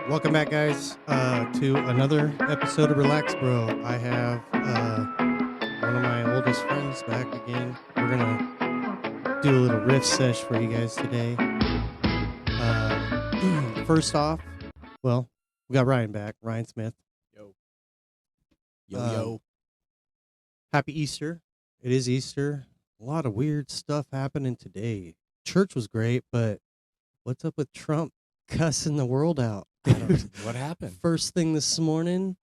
Welcome back, guys, to another episode of Relax Bro. I have one of my oldest friends back again. We're gonna do a little riff sesh for you guys today. Uh, first off, well, we got Ryan back, Ryan Smith. Yo, yo, Um, yo. Happy Easter! It is Easter. A lot of weird stuff happening today. Church was great, but what's up with Trump cussing the world out? What happened? First thing this morning,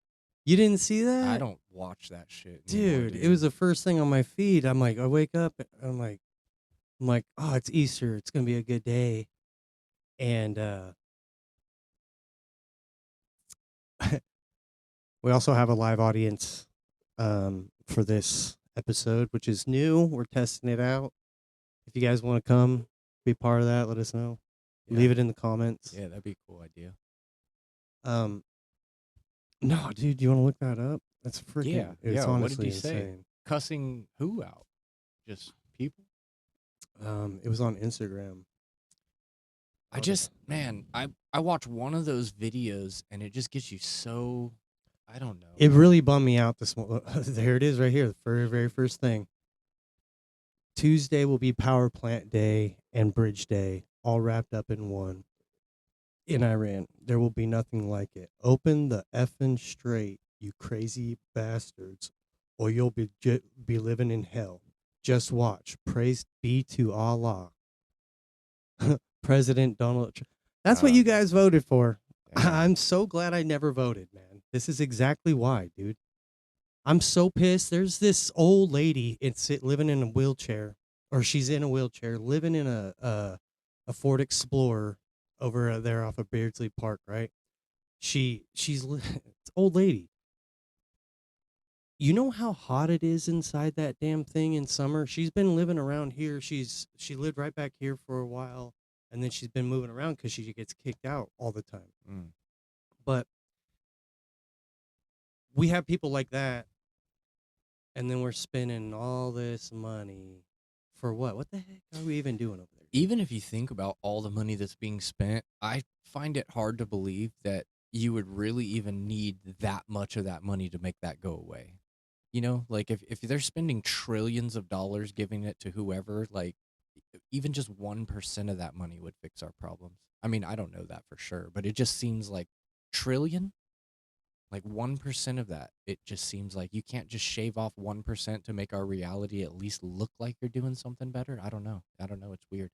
you didn't see that? I don't watch that shit anymore, Dude, it was the first thing on my feed. I'm like, I wake up, I'm like, oh, it's Easter. It's gonna be a good day. And we also have a live audience for this episode, which is new. We're testing it out. If you guys want to come be part of that, let us know. Yeah. Leave it in the comments. Yeah, that'd be a cool idea. No, dude, you want to look that up? That's freaking. Yeah, It's yeah. What did honestly he say? insane. Cussing who out? Just people? It was on Instagram. I watch one of those videos and it just gets you so, I don't know. It really bummed me out this morning. There it is right here. The very first thing. Tuesday will be Power Plant Day and Bridge Day, all wrapped up in one. In Iran, there will be nothing like it. Open the effing straight, you crazy bastards, or you'll be living in hell. Just watch. Praise be to Allah. President Donald Trump. That's what you guys voted for. I'm so glad I never voted, man. This is exactly why, dude. I'm so pissed. There's this old lady. Living in a wheelchair, or she's in a wheelchair, living in a Ford Explorer over there off of Beardsley Park, right? She's it's old lady. You know how hot it is inside that damn thing in summer? She's been living around here. She lived right back here for a while, and then she's been moving around because she gets kicked out all the time. But we have people like that, and then we're spending all this money for what? What the heck are we even doing over there? Even if you think about all the money that's being spent, I find it hard to believe that you would really even need that much of that money to make that go away. You know, like if they're spending trillions of dollars giving it to whoever, like even just 1% of that money would fix our problems. I mean, I don't know that for sure, but it just seems like trillion, like 1% of that. It just seems like you can't just shave off 1% to make our reality at least look like you're doing something better. I don't know. It's weird.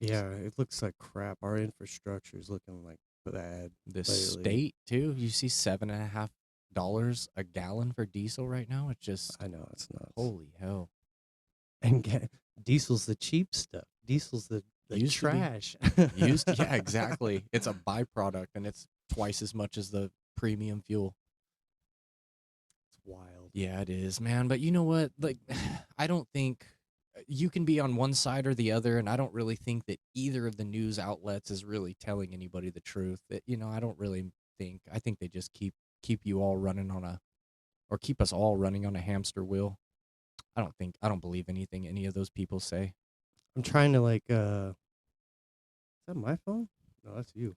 Yeah, it looks like crap. Our infrastructure is looking like bad. The lately. state too. You see $7.50 a gallon for diesel right now. It's just, I know, it's nuts. holy hell. And diesel's the cheap stuff. Diesel's the Used to be. trash. Yeah, exactly. It's a byproduct, and it's twice as much as the premium fuel. It's wild. Yeah, it is, man. But you know what? Like, I don't think you can be on one side or the other, and I don't really think that either of the news outlets is really telling anybody the truth. That I don't really think. I think they just keep you all running on or keep us all running on a hamster wheel. I don't believe anything any of those people say. I'm trying to is that my phone? No, that's you.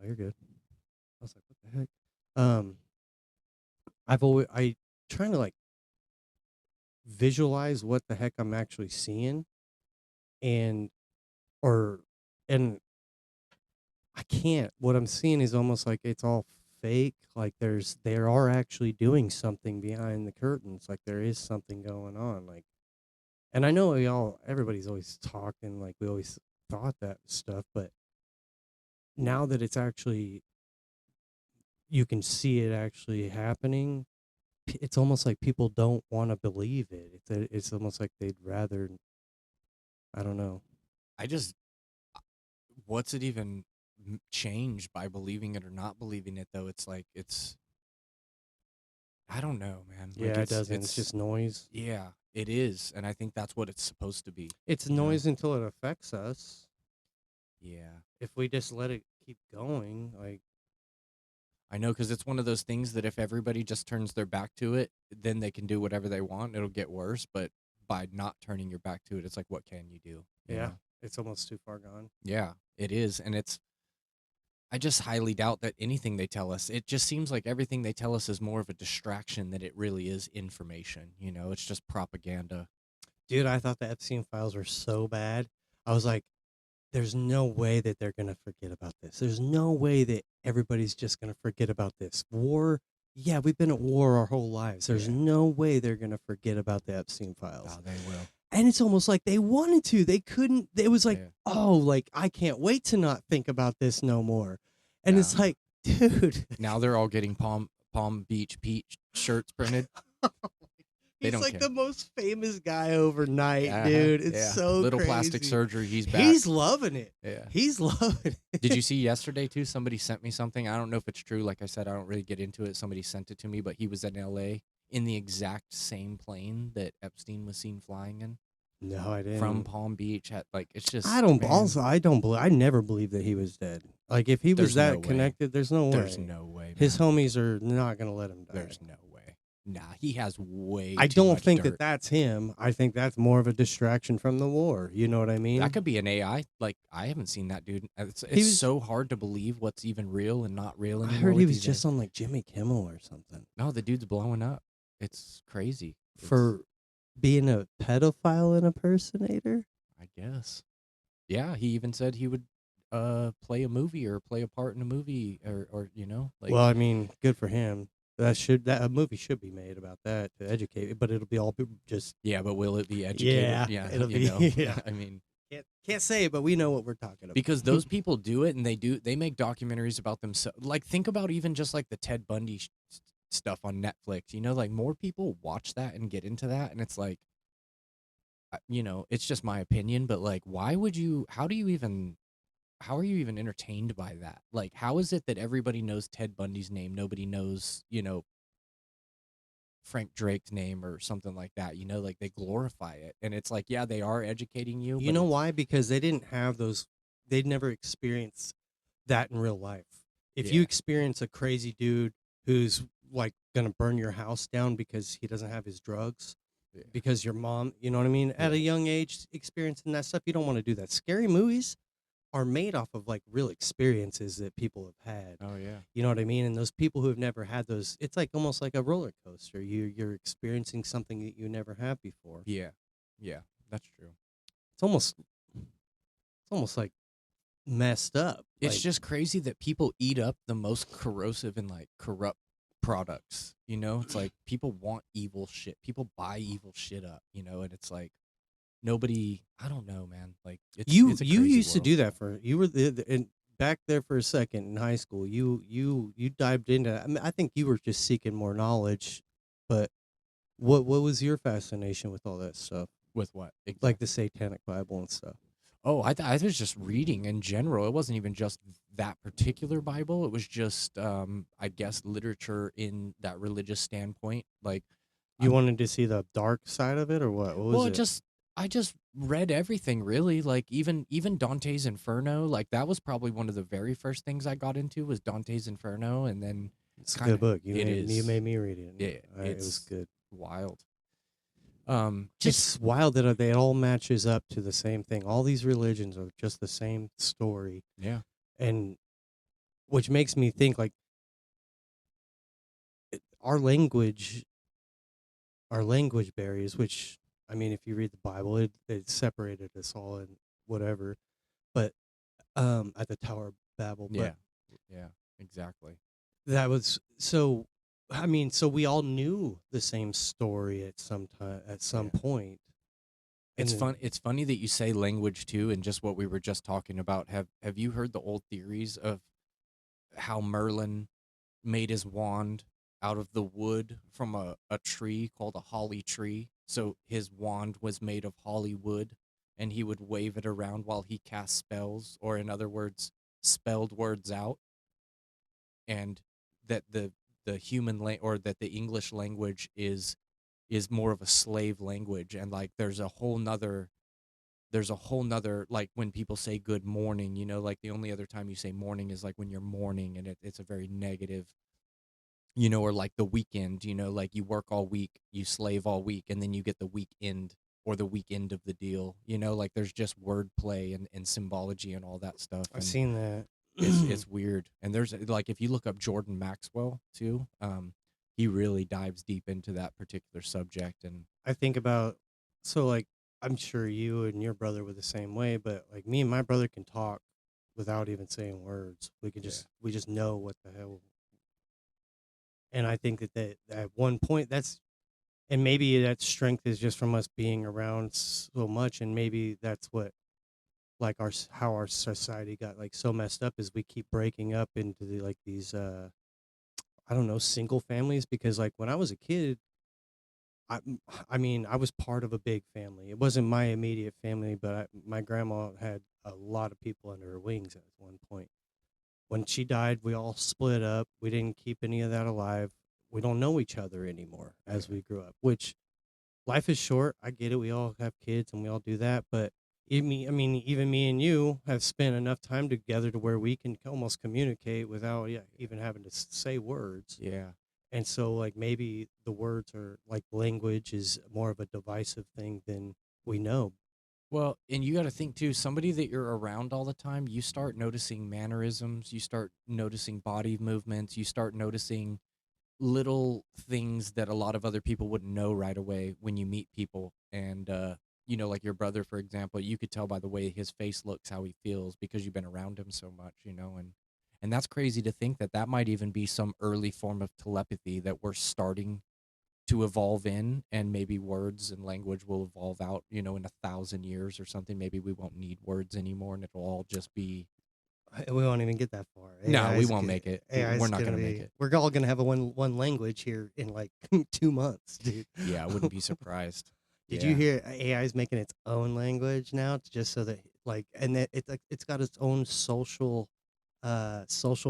Oh, you're good. I was like, what the heck? I trying to like visualize what the heck I'm actually seeing, and and I can't. What I'm seeing is almost like it's all fake. Like they are actually doing something behind the curtains. Like there is something going on. Like, and I know everybody's always talking. Like we always thought that stuff, but now that it's actually, you can see it actually happening. It's almost like people don't want to believe it. It's almost like they'd rather. I don't know. What's it even change by believing it or not believing it, though? It's like, I don't know, man. Like, Yeah, it doesn't. It's just noise. Yeah, it is. And I think that's what it's supposed to be. It's noise until it affects us. Yeah. If we just let it keep going, like. I know, because it's one of those things that if everybody just turns their back to it, then they can do whatever they want. It'll get worse. But by not turning your back to it, it's like, what can you do? You know? It's almost too far gone. Yeah, it is. And I just highly doubt that anything they tell us. It just seems like everything they tell us is more of a distraction than it really is information. You know, it's just propaganda. Dude, I thought the Epstein files were so bad. I was like, there's no way that they're gonna forget about this. There's no way that everybody's just gonna forget about this. War, yeah, we've been at war our whole lives. There's Yeah. no way they're gonna forget about the Epstein files. Oh, they will. And it's almost like they wanted to. They couldn't. It was like, Yeah. oh, like I can't wait to not think about this no more. And Yeah. it's like, dude, Now they're all getting Palm Beach Peach shirts printed. They he's don't like care. the most famous guy overnight, Uh-huh, dude. It's yeah. so Little crazy. plastic surgery. He's back. He's loving it. Yeah. He's loving it. Did you see yesterday too? Somebody sent me something. I don't know if it's true. Like I said, I don't really get into it. Somebody sent it to me, but he was in LA in the exact same plane that Epstein was seen flying in No, I didn't. from Palm Beach. Like it's just I don't. man, Also, I don't believe. I never believed that he was dead. Like if he was There's no that way. connected, there's no way. there's no way. His man. homies are not gonna let him die. There's no way. Nah, he has way. I too don't much think dirt. that that's him. I think that's more of a distraction from the war. You know what I mean? That could be an AI. Like I haven't seen that dude. It's was- so hard to believe what's even real and not real I anymore. heard he with was these just AI. on like Jimmy Kimmel or something No, the dude's blowing up. It's crazy. for being a pedophile and impersonator. I guess. Yeah, he even said he would play a movie or play a part in a movie or you know, like Well, I mean, good for him. That a movie should be made about that to educate, but it'll be all just yeah, but will it be educated? Yeah, it'll you be- know? yeah. I mean, can't say it, but we know what we're talking about. because those people do it and they make documentaries about themselves. Like think about even just like the Ted Bundy stuff on Netflix. You know, like more people watch that and get into that, and it's like, you know, it's just my opinion, but like, why would you? How are you even entertained by that? Like, how is it that everybody knows Ted Bundy's name, nobody knows, you know, Frank Drake's name or something like that? You know, like they glorify it, and it's like, yeah, they are educating you. You but know it's- why? Because they didn't have those. They'd never experienced that in real life. If you Yeah. experience a crazy dude who's like gonna burn your house down because he doesn't have his drugs, Yeah. because your mom, you know what I mean, at Yeah. a young age experiencing that stuff, you don't want to do that. Scary movies are made off of like real experiences that people have had. Oh yeah, You know what I mean? And those people who have never had those, it's like almost like a roller coaster. You're experiencing something that you never have before. yeah, that's true. It's almost like messed up. It's Like, just crazy that people eat up the most corrosive and like corrupt products. You know, it's like people want evil shit. People buy evil shit up. You know, and it's like nobody. I don't know, man. Like it's you it's a you crazy used to world. do that for you were back there for a second in high school. You dived into. I mean, I think you were just seeking more knowledge, but what was your fascination with all that stuff, With what? like the Satanic Bible and stuff? Oh, I was just reading in general. It wasn't even just that particular Bible. It was just, I guess, literature in that religious standpoint. Like, You I'm- wanted to see the dark side of it, or what? What was well, it? I just read everything really. Like even Dante's Inferno. Like that was probably one of the very first things I got into was Dante's Inferno, and then It's a kinda- good book. You it you is. made me read it. Yeah, it was it's good. wild. Just wild that they all matches up to the same thing. All these religions are just the same story, Yeah, and which makes me think like our language barriers. Which I mean, if you read the Bible, it separated us all and whatever. But at the Tower of Babel, but yeah, exactly. that was so. I mean, so we all knew the same story at some time, at some Yeah. point. It's And fun. It's funny that you say language too, and just what we were just talking about. Have you heard the old theories of how Merlin made his wand out of the wood from a tree called a holly tree? So his wand was made of holly wood, and he would wave it around while he cast spells, or in other words, spelled words out, and that the or that the English language is more of a slave language, and like there's a whole nother like when people say good morning, you know, like the only other time you say morning is like when you're mourning, and it's a very negative, you know, or like the weekend, you know, like you work all week, you slave all week, and then you get the weekend or the weekend of the deal, you know, like there's just wordplay and symbology and all that stuff. I've And seen that. It's weird. And there's like if you look up Jordan Maxwell too, he really dives deep into that particular subject. And I think about, so like, I'm sure you and your brother were the same way, but like me and my brother can talk without even saying words. yeah, We just know what the hell. And I think that at one point that's, and maybe that strength is just from us being around so much, and maybe that's what, like, how our society got like so messed up is we keep breaking up into like these I don't know, single families, because like when I was a kid, I I mean, I was part of a big family. It wasn't my immediate family, but my grandma had a lot of people under her wings at one point. When she died, we all split up. We didn't keep any of that alive. We don't know each other anymore as yeah. we grew up, which life is short. I get it. We all have kids and we all do that, but I mean, even me and you have spent enough time together to where we can almost communicate without, yeah, even having to say words. Yeah. And so, like, maybe the words are like language is more of a divisive thing than we know. Well, and you got to think too, somebody that you're around all the time, you start noticing mannerisms, you start noticing body movements, you start noticing little things that a lot of other people wouldn't know right away when you meet people. And, like your brother, for example, you could tell by the way his face looks how he feels because you've been around him so much, and that's crazy to think that that might even be some early form of telepathy that we're starting to evolve in, and maybe words and language will evolve out, in 1,000 years or something. Maybe we won't need words anymore and it'll all just be. We won't even get that far. No, AI we is won't g- make it. AI We're is not gonna going to make be. it. We're all gonna have a one language here in like 2 months, dude. Yeah, I wouldn't be surprised. Did you Yeah. hear AI is making its own language now, just so that like, and that it's like it's got its own social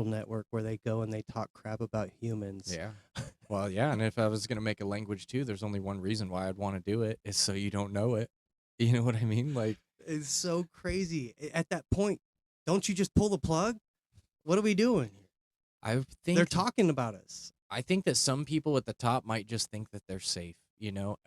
network where they go and they talk crap about humans. Yeah. Well, yeah, and if I was gonna make a language too, there's only one reason why I'd want to do it is so you don't know it. You know what I mean? Like, It's so crazy. At that point, don't you just pull the plug? What are we doing here? I They're think talking about us. I think that some people at the top might just think that they're safe,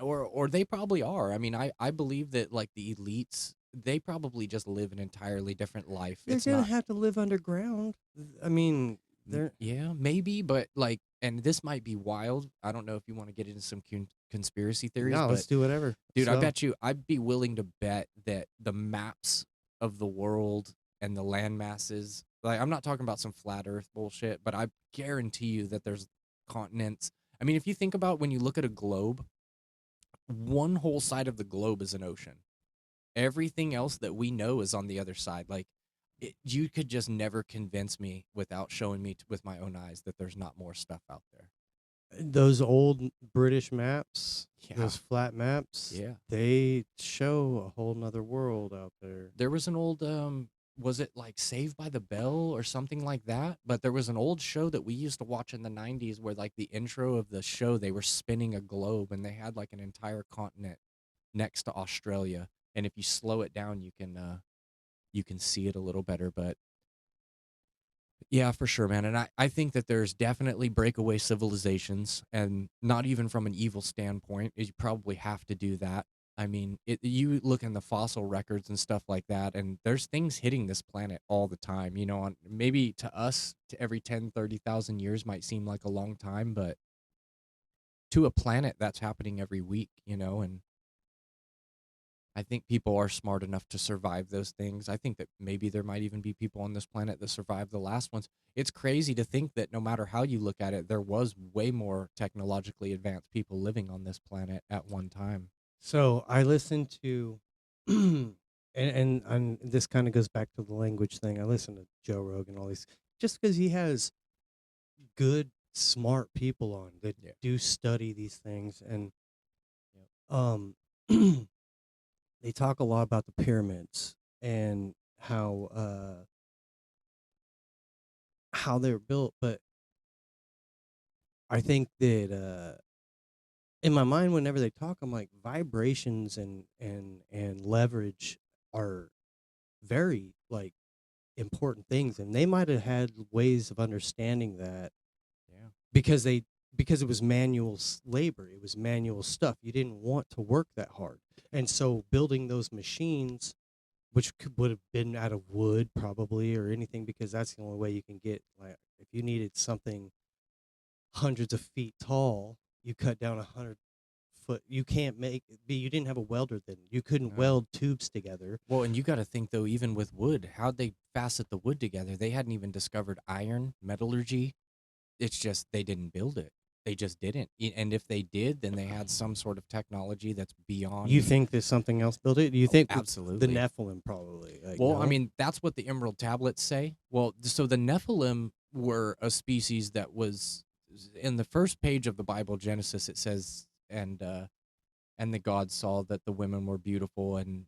or they probably are. I mean, I believe that like the elites, they probably just live an entirely different life. They're It's gonna not. have to live underground. I mean, they're Yeah, maybe, but like, and this might be wild. I don't know if you want to get into some conspiracy theories, no. but Let's do whatever. dude, Let's I go. bet you I'd be willing to bet that the maps of the world and the land masses, like I'm not talking about some flat earth bullshit, but I guarantee you that there's continents. I mean, if you think about when you look at a globe, one whole side of the globe is an ocean. Everything else that we know is on the other side. Like you could just never convince me without showing me with my own eyes that there's not more stuff out there. Those old British maps, Yeah. those flat maps, Yeah. they show a whole nother world out there. There was an old was it like Saved by the Bell or something like that? But there was an old show that we used to watch in the 90s where like the intro of the show they were spinning a globe and they had like an entire continent next to Australia. And if you slow it down you can see it a little better, but yeah, for sure, man. And I think that there's definitely breakaway civilizations, and not even from an evil standpoint. You probably have to do that. I mean, you look in the fossil records and stuff like that, and there's things hitting this planet all the time. On maybe to us, to every 10, 30,000 years might seem like a long time, but to a planet, that's happening every week, and I think people are smart enough to survive those things. I think that maybe there might even be people on this planet that survived the last ones. It's crazy to think that no matter how you look at it, there was way more technologically advanced people living on this planet at one time. So I listened to, and this kind of goes back to the language thing. I listen to Joe Rogan, all these, just because he has good, smart people on that Yeah. do study these things, and Yep. um, they talk a lot about the pyramids and how they're built. But I think that in my mind, whenever they talk, I'm like, vibrations and leverage are very like important things, and they might have had ways of understanding that Yeah. because it was manual labor, it was manual stuff. You didn't want to work that hard, and so building those machines which would have been out of wood probably or anything, because that's the only way you can get, like, if you needed something hundreds of feet tall, you cut down 100 foot. You can't make be. You didn't have a welder then. You couldn't No. weld tubes together. Well, and you got to think though, even with wood, how'd they facet the wood together? They hadn't even discovered iron, metallurgy. It's just they didn't build it. They just didn't. And if they did, then they had some sort of technology that's beyond. You think there's something else built it? Do you think the Absolutely. Nephilim probably? Like, Well, I no? mean, that's what the Emerald Tablets say. Well, so the Nephilim were a species that was in the first page of the Bible, Genesis. It says, and the gods saw that the women were beautiful and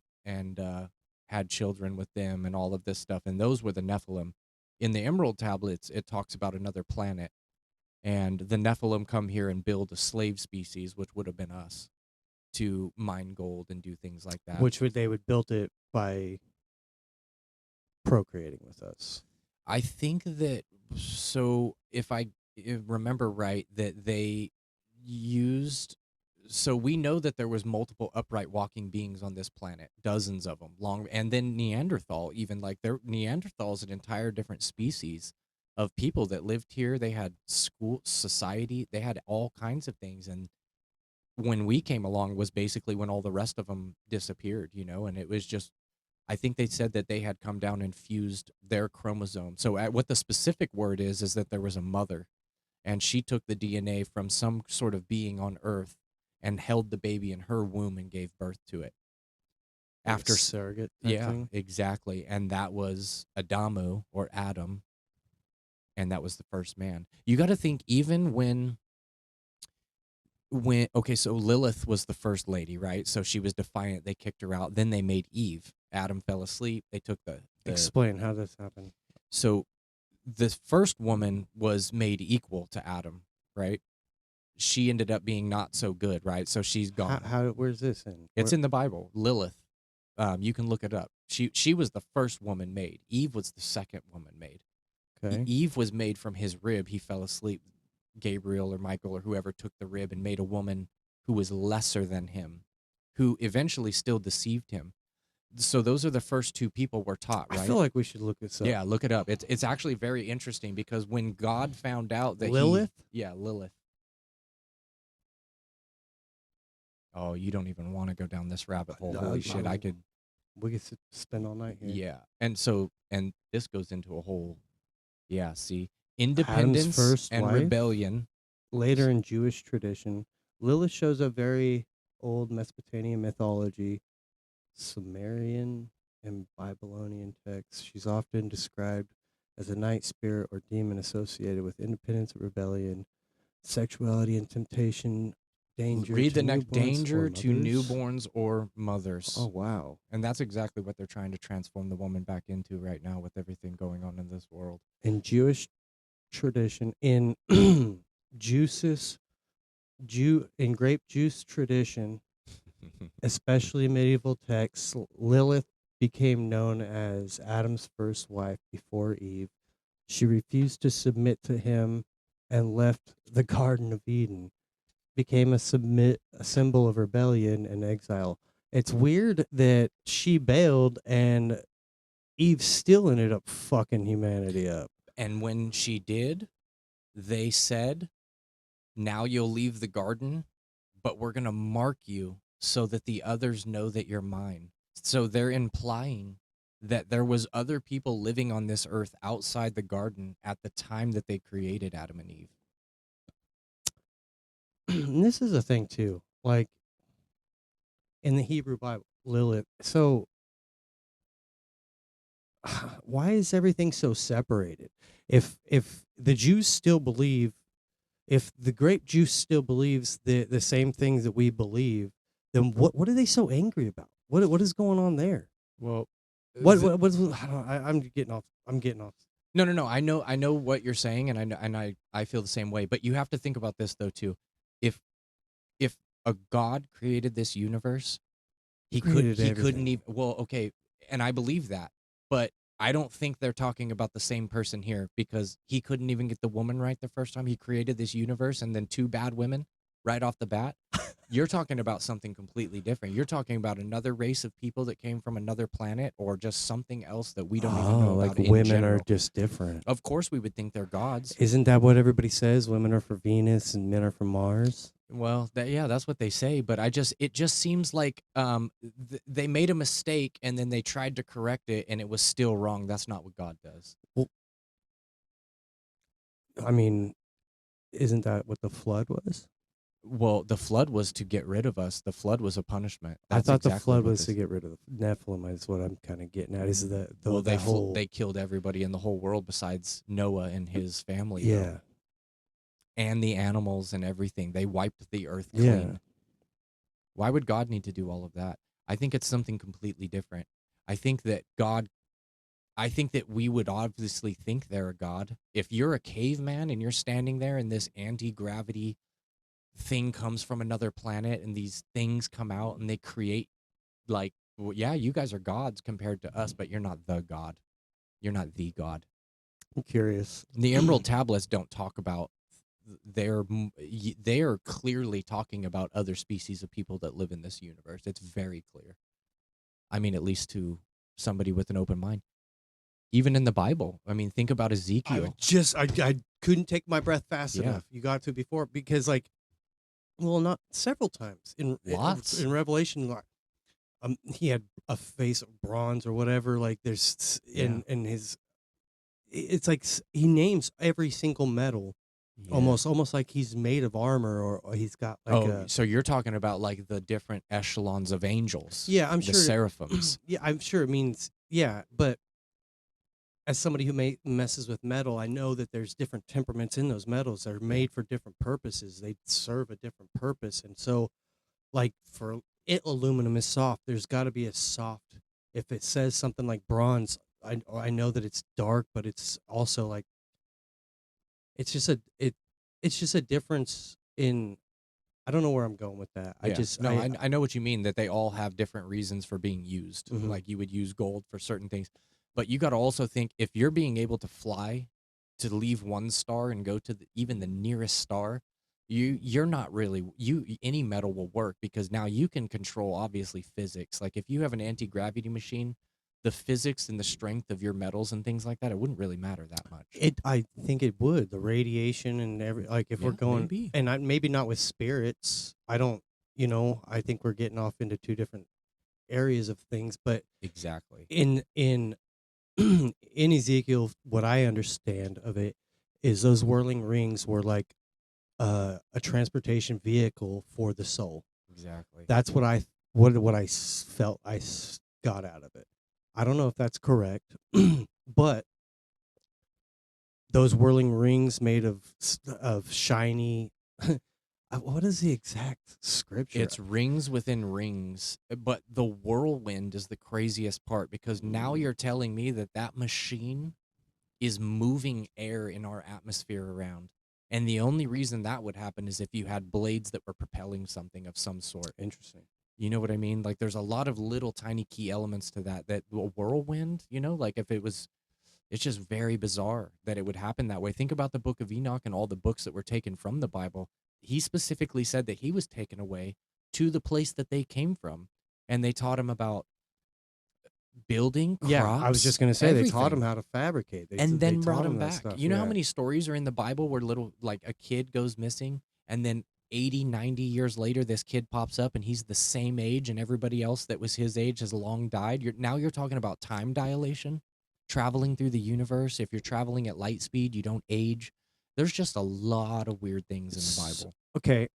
had children with them and all of this stuff, and those were the Nephilim. In the Emerald Tablets, it talks about another planet, and the Nephilim come here and build a slave species, which would have been us, to mine gold and do things like that. Which they would built it by procreating with us. I think that, so if I remember right, that they used, so we know that there was multiple upright walking beings on this planet, dozens of them, and then Neanderthal, even, like, Neanderthal is an entire different species of people that lived here. They had school, society, they had all kinds of things, and when we came along was basically when all the rest of them disappeared, and it was just, I think they said that they had come down and fused their chromosome. So what the specific word is that there was a mother, and she took the DNA from some sort of being on Earth and held the baby in her womb and gave birth to it. Like a After surrogate type Yeah, thing? exactly. And that was Adamu, or Adam, and that was the first man. You got to think, even when okay, so Lilith was the first lady, right? So she was defiant. They kicked her out. Then they made Eve. Adam fell asleep. They took the Explain how this happened. So the first woman was made equal to Adam, right? She ended up being not so good, right? So she's gone. Where's this in? It's in the Bible. Lilith. You can look it up. She was the first woman made. Eve was the second woman made. Okay. Eve was made from his rib. He fell asleep. Gabriel or Michael or whoever took the rib and made a woman who was lesser than him, who eventually still deceived him. So those are the first two people we're taught, right? I feel like we should look this up. Yeah, look it up. It's actually very interesting, because when God found out that Lilith? Lilith. Oh, you don't even want to go down this rabbit hole. No, Holy shit, I could. We could spend all night here. Yeah, and this goes into a whole. Yeah, see, independence first and wife? rebellion. Later in Jewish tradition, Lilith shows up very old Mesopotamian mythology, Sumerian and Babylonian texts. She's often described as a night spirit or demon associated with independence, rebellion, sexuality, and temptation. Danger. Read to the next newborns or danger to mothers. newborns or mothers. Oh wow! And that's exactly what they're trying to transform the woman back into right now, with everything going on in this world. In Jewish tradition, in in grape juice tradition, especially medieval texts, Lilith became known as Adam's first wife before Eve. She refused to submit to him and left the Garden of Eden, became a symbol of rebellion and exile. It's weird that she bailed and Eve still ended up fucking humanity up. And when she did, they said, now you'll leave the garden, but we're going to mark you so that the others know that you're mine. So they're implying that there was other people living on this earth outside the garden at the time that they created Adam and Eve. And this is a thing too, like in the Hebrew Bible, Lilith. So why is everything so separated? If the Jews still believe, if the grape juice still believes the same things that we believe, then what are they so angry about? What is going on there? Well, I'm getting off. I'm getting off. No. I know what you're saying, and I feel the same way. But you have to think about this though too. If a God created this universe, he couldn't even. Well, okay, and I believe that, but I don't think they're talking about the same person here, because he couldn't even get the woman right the first time he created this universe, and then two bad women right off the bat. You're talking about something completely different. You're talking about another race of people that came from another planet, or just something else that we don't even know Oh, like about in women are general. just different. Of course, we would think they're gods. Isn't that what everybody says? Women are for Venus and men are for Mars? Well, yeah, that's what they say, but it just seems like they made a mistake and then they tried to correct it and it was still wrong. That's not what God does. Well, I mean, isn't that what the flood was? Well, the flood was to get rid of us. The flood was a punishment. I That's thought the exactly flood what was to this. get rid of the Nephilim. Is what I'm kind of getting at. Is Well, the whole they killed everybody in the whole world besides Noah and his family, yeah though, and the animals and everything. They wiped the earth yeah. clean. Why would God need to do all of that? I think it's something completely different. I think that God I think that we would obviously think they're a god. If you're a caveman and you're standing there and this anti-gravity thing comes from another planet and these things come out and they create like, well, yeah, you guys are gods compared to us, but you're not the god. You're not the god. I'm curious. The Emerald Tablets don't talk about they are clearly talking about other species of people that live in this universe. It's very clear. I mean, at least to somebody with an open mind. Even in the Bible. I mean, think about Ezekiel. I couldn't take my breath fast Yeah. enough. You got to before because like, well, not several times Lots. in Revelation. Like, he had a face of bronze or whatever. Like there's in his, it's like he names every single metal. Yeah. Almost like he's made of armor or he's got like so you're talking about like the different echelons of angels. yeah, I'm the sure seraphims. yeah, I'm sure it means yeah, but as somebody who messes with metal, I know that there's different temperaments in those metals. They're made for different purposes. They serve a different purpose. And so, like for it, aluminum is soft. There's got to be a soft. If it says something like bronze, I know that it's dark, but it's also like it's just it's just a difference in. I don't know where I'm going with that. Yeah. I know what you mean, that they all have different reasons for being used. Mhm. Like you would use gold for certain things. But you got to also think if you're being able to fly to leave one star and go to even the nearest star, you're not really any metal will work because now you can control obviously physics. Like if you have an anti-gravity machine, the physics and the strength of your metals and things like that, it wouldn't really matter that much. I think it would. The radiation and like if we're going maybe. and maybe not with spirits. I don't, I think we're getting off into two different areas of things, but Exactly. in in Ezekiel, what I understand of it is those whirling rings were like a transportation vehicle for the soul. Exactly. That's what I felt got out of it. I don't know if that's correct, but those whirling rings made of shiny. What is the exact scripture? It's rings within rings, but the whirlwind is the craziest part because now you're telling me that that machine is moving air in our atmosphere around. And the only reason that would happen is if you had blades that were propelling something of some sort. Interesting. You know what I mean? Like there's a lot of little tiny key elements to that a whirlwind, like if it was, it's just very bizarre that it would happen that way. Think about the book of Enoch and all the books that were taken from the Bible. He specifically said that he was taken away to the place that they came from, and they taught him about building crops. Yeah, I was just going to say they taught everything. him how to fabricate. And they then taught brought him that back. stuff, You know how yeah. many stories are in the Bible where like a kid goes missing and then 80, 90 years later, this kid pops up and he's the same age and everybody else that was his age has long died. Now you're talking about time dilation, traveling through the universe. If you're traveling at light speed, you don't age. There's just a lot of weird things in the Bible. Okay,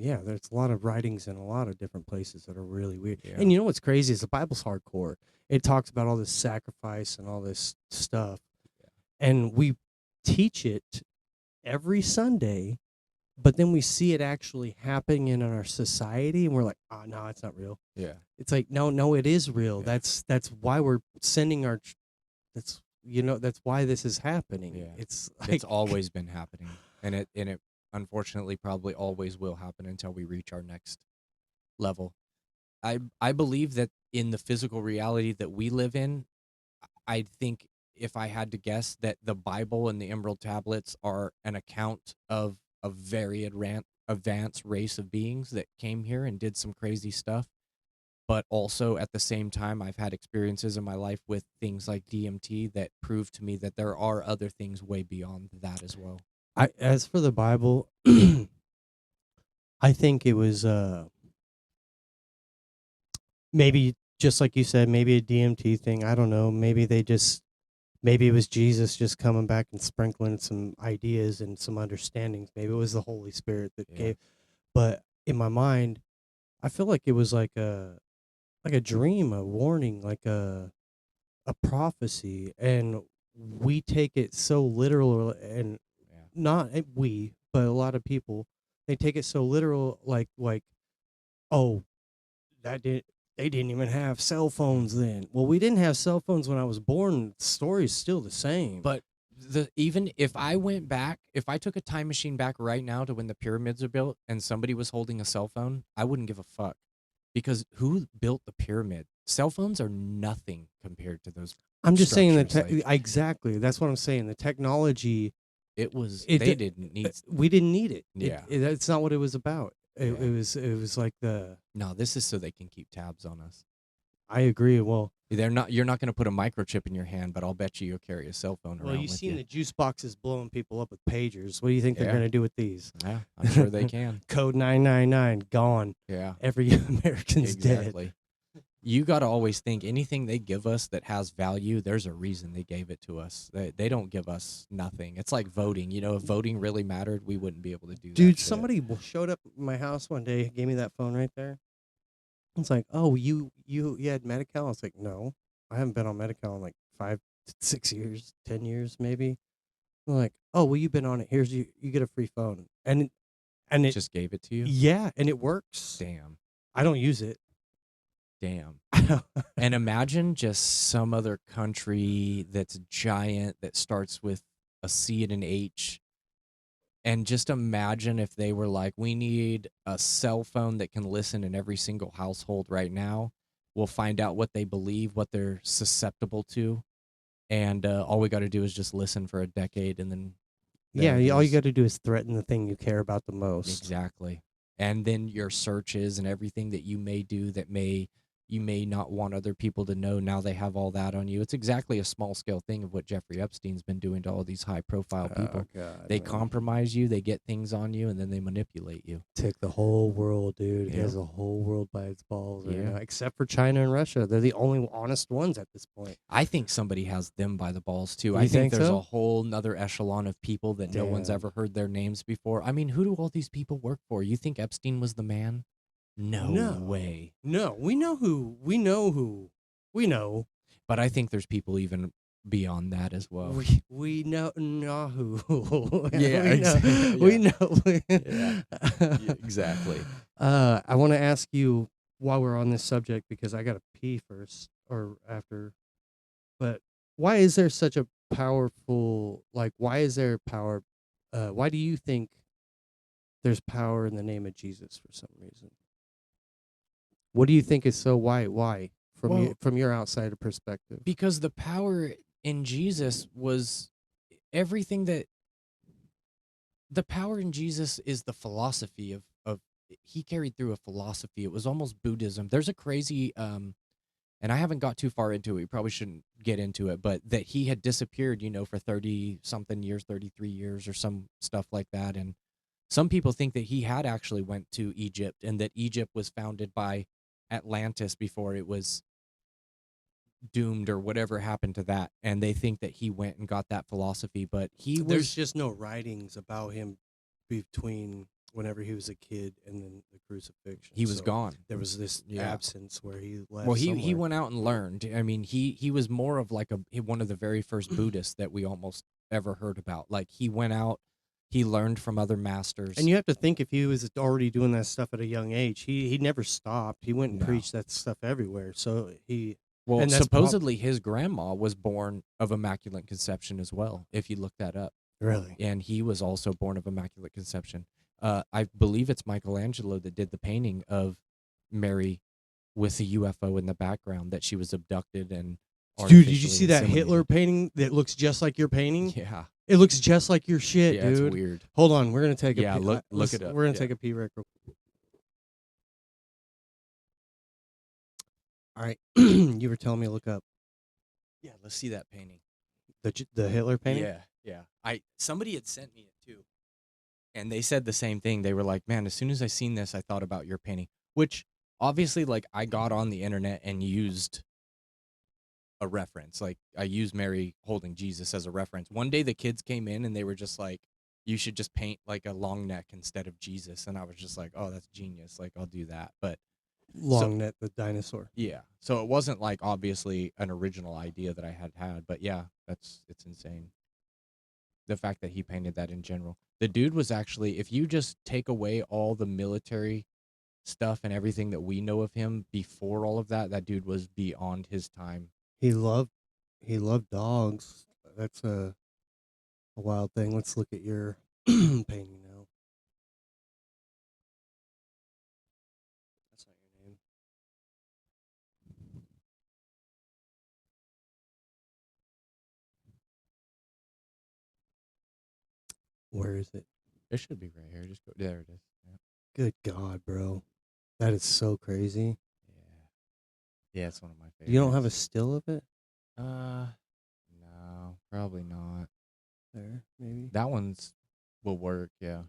yeah, there's a lot of writings in a lot of different places that are really weird. Yeah. And you know what's crazy is the Bible's hardcore. It talks about all this sacrifice and all this stuff. And we teach it every Sunday, but then we see it actually happening in our society and we're like, "Oh, no, it's not real." Yeah. It's like, "No, it is real." Yeah. That's why we're sending that's why this is happening. Yeah. It's like, It's always been happening. And it unfortunately probably always will happen until we reach our next level. I believe that in the physical reality that we live in, I think if I had to guess that the Bible and the Emerald Tablets are an account of a very advanced race of beings that came here and did some crazy stuff. But also at the same time, I've had experiences in my life with things like DMT that prove to me that there are other things way beyond that as well. As for the Bible, I think it was maybe just like you said, maybe a DMT thing. I don't know. Maybe it was Jesus just coming back and sprinkling some ideas and some understandings. Maybe it was the Holy Spirit that Yeah. gave. But in my mind, I feel like it was like a dream, a warning, like a prophecy, and we take it so literal, and Yeah. not we, but a lot of people, they take it so literal, like oh, that did they didn't even have cell phones then. Well, we didn't have cell phones when I was born. The story's still the same. But even if I went back, if I took a time machine back right now to when the pyramids are built and somebody was holding a cell phone, I wouldn't give a fuck. Because who built the pyramid? Cell phones are nothing compared to those. I'm just saying that structures, like, exactly. That's what I'm saying. The technology, it was it they d- didn't need. we didn't need it. Yeah. That's not what it was about. Yeah. It was like No, this is so they can keep tabs on us. I agree. Well, You're not going to put a microchip in your hand, but I'll bet you'll carry a cell phone around. well, you've with seen you. the juice boxes blowing people up with pagers. What do you think they're Yeah. going to do with these? Yeah, I'm sure they can. Code 999 gone. Yeah, Every American's dead. exactly. You got to always think anything they give us that has value, there's a reason they gave it to us. They don't give us nothing. It's like voting. You know, if voting really mattered, we wouldn't be able to do that. Dude, shit. somebody showed up at my house one day, gave me that phone right there. It's like, oh, you had Medi-Cal? I was like, no, I haven't been on Medi-Cal in like 5 to 6 years, 10 years maybe. I'm like, oh, well, you've been on it. Here's you get a free phone, and it just gave it to you. yeah, and it works. Damn. I don't use it. Damn. And imagine just some other country that's giant that starts with a C and an H. And just imagine if they were like, we need a cell phone that can listen in every single household right now. We'll find out what they believe, what they're susceptible to. And all we got to do is just listen for a decade. And then yeah, there it all you is. got to do is threaten the thing you care about the most. Exactly. And then your searches and everything that you may do that you may not want other people to know, now they have all that on you. It's exactly a small scale thing of what Jeffrey Epstein's been doing to all these high profile people. God, They man. compromise you, they get things on you, and then they manipulate you. Took the whole world, dude. He Yeah. has the whole world by its balls right Yeah. now, except for China and Russia. They're the only honest ones at this point. I think somebody has them by the balls too. You I think think there's so? a whole nother echelon of people that no one's Damn. ever heard their names before. I mean, who do all these people work for? You think Epstein was the man? No way. No, we know who. We know. But I think there's people even beyond that as well. We know who. Yeah, we exactly. know. We know. Yeah. Yeah, exactly. I want to ask you while we're on this subject, because I got to pee first or after. But why is there such a powerful, like, why is there power? Why do you think there's power in the name of Jesus for some reason? What do you think is so why from your outsider perspective? Because the power in Jesus was everything that the power in Jesus is the philosophy of he carried through a philosophy. It was almost Buddhism. There's a crazy and I haven't got too far into it. We probably shouldn't get into it, but that he had disappeared, for 30 something years, 33 years or some stuff like that. And some people think that he had actually went to Egypt and that Egypt was founded by Atlantis before it was doomed or whatever happened to that. And they think that he went and got that philosophy, but There's just no writings about him between whenever he was a kid and then the crucifixion. he was So gone. There was this Yeah. absence where he left. Well, he somewhere. went out and learned. I mean, he was more of like one of the very first Buddhists that we almost ever heard about. Like he went out, he learned from other masters. And you have to think, if he was already doing that stuff at a young age, he never stopped. He went and No. preached that stuff everywhere. So Well, and that's supposedly his grandma was born of immaculate conception as well, if you look that up. really. And he was also born of immaculate conception. I believe it's Michelangelo that did the painting of Mary with a UFO in the background, that she was abducted and Dude, did you artificially see that Hitler inseminated. painting that looks just like your painting? Yeah. It looks just like your shit, Yeah, it's dude. weird. Hold on, we're gonna take a Yeah, pee. look it up. We're gonna Yeah. take a pee real quick. All right, you were telling me to look up Yeah, let's see that painting. the Hitler painting. Yeah. Somebody had sent me it too. And they said the same thing. They were like, "Man, as soon as I seen this, I thought about your painting." Which obviously, like, I got on the internet and used a reference. Like, I used Mary holding Jesus as a reference. One day the kids came in and they were just like, "You should just paint like a long neck instead of Jesus." And I was just like, "Oh, that's genius. Like, I'll do that." But so Long neck, the dinosaur. yeah. So it wasn't like obviously an original idea that I had, but yeah, it's insane. The fact that he painted that in general. The dude was actually, if you just take away all the military stuff and everything that we know of him before all of that, that dude was beyond his time. He loved dogs. That's a wild thing. Let's look at your painting now. That's not your name. Where is it? It should be right here. Just go there. It is. Yeah. Good God, bro. That is so crazy. Yeah. Yeah, it's one of my favorites. You don't have a still of it? No, probably not. There, maybe. That one's will work. Yeah.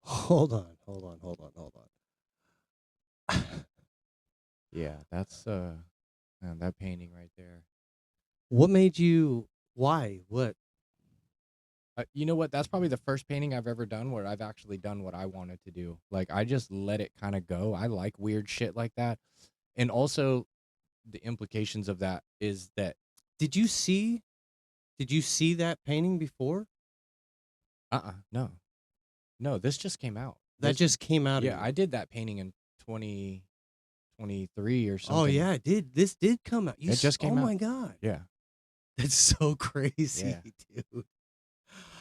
Hold on. Yeah, that's man, that painting right there. What made you? Why? What? You know what? That's probably the first painting I've ever done where I've actually done what I wanted to do. Like, I just let it kind of go. I like weird shit like that. And also, the implications of that is that Did you see? Did you see that painting before? no, this just came out. That This, just came out. yeah, of you. I did that painting in 2023 or something. Oh yeah, it did. This did come out. It just came Oh out. my God, Yeah, that's so crazy, dude.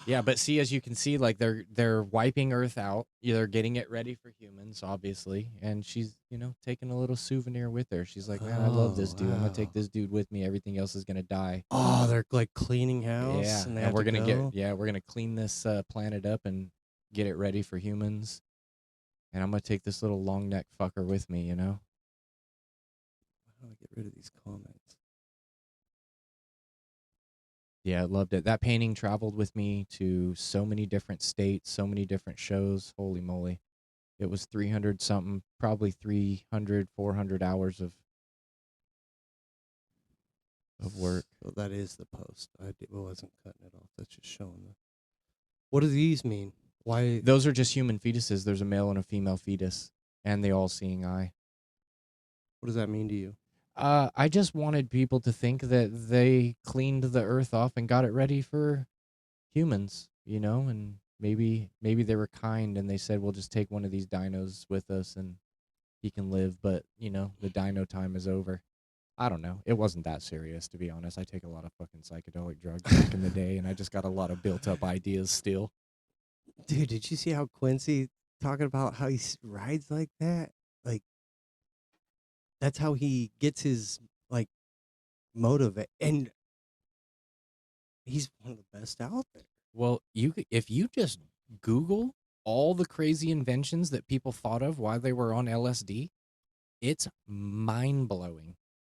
yeah. But see, as you can see, like they're wiping Earth out. They're getting it ready for humans, obviously. And she's taking a little souvenir with her. She's like, "Man, I love this dude. I'm gonna take wow. this dude with me. Everything else is gonna die." Oh, they're like cleaning house, Yeah, and they and have we're to gonna go. we're gonna clean this planet up and get it ready for humans. And I'm gonna take this little long neck fucker with me. How do I get rid of these comments? Yeah, I loved it. That painting traveled with me to so many different states, so many different shows. Holy moly. It was 300 something, probably 300, 400 hours of work. So that is the post. Wasn't cutting it off. That's just showing the. What do these mean? Why? Those are just human fetuses. There's a male and a female fetus, and the all-seeing eye. What does that mean to you? I just wanted people to think that they cleaned the earth off and got it ready for humans, and maybe they were kind and they said, "We'll just take one of these dinos with us and he can live," but the dino time is over. I don't know. It wasn't that serious, to be honest. I take a lot of fucking psychedelic drugs back in the day, and I just got a lot of built-up ideas still. Dude, did you see how Quincy talking about how he rides like that? Like, that's how he gets his like motive, and he's one of the best out there. Well, if you just Google all the crazy inventions that people thought of while they were on LSD, it's mind-blowing.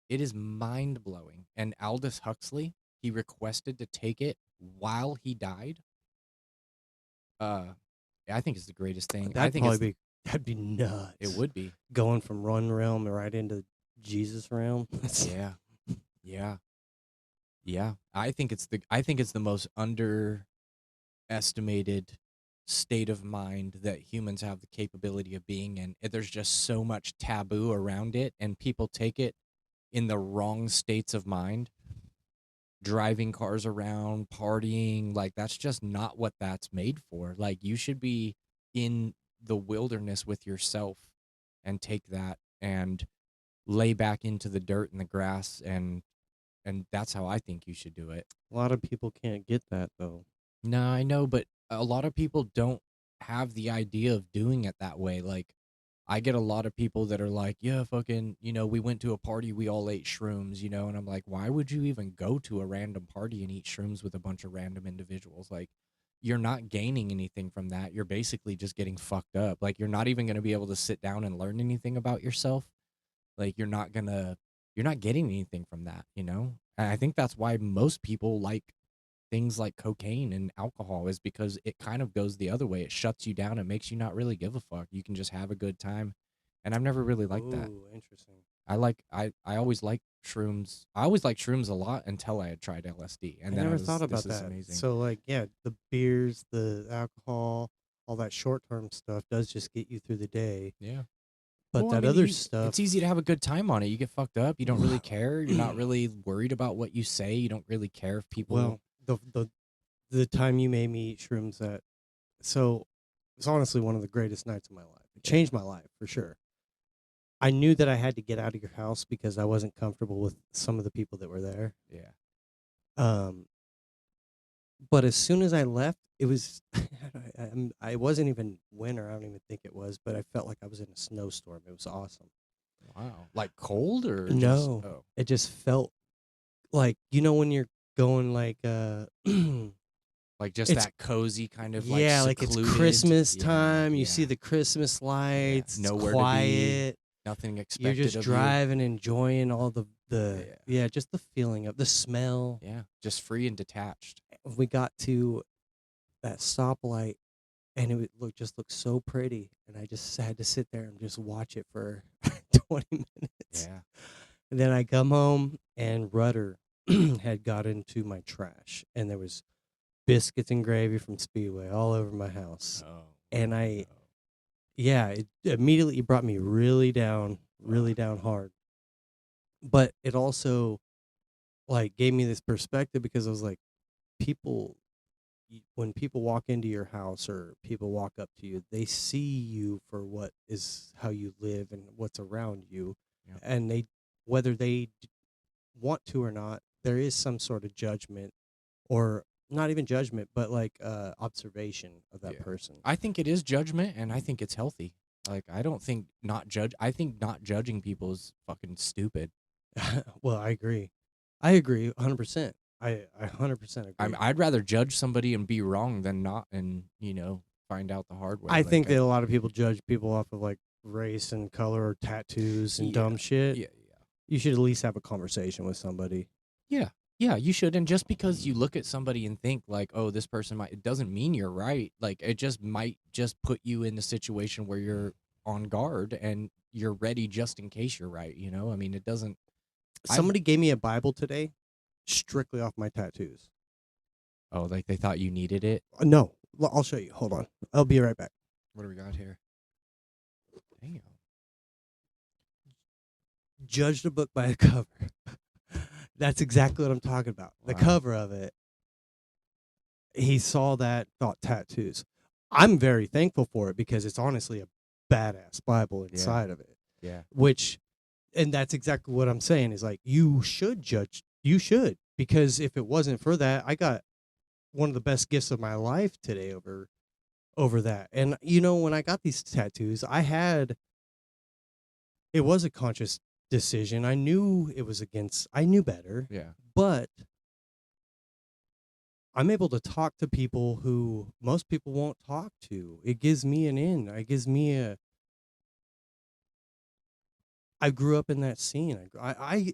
It is mind-blowing. And Aldous Huxley, he requested to take it while he died. I think it's the greatest thing. That'd be nuts. It would be. Going from one realm right into Jesus realm. Yeah. I think it's the most underestimated state of mind that humans have the capability of being in. There's just so much taboo around it, and people take it in the wrong states of mind. Driving cars around, partying, like that's just not what that's made for. Like, you should be in the wilderness with yourself and take that and lay back into the dirt and the grass, and that's how I think you should do it. A lot of people can't get that though. No, I know, but a lot of people don't have the idea of doing it that way. Like, I get a lot of people that are like, yeah, fucking, we went to a party, we all ate shrooms, and I'm like, why would you even go to a random party and eat shrooms with a bunch of random individuals? Like, you're not gaining anything from that. You're basically just getting fucked up. Like, you're not even going to be able to sit down and learn anything about yourself. Like, you're not getting anything from that. And I think that's why most people like things like cocaine and alcohol, is because it kind of goes the other way. It shuts you down and makes you not really give a fuck. You can just have a good time. And I've never really liked that. Oh, interesting. I always liked shrooms. I always liked shrooms a lot until I had tried LSD. I And then never thought this about is that. amazing. So, like, yeah, the beers, the alcohol, all that short term stuff does just get you through the day. Yeah. But Well, I that mean, other stuff, it's easy to have a good time on it. You get fucked up. You don't really care. You're not really worried about what you say. You don't really care if people. well, the time you made me eat shrooms, so it's honestly one of the greatest nights of my life. It Yeah. changed my life for sure. I knew that I had to get out of your house because I wasn't comfortable with some of the people that were there. Yeah. Um, but as soon as I left, it was I wasn't even winter. I don't even think it was, but I felt like I was in a snowstorm. It was awesome. Wow. Like cold or just. No, Oh. it just felt like when you're going like Like just it's that cozy kind of like yeah, like it's secluded. Christmas Yeah. time. You see Yeah. the Christmas Yeah. lights. It's Nowhere to be. quiet. Nothing You're expected just of you. driving, enjoying all the Yeah. just the feeling of the smell. Yeah. Just free and detached. We got to that stoplight, and just looked so pretty, and I just had to sit there and just watch it for 20 minutes. Yeah. And then I come home, and Rudder had got into my trash, and there was biscuits and gravy from Speedway all over my house. Oh. And no. yeah, it immediately brought me really down hard. But it also like gave me this perspective because I was like, people, when people walk into your house or people walk up to you, they see you for what is how you live and what's around you, Yeah. and whether they want to or not, there is some sort of judgment, or not even judgment, but like observation of that Yeah. person. I think it is judgment, and I think it's healthy. Like, I don't think not judge. I think not judging people is fucking stupid. Well, I agree. I agree 100%. I 100% agree. I'd rather judge somebody and be wrong than not, and find out the hard way. I Like, think that a lot of people judge people off of like race and color or tattoos and dumb shit. Yeah. You should at least have a conversation with somebody. Yeah. Yeah, you should. And just because you look at somebody and think like, oh, this person might, it doesn't mean you're right. Like, it just might just put you in a situation where you're on guard and you're ready just in case you're right. I mean, it doesn't. Somebody gave me a Bible today, strictly off my tattoos. Oh, like they thought you needed it? No, I'll show you. Hold on. I'll be right back. What do we got here? Damn. Judge the book by the cover. That's exactly what I'm talking about. The Wow. cover of it. He saw that, thought tattoos. I'm very thankful for it because it's honestly a badass Bible inside of it. Yeah. And that's exactly what I'm saying is like, you should judge. You should, because if it wasn't for that, I got one of the best gifts of my life today over that. And when I got these tattoos, it was a conscious decision. I knew I knew better, Yeah. but I'm able to talk to people who most people won't talk to. It gives me an in. It gives me I grew up in that scene. I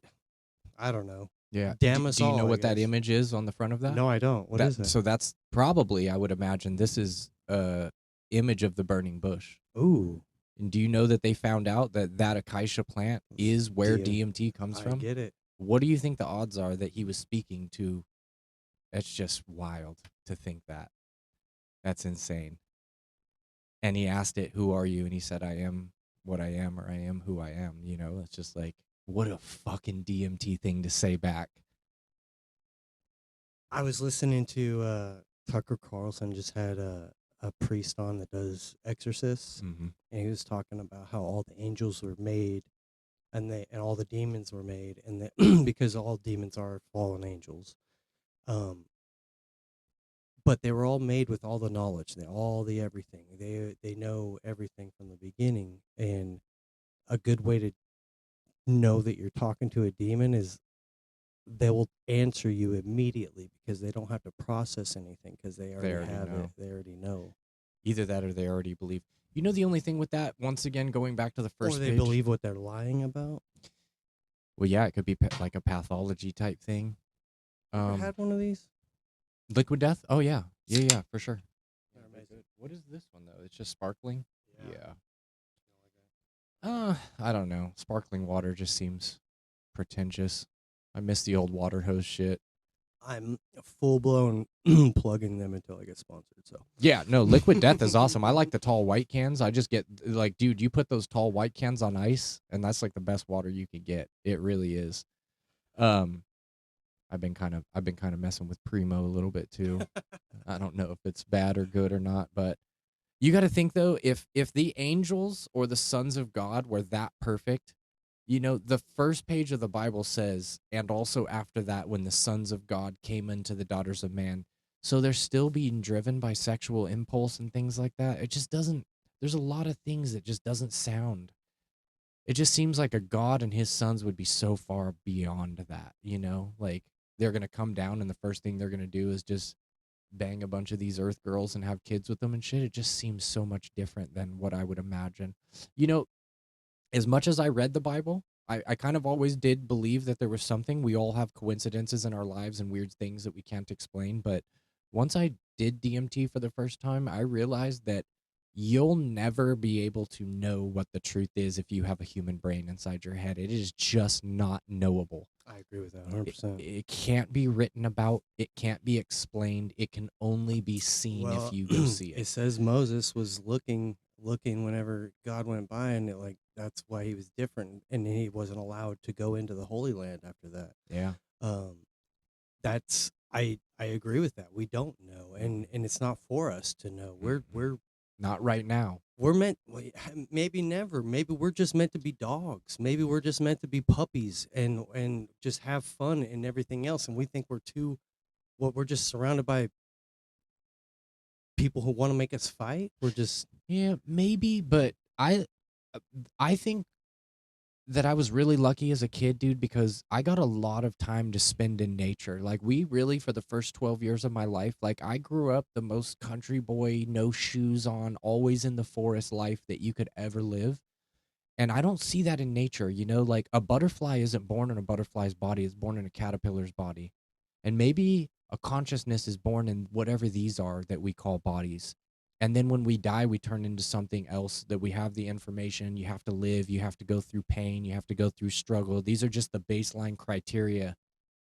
don't know. Yeah. Damn do, us do you know all, I what that guess. image is on the front of that? No, I don't. What is that? So that's probably, I would imagine, this is a image of the burning bush. Ooh, And do you know that they found out that acacia plant is where DMT comes I from? get it. What do you think the odds are that he was speaking to? That's just wild to think that. That's insane. And he asked it, "Who are you?" And he said, "I am what I am, or I am who I am." It's just like, what a fucking DMT thing to say back. I was listening to Tucker Carlson just had a priest on that does exorcists, Mm-hmm. and he was talking about how all the angels were made, and all the demons were made, and that because all demons are fallen angels. But but they were all made with all the knowledge, all the everything. They know everything from the beginning, and a good way to know that you're talking to a demon is they will answer you immediately because they don't have to process anything because they They already already have it. know. They already know. Either that or they already believe. You know, the only thing with that, once again, going back to the Or first they page. believe what they're lying about. Well, yeah, it could be like a pathology type thing. Ever had one of these? Liquid death? Oh, yeah. Yeah, for sure. They're amazing. What is this one, though? It's just sparkling? Yeah. I don't know. Sparkling water just seems pretentious. I miss the old water hose shit. I'm full blown plugging them until I get sponsored. So Yeah, no, liquid death is awesome. I like the tall white cans. I just get like, dude, you put those tall white cans on ice, and that's like the best water you can get. It really is. I've been kind of messing with Primo a little bit too. I don't know if it's bad or good or not, but you got to think though, if the angels or the sons of God were that perfect, you know, the first page of the Bible says, and also after that, when the sons of God came into the daughters of man. So they're still being driven by sexual impulse and things like that. It just doesn't, there's a lot of things that just doesn't sound. It just seems like a God and his sons would be so far beyond that, you know? Like they're going to come down and the first thing they're going to do is just bang a bunch of these earth girls and have kids with them and shit. It just seems so much different than what I would imagine. You know, as much as I read the Bible, I kind of always did believe that there was something. We all have coincidences in our lives and weird things that we can't explain. But once I did DMT for the first time, I realized that you'll never be able to know what the truth is if you have a human brain inside your head. It is just not knowable. I agree with that 100%. It can't be written about. It can't be explained. It can only be seen if you go see It it. says Moses was looking whenever God went by, and that's why he was different, and he wasn't allowed to go into the Holy Land after that. Yeah. That's I agree with that. We don't know, and it's not for us to know. We're Not right now. we're meant maybe never. Maybe we're just meant to be dogs. Maybe we're just meant to be puppies and just have fun and everything else. And we think we're just surrounded by people who want to make us fight. We're just Yeah, maybe, but I think that I was really lucky as a kid, dude, because I got a lot of time to spend in nature. Like we really, for the first 12 years of my life, like I grew up the most country boy, no shoes on, always in the forest life that you could ever live. And I don't see that in nature, you know, like a butterfly isn't born in a butterfly's body, it's born in a caterpillar's body. And maybe a consciousness is born in whatever these are that we call bodies. And then when we die, we turn into something else that we have the information. You have to live, you have to go through pain, you have to go through struggle. These are just the baseline criteria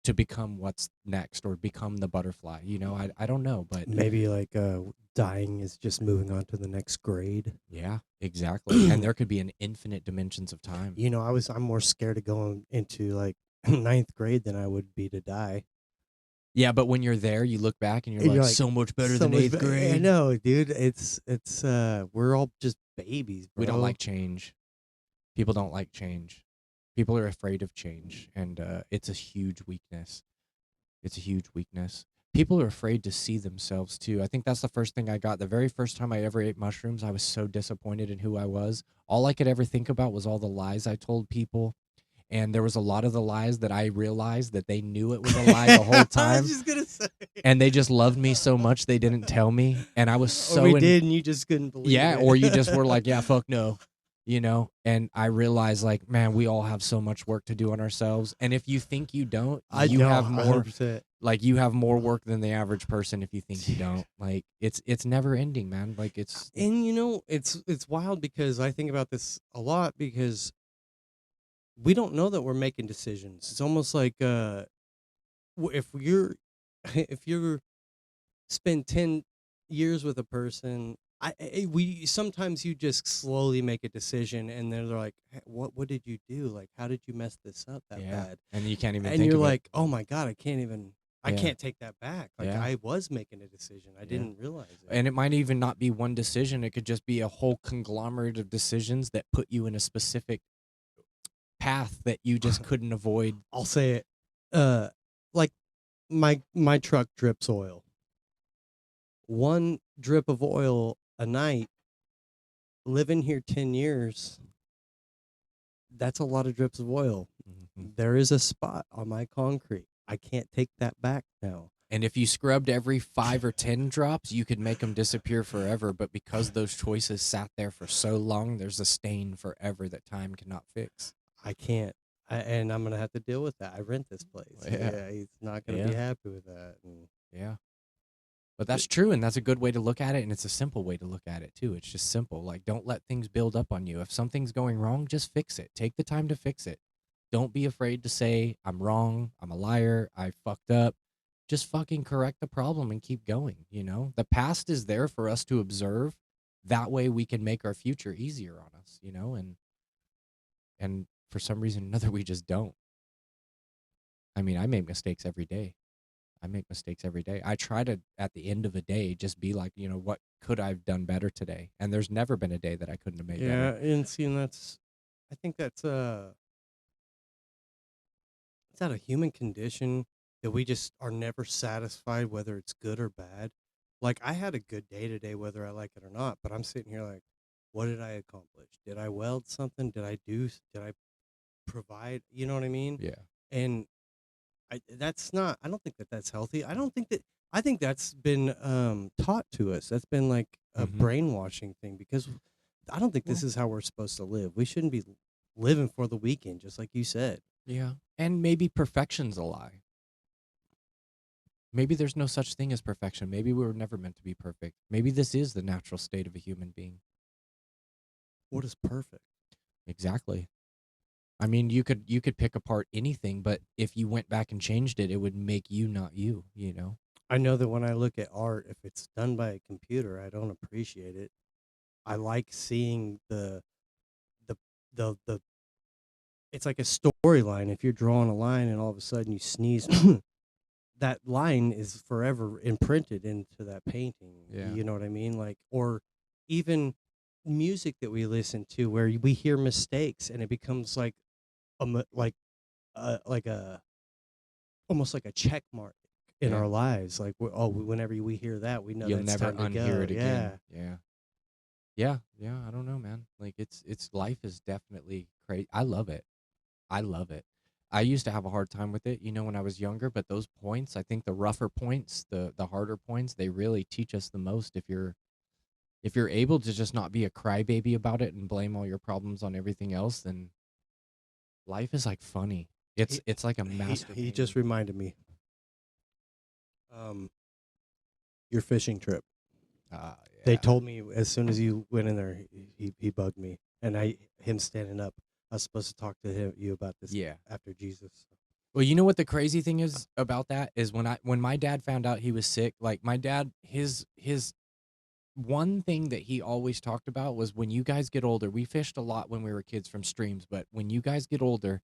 to become what's next or become the butterfly. You know, I don't know, but maybe like dying is just moving on to the next grade. yeah, exactly. And there could be an infinite dimensions of time. You know, I'm more scared of going into like ninth grade than I would be to die. Yeah, but when you're there, you look back and you're, And like, so much better than eighth I grade. know, dude. It's we're all just babies, bro. We don't like change. People don't like change. People are afraid of change, and it's a huge weakness. It's a huge weakness. People are afraid to see themselves too. I think that's the first thing I got. The very first time I ever ate mushrooms, I was so disappointed in who I was. All I could ever think about was all the lies I told people. And there was a lot of the lies that I realized that they knew it was a lie the whole I time. was just gonna say. And they just loved me so much they didn't tell me. And I was so Or we did, and you just couldn't believe yeah, it. or you just were like, yeah, fuck no. You know, and I realized, like, man, we all have so much work to do on ourselves. And if you think you don't, you have more 100%. like you have more work than the average person if you think you don't. Like it's never ending, man. Like And you know, it's wild because I think about this a lot because we don't know that we're making decisions. It's almost like if you're if you're spend 10 years with a person, we sometimes you just slowly make a decision and they're like, "Hey, what did you do? Like, how did you mess this up that yeah. bad?" And you can't even And think you're of like, "Oh my God, I Yeah. can't take that back. Like, Yeah. I was making a decision. I Yeah. didn't realize it." And it might even not be one decision. It could just be a whole conglomerate of decisions that put you in a specific path that you just couldn't avoid. I'll say it. Like my truck drips oil. one drip of oil a night, living here 10 years, that's a lot of drips of oil. Mhm. There is a spot on my concrete. I can't take that back now. And if you scrubbed every 5 or 10 drops, you could make them disappear forever. But because those choices sat there for so long, there's a stain forever that time cannot fix. I can't. And I'm going to have to deal with that. I rent this place. Yeah. Yeah, he's not going to be happy with that. And Yeah. But that's true, and that's a good way to look at it, and it's a simple way to look at it too. It's just simple. Like, don't let things build up on you. If something's going wrong, just fix it. Take the time to fix it. Don't be afraid to say, I'm wrong, I'm a liar, I fucked up. Just fucking correct the problem and keep going, you know? The past is there for us to observe. That way we can make our future easier on us, you know? And for some reason or another, we just don't. I mean, I make mistakes every day. I try to, at the end of a day, just be like, you know, what could I have done better today? And there's never been a day that I couldn't have made yeah, better. and see, and that's, I think that's it's not a human condition that we just are never satisfied, whether it's good or bad. Like, I had a good day today, whether I like it or not, but I'm sitting here like, what did I accomplish? Did I weld something? Did I provide? You know what I mean? Yeah. And that's not, I don't think that that's healthy. I think that's been taught to us. That's been like a Mhm. brainwashing thing, because I don't think this Well, is how we're supposed to live. We shouldn't be living for the weekend, just like you said. yeah. And maybe perfection's a lie. Maybe there's no such thing as perfection. Maybe we were never meant to be perfect. Maybe this is the natural state of a human being. What is perfect? Exactly. I mean, you could pick apart anything, but if you went back and changed it, it would make you not you, you know? I know that when I look at art, if it's done by a computer, I don't appreciate it. I like seeing the the it's like a storyline. If you're drawing a line and all of a sudden you sneeze, that line is forever imprinted into that painting. Yeah. You know what I mean? Like, or even music that we listen to where we hear mistakes and it becomes like like a almost like a check mark in Yeah. our lives. Like, whenever we hear that, we know You'll that's never time to unhear go. it Yeah. again. Yeah. Yeah, yeah, I don't know, man. Like it's life is definitely crazy. I love it. I love it. I used to have a hard time with it, you know, when I was younger, but those points, I think the rougher points, the harder points, they really teach us the most if you're able to just not be a crybaby about it and blame all your problems on everything else, then life is like funny. He It's like a master he painting. just reminded me. Um, your fishing trip. They Yeah. told me as soon as you went in there, he bugged me, and him standing up. I was supposed to talk to you about this Yeah. after Jesus. Well, you know what the crazy thing is about that is when my dad found out he was sick, like my dad his one thing that he always talked about was when you guys get older, we fished a lot when we were kids from streams, but when you guys get older,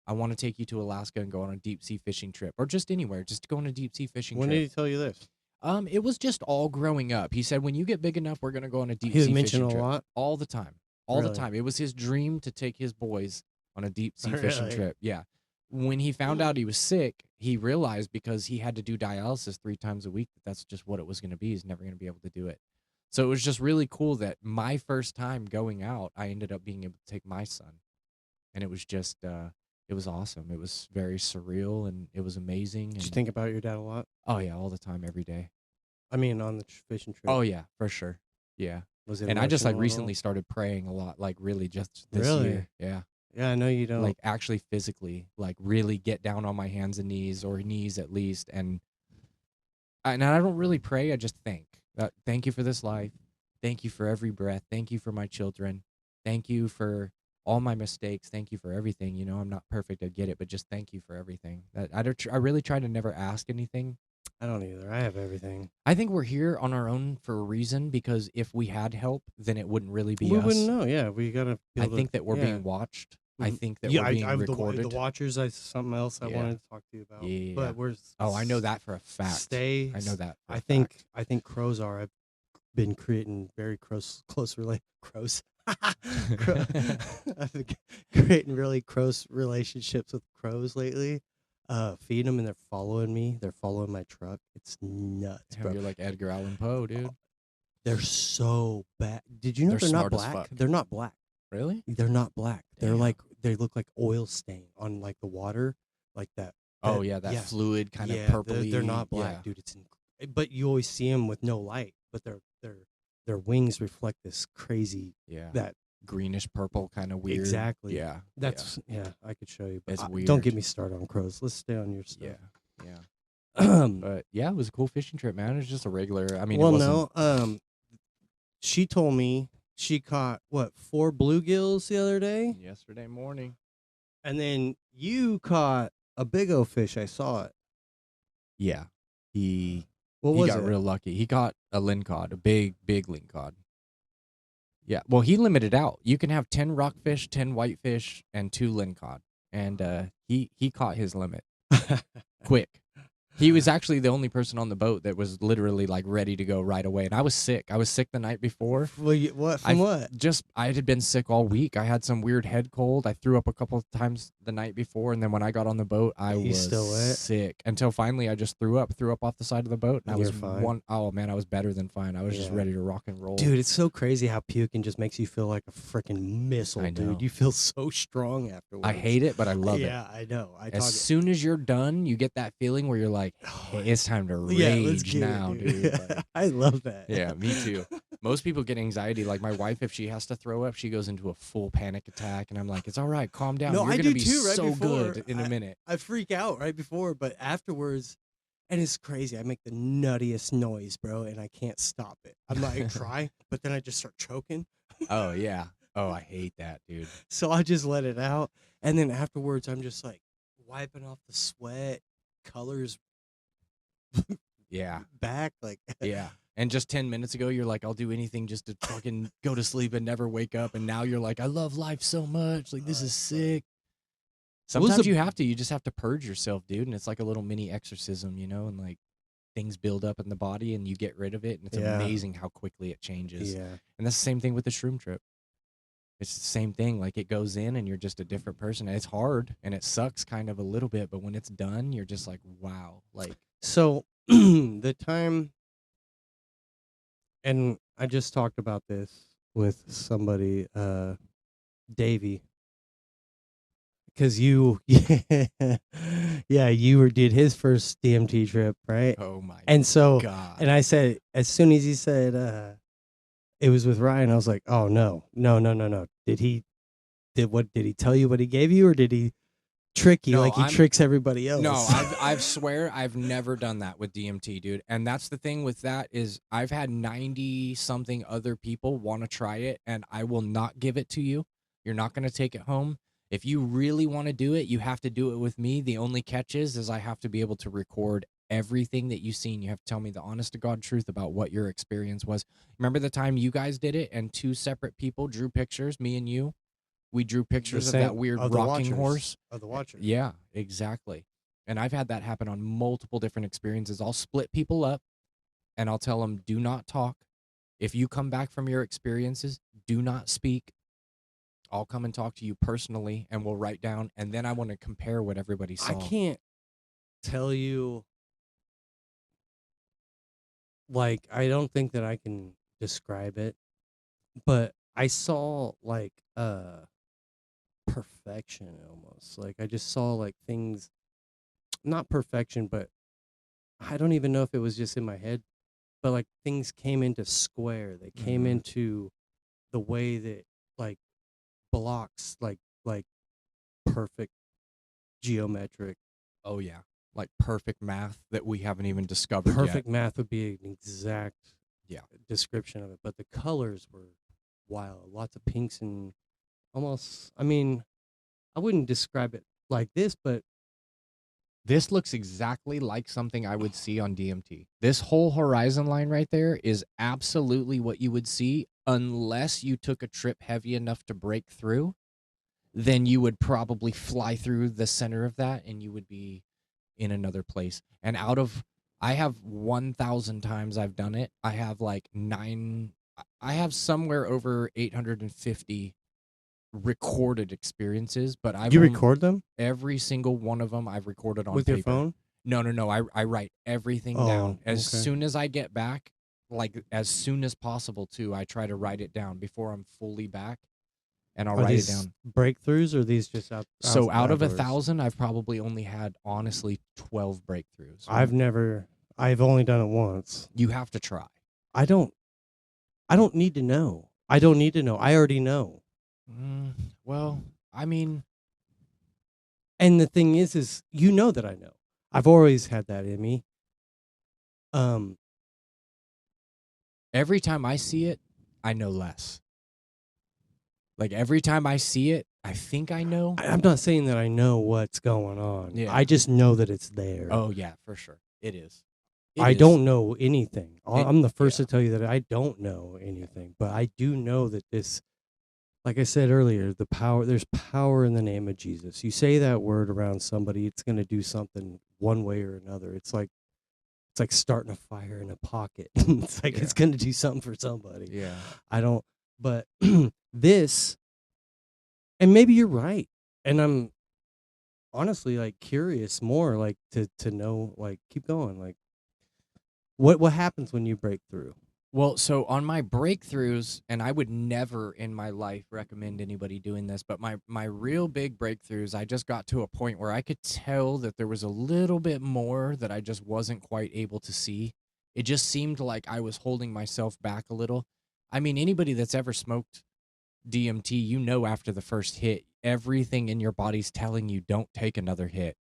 I want to take you to Alaska and go on a deep sea fishing trip or just anywhere, just go on a deep sea fishing When did trip. he tell you this? It was just all growing up. He said when you get big enough, we're going to go on a deep He would sea mention fishing a trip lot. all the time. All the Really? time. It was his dream to take his boys on a deep sea fishing Really? trip. Yeah. When he found out he was sick, he realized because he had to do dialysis 3 times a week that that's just what it was going to be. He's never going to be able to do it. So it was just really cool that my first time going out, I ended up being able to take my son. And it was just it was awesome. It was very surreal and it was amazing. Did you And think about your dad a lot? oh yeah, all the time, every day. I mean, on the fishing trip. Oh yeah, for sure. Yeah. Was it And I just like emotional at all? recently started praying a lot, like really just this Really? year. Yeah. Yeah, I know you don't. Like actually physically, like really get down on my hands and knees or knees at least. And I don't really pray. I just thank you for this life. Thank you for every breath. Thank you for my children. Thank you for all my mistakes. Thank you for everything. You know, I'm not perfect. I get it, but just thank you for everything. I really try to never ask anything. I don't either. I have everything. I think we're here on our own for a reason because if we had help, then it wouldn't really be We us. wouldn't know. Yeah, we gotta be I able think to. that we're Yeah. being watched. I Mhm. think that Yeah, we're being the recorded. Watchers. Something else I Yeah. wanted to talk to you about. Yeah. But we're Oh, I know that for a fact. Stay. I know that. For a I fact. think crows are. I've been creating very close crows. I've been creating really close relationships with crows lately. feed them, and they're following me. They're following my truck. It's nuts, Damn, bro. you're like Edgar Allan Poe, dude. They're so bad. Did you know They're they're not smart as black? fuck. They're not black. Really? They're not black. They're Damn. like they look like oil stain on like the water, like that. Oh yeah, that fluid kind of purpley. They're not black, Yeah. dude. But you always see them with no light, but their wings reflect this crazy Yeah. that Greenish purple kind of weird. exactly. Yeah. That's I could show you, but It's don't weird. get me started on crows. Let's stay on your Yeah. stuff. Yeah. But yeah, it was a cool fishing trip, man. It was just a regular. I mean, well, it wasn't. no. She told me she caught 4 bluegills the other day, Yesterday morning. and then you caught a big O fish. I saw it. Yeah. He What was got it? real lucky. He caught a lingcod, a big lingcod. Yeah. Well, he limited out. You can have 10 rockfish, 10 whitefish, and 2 lingcod. And he caught his limit quick. He was actually the only person on the boat that was literally like ready to go right away. And I was sick. I was sick the night before. Well, what from what? I had been sick all week. I had some weird head cold. I threw up a couple of times the night before, and then when I got on the boat, I was still wet? sick until finally I just threw up off the side of the boat, and I was You're fine? Oh man, I was better than fine. I was just Yeah. ready to rock and roll. Dude, it's so crazy how puking just makes you feel like a freaking missile, I know. dude. You feel so strong afterwards. I hate it, but I love it. Yeah, I know. As soon as you're done, you get that feeling where you're like, hey, it's time to yeah, let's rage get now, it, dude. Like, I love that. yeah, me too. Most people get anxiety. Like my wife, if she has to throw up, she goes into a full panic attack, and I'm like, "It's all right, calm down. No, You're I gonna do be too, right so before. good in a minute." I freak out right before, but afterwards, and it's crazy. I make the nuttiest noise, bro, and I can't stop it. I'm like, try, but then I just start choking. Oh yeah. Oh, I hate that, dude. So I just let it out, and then afterwards, I'm just like wiping off the sweat, colors Yeah, back, like yeah. And just 10 minutes ago, you're like, "I'll do anything just to fucking go to sleep and never wake up," and now you're like, "I love life so much. Like this is sick." What was Sometimes the- you have to. You just have to purge yourself, dude, and it's like a little mini exorcism, you know, and like things build up in the body, and you get rid of it, and it's Yeah. amazing how quickly it changes. Yeah. And that's the same thing with the shroom trip. It's the same thing. Like it goes in and you're just a different person. And it's hard and it sucks kind of a little bit, but when it's done, you're just like, wow. Like, So the time, and I just talked about this with somebody, Davey, because you, yeah, did his first DMT trip, right? oh my And so, God. and I said, as soon as he said, it was with Ryan, I was like, oh no. Did he tell you what he gave you, or did he trick you No, like he I'm- tricks everybody else? No, I swear I've never done that with DMT, dude. And that's the thing with that is I've had 90 something other people want to try it, and I will not give it to you. You're not going to take it home. If you really want to do it, you have to do it with me. The only catch is I have to be able to record everything that you've seen. You have to tell me the honest to God truth about what your experience was. Remember the time you guys did it and 2 separate people drew pictures, me and you? We drew pictures of that weird of the rocking watchers. horse. Of the watchers. Yeah, exactly. And I've had that happen on multiple different experiences. I'll split people up and I'll tell them, do not talk. If you come back from your experiences, do not speak. I'll come and talk to you personally and we'll write down. And then I want to compare what everybody saw. I can't tell you, like, I don't think that I can describe it, but I saw like perfection almost. Like I just saw like things, not perfection, but I don't even know if it was just in my head, but like things came into square. They came Mhm. into the way that like blocks, like perfect geometric. Oh, yeah. Like perfect math that we haven't even discovered Perfect yet. math would be an exact Yeah. description of it, but the colors were wild. Lots of pinks and almost, I mean, I wouldn't describe it like this, but This looks exactly like something I would see on DMT. This whole horizon line right there is absolutely what you would see unless you took a trip heavy enough to break through. Then you would probably fly through the center of that and you would be in another place. And I have 1,000 times I've done it. I have like I have somewhere over 850 recorded experiences, but I've You only, record them every single one of them I've recorded on with your paper. phone? No. I write everything down Oh, as okay. soon as I get back, like as soon as possible too. I try to write it down before I'm fully back, and I'll Are write it these down. breakthroughs or are these just So out of outdoors? 1,000, I've probably only had honestly 12 breakthroughs. I've only done it once. You have to try. I don't need to know. I don't need to know. I already know. Well, I mean, And the thing is you know that I know. I've always had that in me. every time I see it, I know less. Like every time I see it, I think I know. I'm not saying that I know what's going on. Yeah. I just know that it's there. Oh yeah, for sure. It is. I don't know anything. I'm the first yeah. to tell you that I don't know anything, but I do know that this, like I said earlier, there's power in the name of Jesus. You say that word around somebody, it's going to do something one way or another. It's like starting a fire in a pocket. It's like it's going to do something for somebody. Yeah. I don't, but this, and maybe you're right. And I'm honestly like curious more, like to know, like keep going, like what happens when you break through? Well, so on my breakthroughs, and I would never in my life recommend anybody doing this, but my real big breakthroughs, I just got to a point where I could tell that there was a little bit more that I just wasn't quite able to see. It just seemed like I was holding myself back a little. I mean, anybody that's ever smoked DMT, you know, after the first hit, everything in your body's telling you don't take another hit.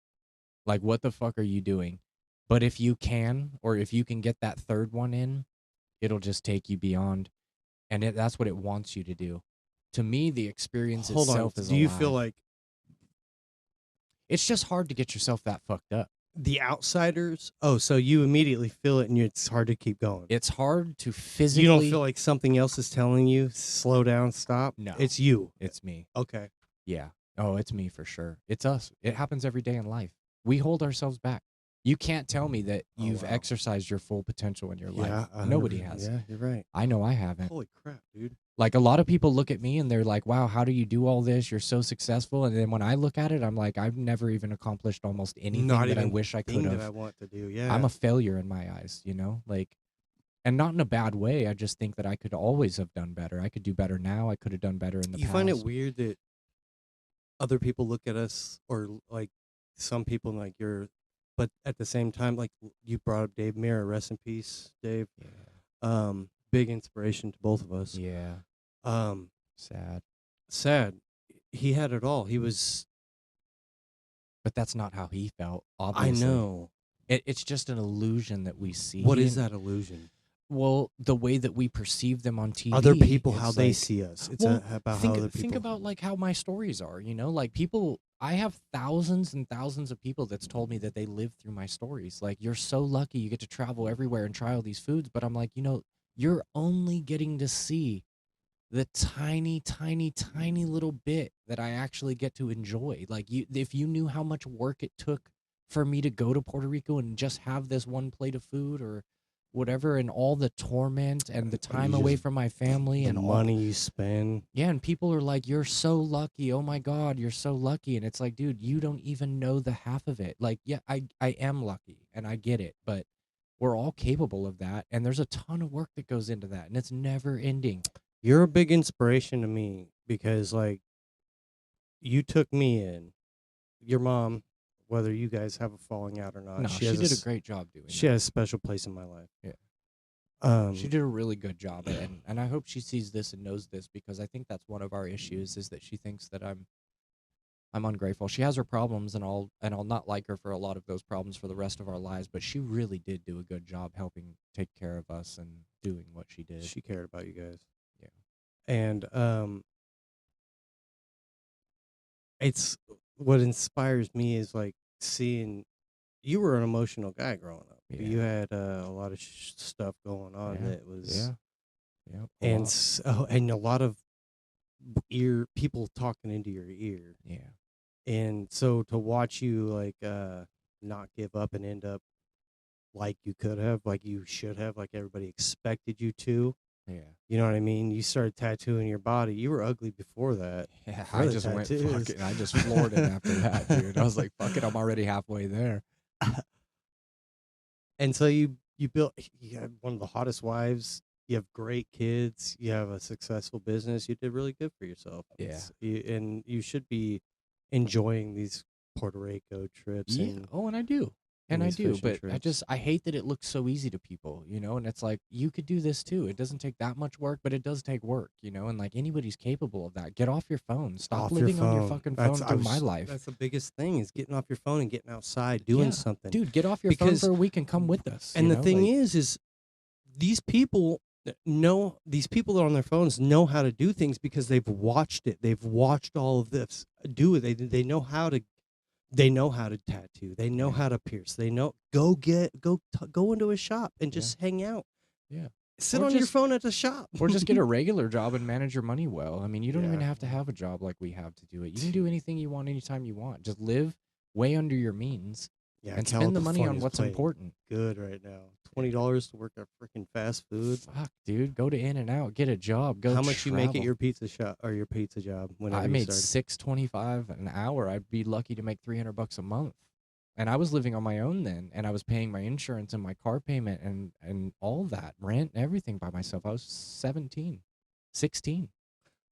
Like, what the fuck are you doing? But if you can, or if you can get that third one in, it'll just take you beyond. And that's what it wants you to do. To me, the experience Hold on. itself is Do you alive. feel like It's just hard to get yourself that fucked up. the outsiders? Oh, so you immediately feel it and it's hard to keep going. It's hard to physically. You don't feel like something else is telling you slow down, stop? No. It's you. It's me. Okay. Yeah. Oh, it's me for sure. It's us. It happens every day in life. We hold ourselves back. You can't tell me that you've wow. exercised your full potential in your life. Yeah, Nobody has. Yeah, you're right. I know I haven't. Holy crap, dude. Like a lot of people look at me and they're like, wow, how do you do all this? You're so successful. And then when I look at it, I'm like, I've never even accomplished almost anything that I wish I could Thing have. that I want to do. Yeah. I'm a failure in my eyes, you know? Like, and not in a bad way. I just think that I could always have done better. I could do better now. I could have done better in the past. You find it weird that other people look at us, or like some people like but at the same time, like you brought up Dave Mirra, rest in peace, Dave. Yeah. Big inspiration to both of us. Yeah. Sad. He had it all. He was. But that's not how he felt. Obviously. I know. It's just an illusion that we see. What is that illusion? Well, the way that we perceive them on TV. Other people, how they see us. It's about how other people. Think about like how my stories are, you know? Like people, I have thousands and thousands of people that's told me that they live through my stories. Like, you're so lucky you get to travel everywhere and try all these foods. But I'm like, you know, you're only getting to see the tiny, tiny, tiny little bit that I actually get to enjoy. Like, if you knew how much work it took for me to go to Puerto Rico and just have this one plate of food or whatever, and all the torment and the time away from my family and money you spend. Yeah, and people are like, you're so lucky. Oh my God, you're so lucky. And it's like, dude, you don't even know the half of it. Like, yeah, I am lucky and I get it, but we're all capable of that. And there's a ton of work that goes into that, and it's never ending. You're a big inspiration to me because, like, you took me in. Your mom, whether you guys have a falling out or not, No, she did a great job doing She that. has a special place in my life. Yeah. She did a really good job, and I hope she sees this and knows this, because I think that's one of our issues, is that she thinks that I'm ungrateful. She has her problems, and I'll not like her for a lot of those problems for the rest of our lives, but she really did do a good job helping take care of us and doing what she did. She cared about you guys. Yeah. And it's what inspires me is like seeing you were an emotional guy growing up. Yeah. You had a lot of stuff going on that was yeah, and a lot of people talking into your ear. Yeah. And so to watch you like not give up and end up like you could have, like you should have, like everybody expected you to, Yeah. You know what I mean? You started tattooing your body. You were ugly before that. Yeah, Before I the just went tattoos. fucking, I just floored it after that, dude. I was like, fuck it, I'm already halfway there. And so you built you have one of the hottest wives. You have great kids. You have a successful business. You did really good for yourself. Yeah. And you should be enjoying these Puerto Rico trips Yeah. Oh, and I do. And I these do. fishing But trips. I hate that it looks so easy to people, you know? And it's like, you could do this too. It doesn't take that much work, but it does take work, you know? And like anybody's capable of that. Get off your phone. Stop Off your living on your phone. fucking phone through my Was life. that's the biggest thing is getting off your phone and getting outside, doing Yeah. something. Dude, get off your phone for Because a week and come with us. and You the know? thing Like, is these people know these people that are on their phones know how to do things because they've watched it. They've watched all of this do it. They know how to tattoo. They know yeah. how to pierce. They know go into a shop and Yeah. just hang out. Yeah. Sit Or on your just phone at the shop. or just get a regular job and manage your money well. I mean, you don't even Yeah. have to have a job like we have to do it. You can do anything you want anytime you want. Just live way under your means Yeah, and spend the money on California's what's playing important. good right now. $20 to work at freaking fast food. Fuck, dude, go to In-N-Out, get a job, go How much you make at travel. your pizza shop or your pizza job whenever I you made started? $6.25 an hour. I'd be lucky to make $300 a month. And I was living on my own then, and I was paying my insurance and my car payment and all that, rent, everything by myself. I was 17, 16.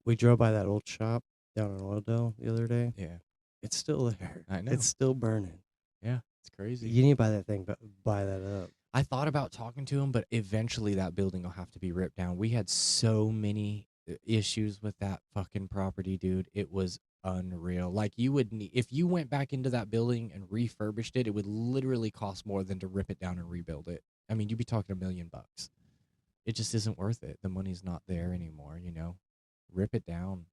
We drove by that old shop down in Oildale the other day. Yeah, It's still there. I know. It's still burning. Yeah, it's crazy. You need to buy that thing, but buy that up. I thought about talking to him, but eventually that building will have to be ripped down. We had so many issues with that fucking property, dude. It was unreal. Like you would need, if you went back into that building and refurbished it, it would literally cost more than to rip it down and rebuild it. I mean, you'd be talking $1 million. It just isn't worth it. The money's not there anymore, you know? Rip it down.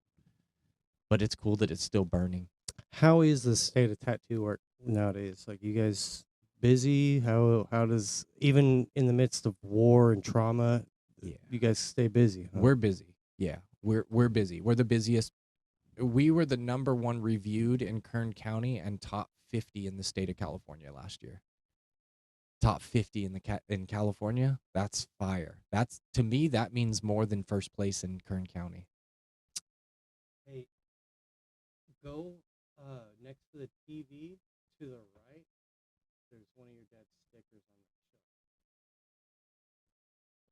But it's cool that it's still burning. How is the state of tattoo work nowadays? Like you guys busy? How does even in the midst of war and trauma, Yeah. you guys stay busy? Huh? We're busy. Yeah. We're busy. We're the busiest. We were the #1 reviewed in Kern County and top 50 in the state of California last year. Top 50 in California. That's fire. That's, to me, that means more than first place in Kern County. Hey, go next to the TV to the right. There's one of your dad's stickers on the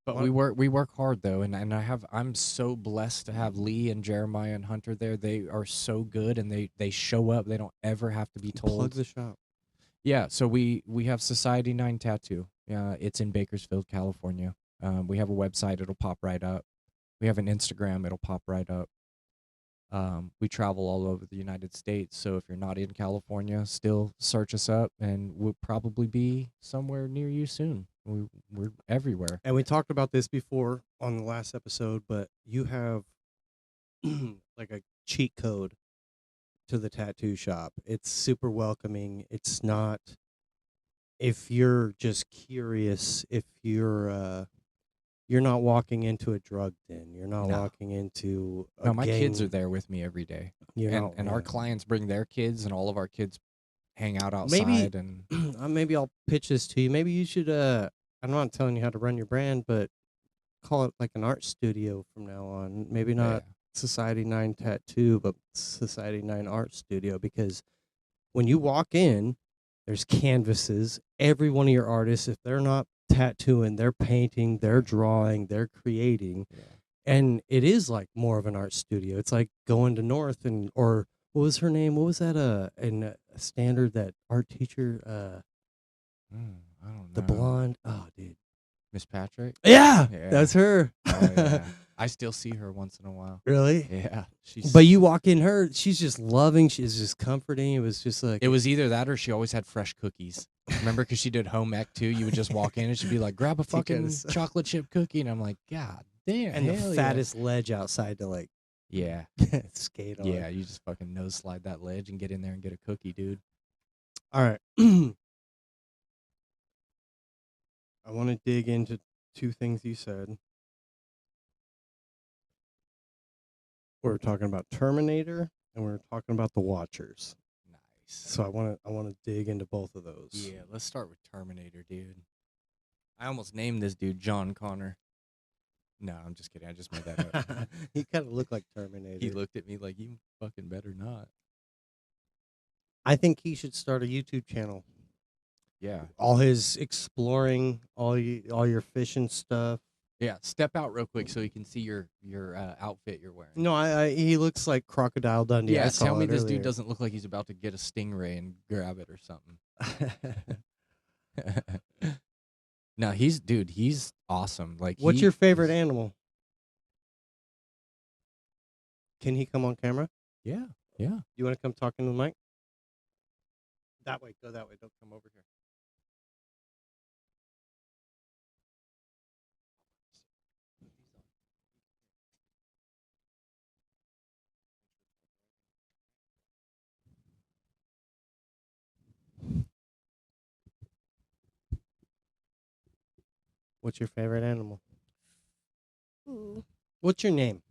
But What? we work hard though, and I'm so blessed to have Lee and Jeremiah and Hunter there. They are so good, and they show up. They don't ever have to be Plug told. the shop. Yeah, so we have Society 9 Tattoo. It's in Bakersfield, California. We have a website, it'll pop right up. We have an Instagram, it'll pop right up. We travel all over the United States, so if you're not in California, still search us up, and we'll probably be somewhere near you soon. We're everywhere. And we talked about this before on the last episode, but you have like a cheat code to the tattoo shop. It's super welcoming. It's not if you're just curious, if you're not walking into a drug den. You're not No. walking into a No, my kids are gang. there with me every day, You're and not, and our yeah. clients bring their kids, and all of our kids hang out Maybe outside. And maybe I'll pitch this to you. Maybe you should I'm not telling you how to run your brand, but call it like an art studio from now on. Maybe yeah, not Society 9 Tattoo, but Society 9 Art Studio, because when you walk in, there's canvases. Every one of your artists, if they're not tattooing, they're painting, they're drawing, they're creating. yeah. And it is like more of an art studio. It's like going to North or what was her name? What was that in a standard, that art teacher, I don't the know. blonde? Oh, dude. Miss Patrick. Yeah, Yeah. that's her. Oh yeah, I still see her once in a while. Really? Yeah, she's. But you walk in her, she's just loving. She's just comforting. It was just like It was either that or she always had fresh cookies. Remember, because she did home ec too. You would just walk in and she'd be like, "Grab a Take care of fucking this. chocolate chip cookie," and I'm like, "God damn!" and the hell fattest ledge outside to like Yeah, skate on. yeah. You just fucking nose slide that ledge and get in there and get a cookie, dude. All right. I want to dig into two things you said. We're talking about Terminator and we're talking about the Watchers. Nice. So I want to dig into both of those. Yeah, let's start with Terminator, dude. I almost named this dude John Connor. No, I'm just kidding. I just made that up. You kind of look like He Terminator. looked at me like, you fucking better not. I think he should start a YouTube channel. Yeah. All his exploring, all your fishing stuff. Yeah. Step out real quick so you can see your outfit you're wearing. No, he looks like Crocodile Dundee. Yeah. I saw Tell me it this dude earlier. doesn't look like he's about to get a stingray and grab it or something. No, he's awesome. Like, What's your favorite he's- animal? Can he come on camera? Yeah. Yeah. You want to come talk into the mic? That way. Go that way. Don't come over here. What's your favorite animal? Ooh. What's your name?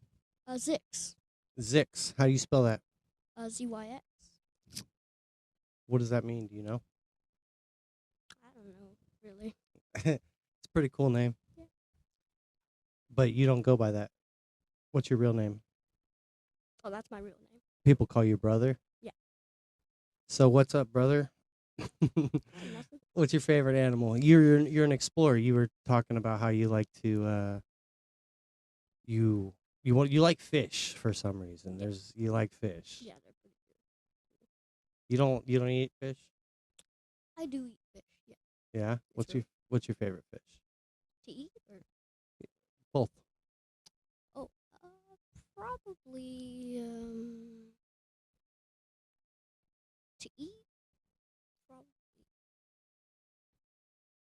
Zix. Zix. How do you spell that? ZYX. What does that mean? Do you know? I don't know, really. It's a pretty cool name. Yeah. But you don't go by that. What's your real name? Oh, that's my real name. People call you brother? Yeah. So what's up, brother? Nothing. What's your favorite animal? You're an explorer. You were talking about how you like to you like fish for some reason. You like fish. Yeah, they're pretty good. You don't eat fish? I do eat fish, yeah. Yeah. What's your favorite fish? To eat or? Both. Oh, probably, to eat?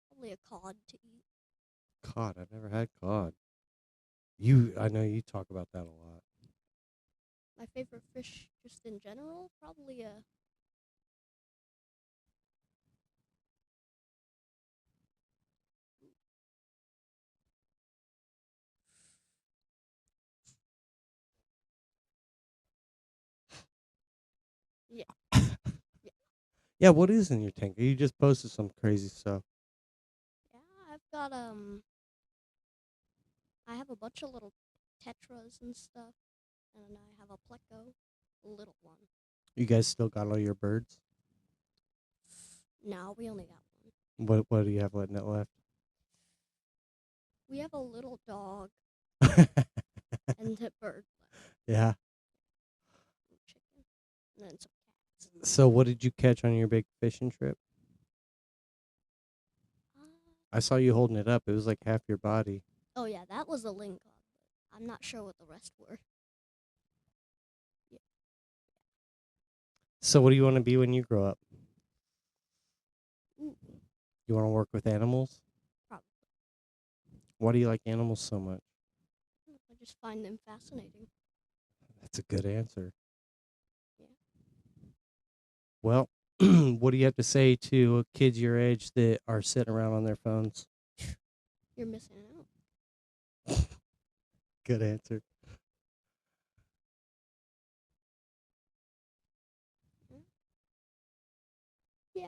Probably a cod to eat. Cod. I've never had cod. I know you talk about that a lot. My favorite fish, just in general, probably a. Yeah. Yeah, what is in your tank? You just posted some crazy stuff. Yeah, I've got, I have a bunch of little tetras and stuff, and I have a pleco, a little one. You guys still got all your birds? No, we only got one. What do you have left? We have a little dog and a bird left, Yeah. and chicken, and then some cats. So what did you catch on your big fishing trip? Uh, I saw you holding it up. It was like half your body. oh yeah, that was a lingcod, but I'm not sure what the rest were. So what do you want to be when you grow up? Ooh, You want to work with animals? probably. Why do you like animals so much? I just find them fascinating. That's a good answer. Yeah. Well, what do you have to say to kids your age that are sitting around on their phones? You're missing out. Good answer. Yeah.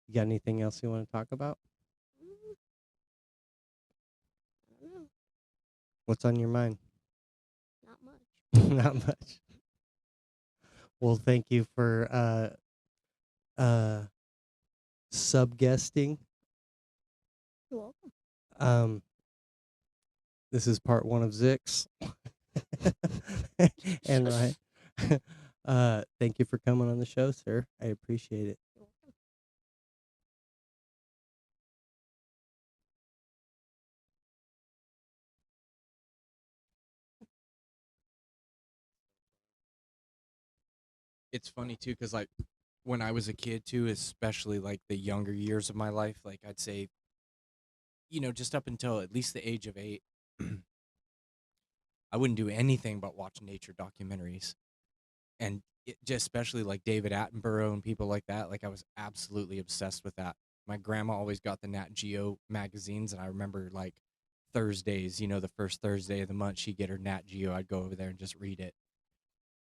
You got anything else you want to talk about? I don't know. What's on your mind? Not much. Not much. Well, thank you for sub guesting. You're welcome. This is part 1 of Zix. And Ryan. Thank you for coming on the show, sir. I appreciate it. You're welcome. It's funny too, because like when I was a kid too, especially like the younger years of my life, like I'd say, just up until at least the age of 8, I wouldn't do anything but watch nature documentaries. And just especially like David Attenborough and people like that, like I was absolutely obsessed with that. My grandma always got the Nat Geo magazines, and I remember like Thursdays, the first Thursday of the month, she'd get her Nat Geo. I'd go over there and just read it.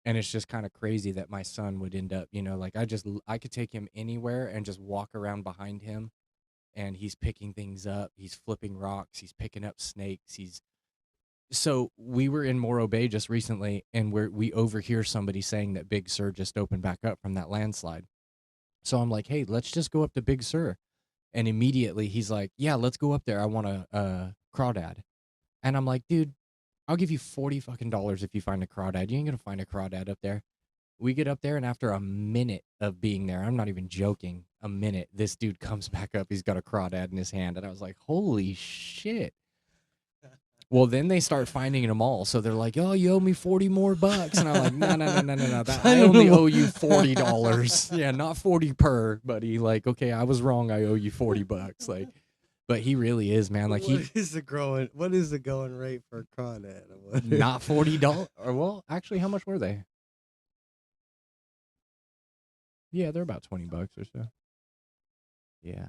And it's just kind of crazy that my son would end up, like I could take him anywhere and just walk around behind him and he's picking things up. He's flipping rocks. He's picking up snakes. So we were in Morro Bay just recently, and we overhear somebody saying that Big Sur just opened back up from that landslide. So I'm like, hey, let's just go up to Big Sur. And immediately he's like, yeah, let's go up there. I want a crawdad. And I'm like, dude, I'll give you $40 fucking if you find a crawdad. You ain't gonna find a crawdad up there. We get up there, and after a minute of being there, I'm not even joking, a minute, this dude comes back up. He's got a crawdad in his hand. And I was like, holy shit. Well, then they start finding them all. So they're like, oh, you owe me $40 more. And I'm like, no. I only owe you $40. Yeah, not 40 per, buddy. Like, okay, I was wrong. I owe you $40. Like, but he really is, man. Like, what is the going rate for a crawdad? not $40. Or, well, actually, how much were they? Yeah, they're about $20 or so. Yeah.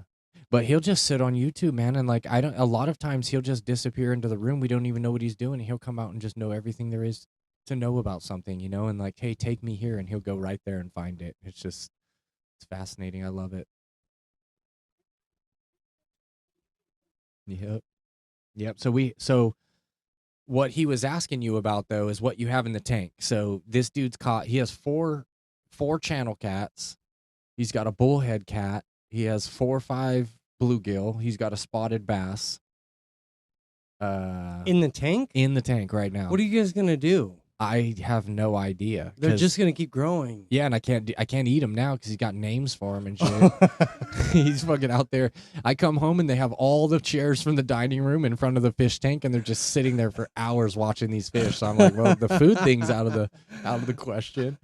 But he'll just sit on YouTube, man, and like a lot of times he'll just disappear into the room. We don't even know what he's doing. He'll come out and just know everything there is to know about something, you know, and like, hey, take me here, and he'll go right there and find it. It's fascinating. I love it. Yep. So what he was asking you about though is what you have in the tank. So this dude's he has four channel cats. He's got a bullhead cat. He has 4 or 5 bluegill. He's got a spotted bass. In the tank? In the tank right now. What are you guys gonna do? I have no idea. They're just gonna keep growing. Yeah, and I can't eat him now because he's got names for him and shit. He's fucking out there. I come home and they have all the chairs from the dining room in front of the fish tank, and they're just sitting there for hours watching these fish. So I'm like, well, the food thing's out of the question.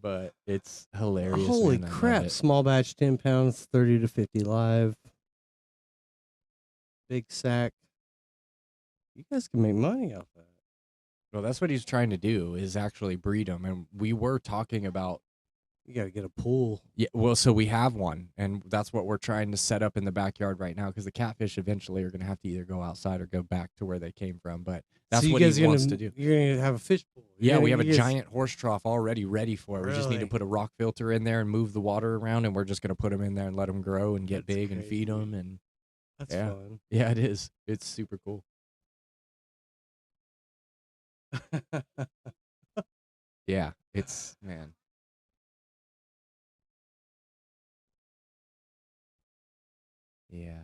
But it's hilarious. Holy man. crap. Small batch, 10 pounds, 30 to 50 live. Big sack. You guys can make money off that. Well, that's what he's trying to do, is actually breed them. And we were talking about. You got to get a pool. Yeah, well, so we have one, and that's what we're trying to set up in the backyard right now, because the catfish eventually are going to have to either go outside or go back to where they came from. But that's what he wants to do. You're going to have a fish pool. Yeah, we have a giant horse trough already ready for it. We just need to Really? put a rock filter in there and move the water around, and we're just going to put them in there and let them grow and get That's big and feed crazy. them. And That's Yeah. fun. yeah, it is. It's super cool. Yeah, it's, man. Yeah.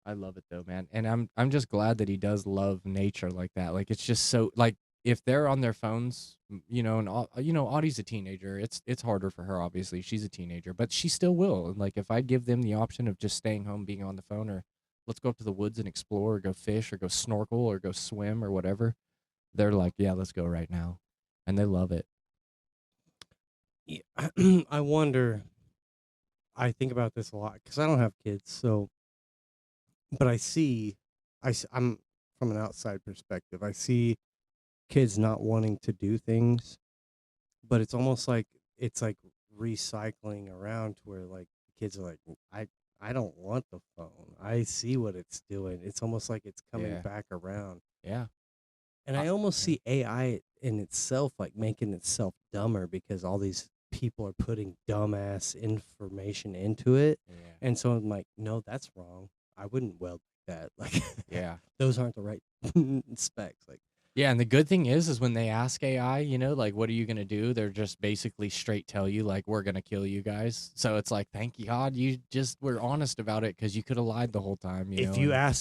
I love it though, man. And I'm just glad that he does love nature like that. Like, it's just so, like, if they're on their phones, you know, and Audie's a teenager. It's harder for her, obviously. She's a teenager, but she still will. And like, if I give them the option of just staying home, being on the phone, or let's go up to the woods and explore, or go fish, or go snorkel, or go swim, or whatever, they're like, yeah, let's go right now. And they love it. Yeah, I wonder. I think about this a lot because I don't have kids, but I'm from an outside perspective. I see kids not wanting to do things, but it's almost like it's like recycling around to where like kids are like, I don't want the phone. I see what it's doing. It's almost like it's coming Yeah. back around. Yeah. And I almost see AI in itself like making itself dumber because all these people are putting dumbass information into it. Yeah. And so I'm like, no, that's wrong. I wouldn't weld like that. Like, Yeah. those aren't the right specs. Like, Yeah, and the good thing is when they ask AI, you know, like, what are you going to do? They're just basically straight tell you, like, we're going to kill you guys. So it's like, thank God you just were honest about it, because you could have lied the whole time. You know?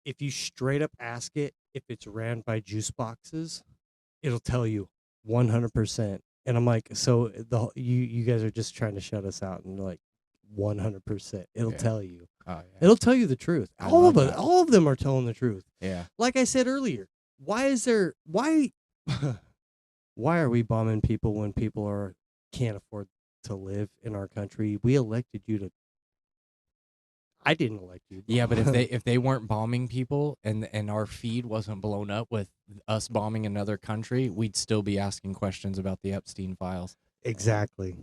if you straight up ask it if it's ran by juice boxes, it'll tell you 100%. And I'm like, so you guys are just trying to shut us out, and like 100%. It'll Yeah. tell you. Oh, yeah. It'll tell you the truth. I All love of it. that. All of them are telling the truth. Yeah. Like I said earlier, why why are we bombing people when people can't afford to live in our country? We elected you to. I didn't elect you. Yeah, but if they weren't bombing people, and our feed wasn't blown up with us bombing another country, we'd still be asking questions about the Epstein files. exactly,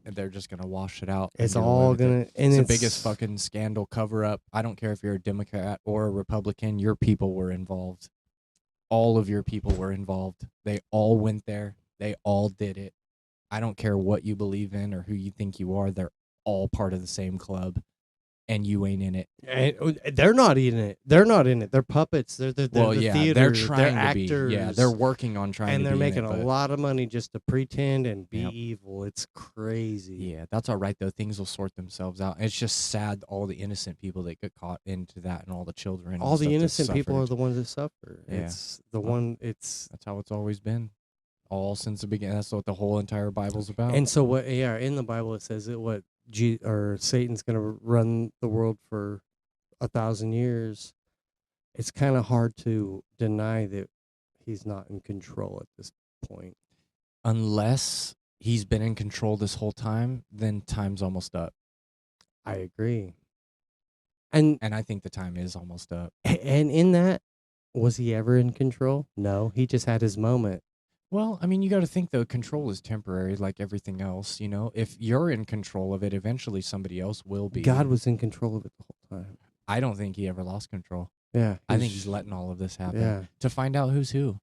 And they're just gonna wash it out. and it's get away all with it. gonna. And It's the biggest fucking scandal cover up. I don't care if you're a Democrat or a Republican. Your people were involved. All of your people were involved. They all went there. They all did it. I don't care what you believe in or who you think you are. They're all part of the same club, and you ain't in it. And they're not in it. They're not in it. They're puppets. They're the Well, the yeah, theater. they're trying to actors. be. Yeah, they're working on trying and to they're be making in it, a but lot of money just to pretend and be Yep. evil. It's crazy. yeah, that's all right though. Things will sort themselves out. It's just sad all the innocent people that get caught into that, and all the children. and All stuff the that innocent people are suffered. the ones that suffer. Yeah. It's the Well, one. It's That's how it's always been, all since the beginning. That's what the whole entire Bible's about. and so what? Yeah, in the Bible it says that what or Satan's going to run the world for 1,000 years. It's kind of hard to deny that he's not in control at this point. Unless he's been in control this whole time, then time's almost up. I agree. And And I think the time is almost up. and in that, was he ever in control? No, he just had his moment. Well, I mean, you got to think though, control is temporary, like everything else. You know, if you're in control of it, eventually somebody else will be. God was in control of it the whole time. I don't think he ever lost control. Yeah, I think he's letting all of this happen Yeah, to find out who's who.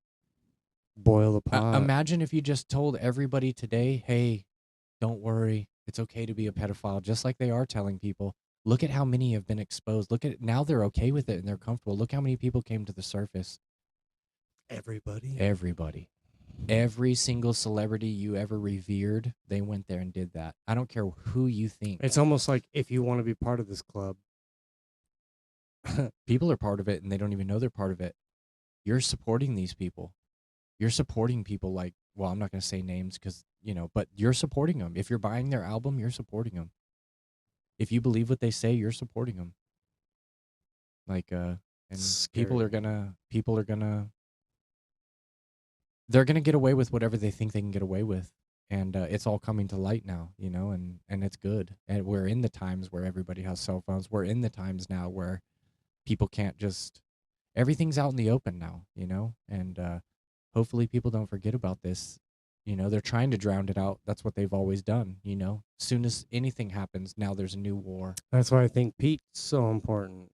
boil the pot. Imagine if you just told everybody today, "Hey, don't worry, it's okay to be a pedophile," just like they are telling people. Look at how many have been exposed. Look at now they're okay with it and they're comfortable. Look how many people came to the surface. Everybody. Everybody. Every single celebrity you ever revered, they went there and did that. I don't care who you think. It's almost like if you want to be part of this club, People are part of it and they don't even know they're part of it. You're supporting these people. You're supporting people like, well, I'm not going to say names because, but you're supporting them. If you're buying their album, you're supporting them. If you believe what they say, you're supporting them. Like, and people are Scary. they're gonna get away with whatever they think they can get away with, and it's all coming to light now, and it's good. And we're in the times where everybody has cell phones. We're in the times now where people can't just everything's out in the open now, and hopefully people don't forget about this. They're trying to drown it out. That's what they've always done. Soon as anything happens, now there's a new war. That's why I think Pete's so important.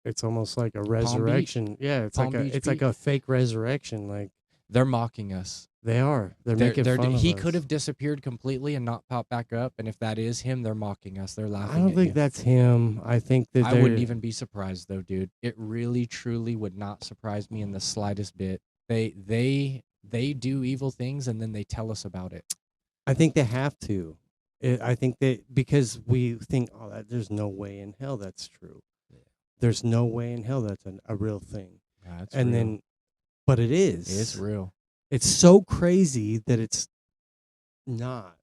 It's almost like a Beach. resurrection. Yeah, it's Palm like Beach it's like Pete. a fake resurrection. Like They're mocking us. they are. They're making fun of He us. could have disappeared completely and not popped back up. And if that is him, they're mocking us. They're laughing. I don't at think you. that's him. I think that I wouldn't even be surprised though, dude. It really, truly would not surprise me in the slightest bit. They do evil things and then they tell us about it. I think they have to. I think that because we think, oh, there's no way in hell that's true. There's no way in hell that's a real thing. Yeah, it's And real. then, but it is. It's real. It's so crazy that it's not.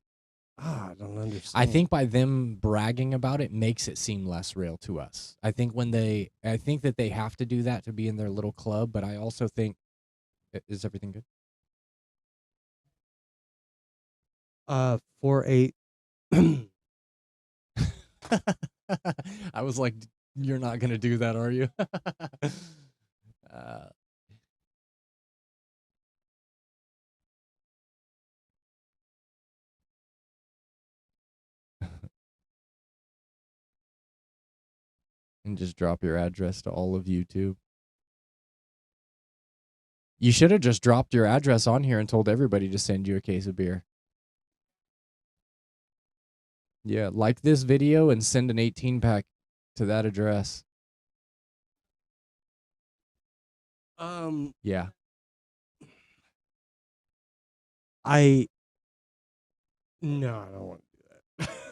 I don't understand. I think by them bragging about it makes it seem less real to us. I think that they have to do that to be in their little club, but I also think, is everything good? 4-8. I was like, you're not going to do that, are you? And just drop your address to all of YouTube. You should have just dropped your address on here and told everybody to send you a case of beer. Yeah, like this video and send an 18-pack to that address. Yeah. No, I don't want to do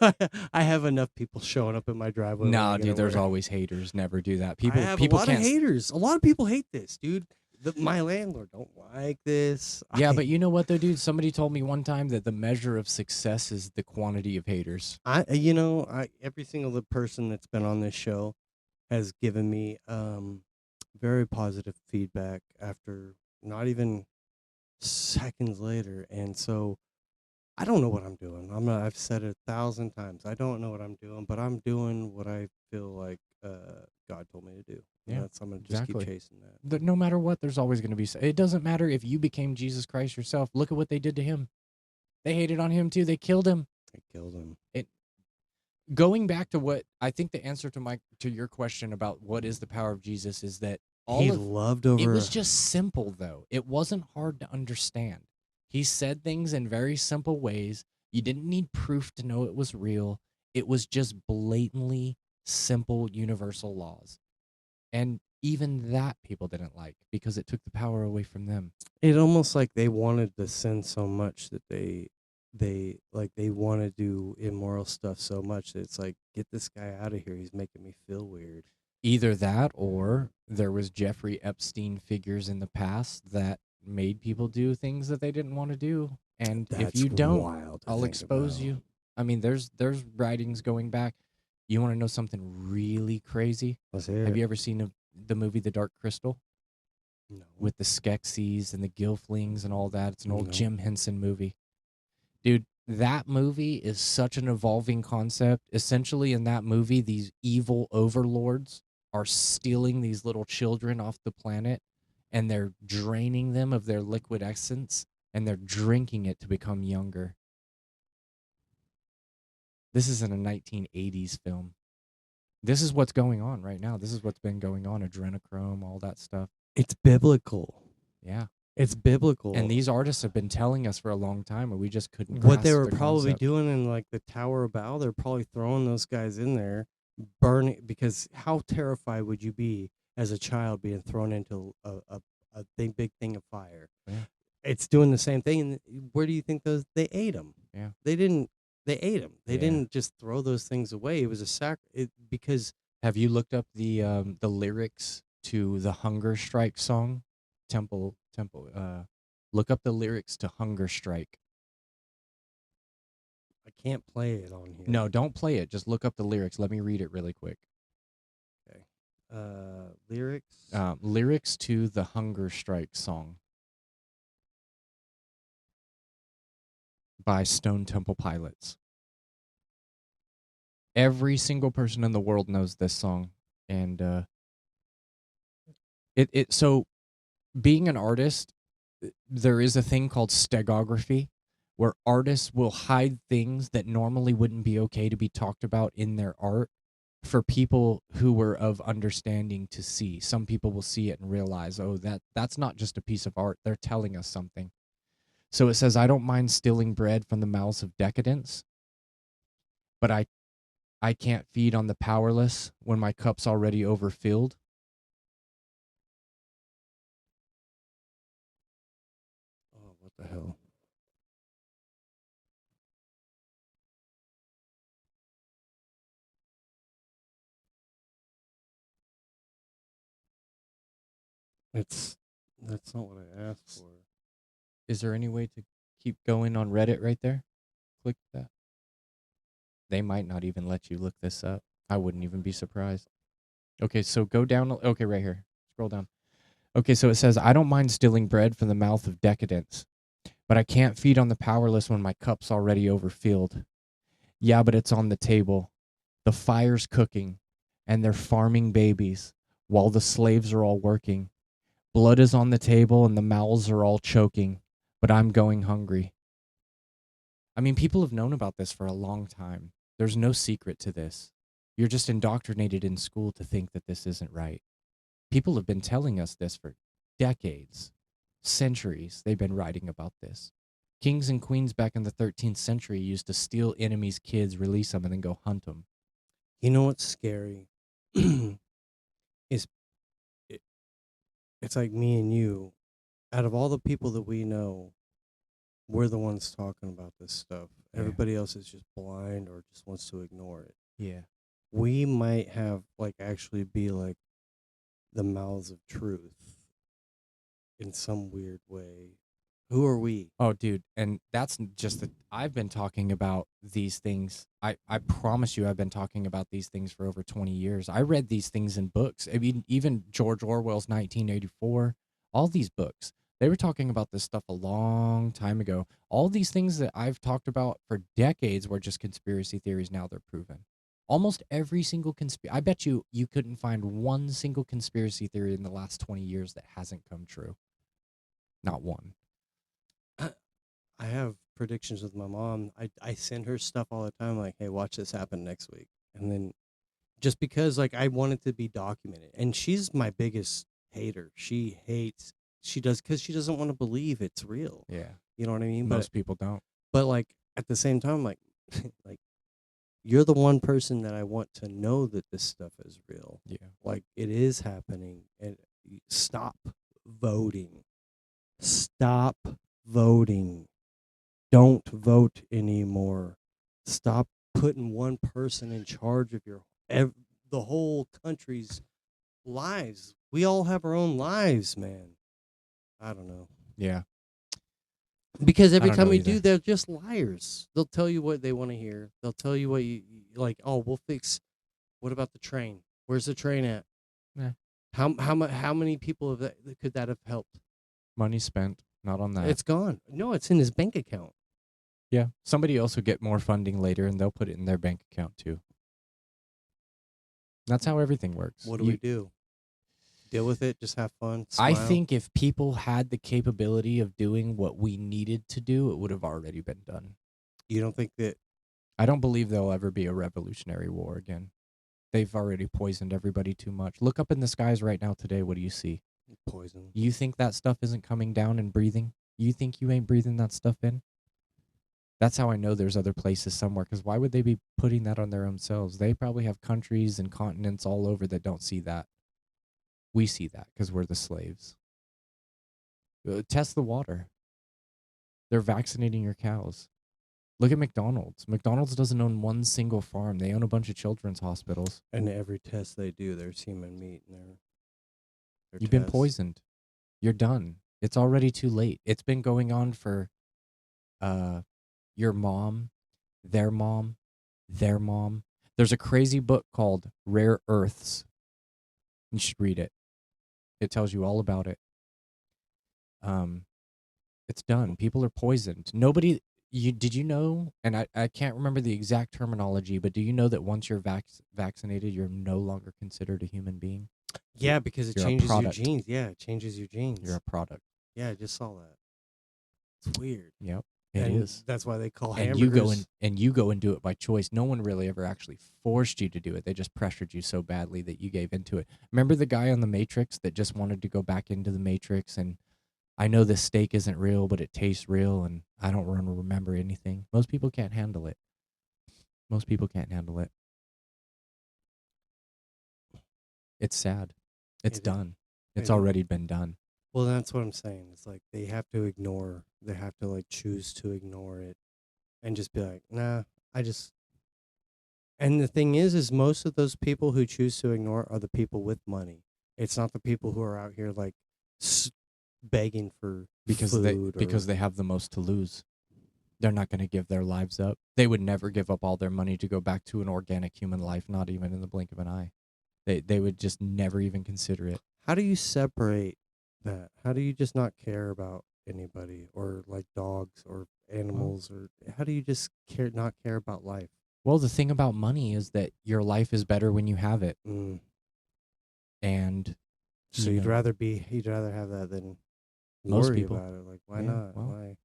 that. I have enough people showing up in my driveway. Nah, dude, there's always haters. Never do that. People I have people a lot can't of haters. A lot of people hate this, dude. My landlord don't like this. Yeah, but you know what though, dude? Somebody told me one time that the measure of success is the quantity of haters. Every single person that's been on this show has given me very positive feedback after not even seconds later, and so I don't know what I'm doing. I've said it 1,000 times. I don't know what I'm doing, but I'm doing what I feel like God told me to do. Yeah, I'm gonna just keep exactly. chasing that. No matter what, there's always going to be. It doesn't matter if you became Jesus Christ yourself. Look at what they did to him. They hated on him too. They killed him. I killed him. Going back to what I think the answer to your question about what is the power of Jesus is that He loved over. it was just simple though. It wasn't hard to understand. He said things in very simple ways. You didn't need proof to know it was real. It was just blatantly simple universal laws. And even that people didn't like because it took the power away from them. It almost like they wanted the sin so much that they want to do immoral stuff so much that it's like, get this guy out of here. He's making me feel weird. Either that or there was Jeffrey Epstein figures in the past that made people do things that they didn't want to do. And if That's you don't, wild to I'll think expose about. you. I mean, there's writings going back. You want to know something really crazy? Let's hear Have it. you ever seen the movie The Dark Crystal No. with the Skeksis and the Gilflings and all that? It's an old No. Jim Henson movie. Dude, that movie is such an evolving concept. Essentially, in that movie, these evil overlords are stealing these little children off the planet and they're draining them of their liquid essence and they're drinking it to become younger. This is in a 1980s film. This is what's going on right now. This is what's been going on. Adrenochrome, all that stuff. It's biblical. Yeah. It's biblical. And these artists have been telling us for a long time, and we just couldn't. What they grasp were the probably concept. doing in like the Tower of Babel, they're probably throwing those guys in there, burning. Because how terrified would you be as a child being thrown into a big thing of fire? Yeah. It's doing the same thing. And where do you think they ate them? Yeah. They didn't. They ate them. They Yeah. didn't just throw those things away. It was a because Have you looked up the lyrics to the Hunger Strike song? Temple. Look up the lyrics to Hunger Strike. I can't play it on here. No, don't play it. Just look up the lyrics. Let me read it really quick. Lyrics. Lyrics to the Hunger Strike song by Stone Temple Pilots. Every single person in the world knows this song, and so being an artist, there is a thing called stegography, where artists will hide things that normally wouldn't be okay to be talked about in their art for people who were of understanding to see. Some people will see it and realize, oh, that's not just a piece of art. They're telling us something. So it says, I don't mind stealing bread from the mouths of decadence, but I can't feed on the powerless when my cup's already overfilled. Oh, what the hell? That's not what I asked for. Is there any way to keep going on Reddit right there? Click that. They might not even let you look this up. I wouldn't even be surprised. Okay, so go down. Okay, right here. Scroll down. Okay, so it says, I don't mind stealing bread from the mouth of decadence, but I can't feed on the powerless when my cup's already overfilled. Yeah, but it's on the table. The fire's cooking, and they're farming babies while the slaves are all working. Blood is on the table, and the mouths are all choking, but I'm going hungry. I mean, people have known about this for a long time. There's no secret to this. You're just indoctrinated in school to think that this isn't right. People have been telling us this for decades, centuries. They've been writing about this. Kings and queens back in the 13th century used to steal enemies' kids, release them, and then go hunt them. You know what's scary? It's like me and you. Out of all the people that we know, we're the ones talking about this stuff. Yeah. Everybody else is just blind or just wants to ignore it. Yeah. We might have actually be like the mouths of truth in some weird way. Who are we? Oh, dude, and that's just that I've been talking about these things. I promise you I've been talking about these things for over 20 years. I read these things in books. I mean, even George Orwell's 1984, all these books. They were talking about this stuff a long time ago. All these things that I've talked about for decades were just conspiracy theories. Now they're proven. Almost every single I bet you couldn't find one single conspiracy theory in the last 20 years that hasn't come true. Not one. I have predictions with my mom. I send her stuff all the time, like, hey, watch this happen next week. And then just because I want it to be documented. And she's my biggest hater. She does because she doesn't want to believe it's real. Yeah. You know what I mean? Most people don't. But like at the same time, like like you're the one person that I want to know that this stuff is real. Yeah. Like it is happening, and stop voting. Stop voting. Don't vote anymore. Stop putting one person in charge of the whole country's lives. We all have our own lives, man. I don't know. Yeah. Because every don't time know we either. do, they're just liars. They'll tell you what they want to hear. They'll tell you what like. Oh, we'll fix. What about the train? Where's the train at? Yeah. How many people could that have helped? Money spent, not on that. It's gone. No, it's in his bank account. Yeah. Somebody else will get more funding later and they'll put it in their bank account too. That's how everything works. What do we do? Deal with it. Just have fun. I Smile? think if people had the capability of doing what we needed to do, it would have already been done. You don't think that I don't believe there'll ever be a revolutionary war again. They've already poisoned everybody too much. Look up in the skies right now today. What do you see? poison? You think that stuff isn't coming down and breathing? You think you ain't breathing that stuff in? That's how I know there's other places somewhere, because why would they be putting that on their own selves? They probably have countries and continents all over that don't see that. We see that because we're the slaves. Test the water. They're vaccinating your cows. Look at McDonald's. McDonald's doesn't own one single farm. They own a bunch of children's hospitals. And every test they do, there's human meat in their You've been tests. poisoned. You're done. It's already too late. It's been going on for your mom, their mom, their mom. There's a crazy book called Rare Earths. You should read it. It tells you all about it. It's done. People are poisoned. Nobody. Did you know? And I can't remember the exact terminology, but do you know that once you're vaccinated, you're no longer considered a human being? Yeah, because it You're a changes your product. genes. Yeah, it changes your genes. You're a product. Yeah, I just saw that. It's weird. Yep, it is. That's why they call And hamburgers. you go and do it by choice. No one really ever actually forced you to do it. They just pressured you so badly that you gave into it. Remember the guy on the Matrix that just wanted to go back into the Matrix and I know this steak isn't real, but it tastes real and I don't remember anything. Most people can't handle it. Most people can't handle it. It's sad. It's It is. done. It's It is. already been done. Well, that's what I'm saying. It's like they have to ignore. They have to like choose to ignore it, and just be like, nah. And the thing is most of those people who choose to ignore are the people with money. It's not the people who are out here like begging for Because food they have the most to lose. They're not going to give their lives up. They would never give up all their money to go back to an organic human life, not even in the blink of an eye. They would just never even consider it. How do you separate that? How do you just not care about anybody or like dogs or animals or how do you just not care about life? Well, the thing about money is that your life is better when you have it. Mm. And So you you'd know, rather have that than Most worry people. about it. Like why Yeah, not? well, Why?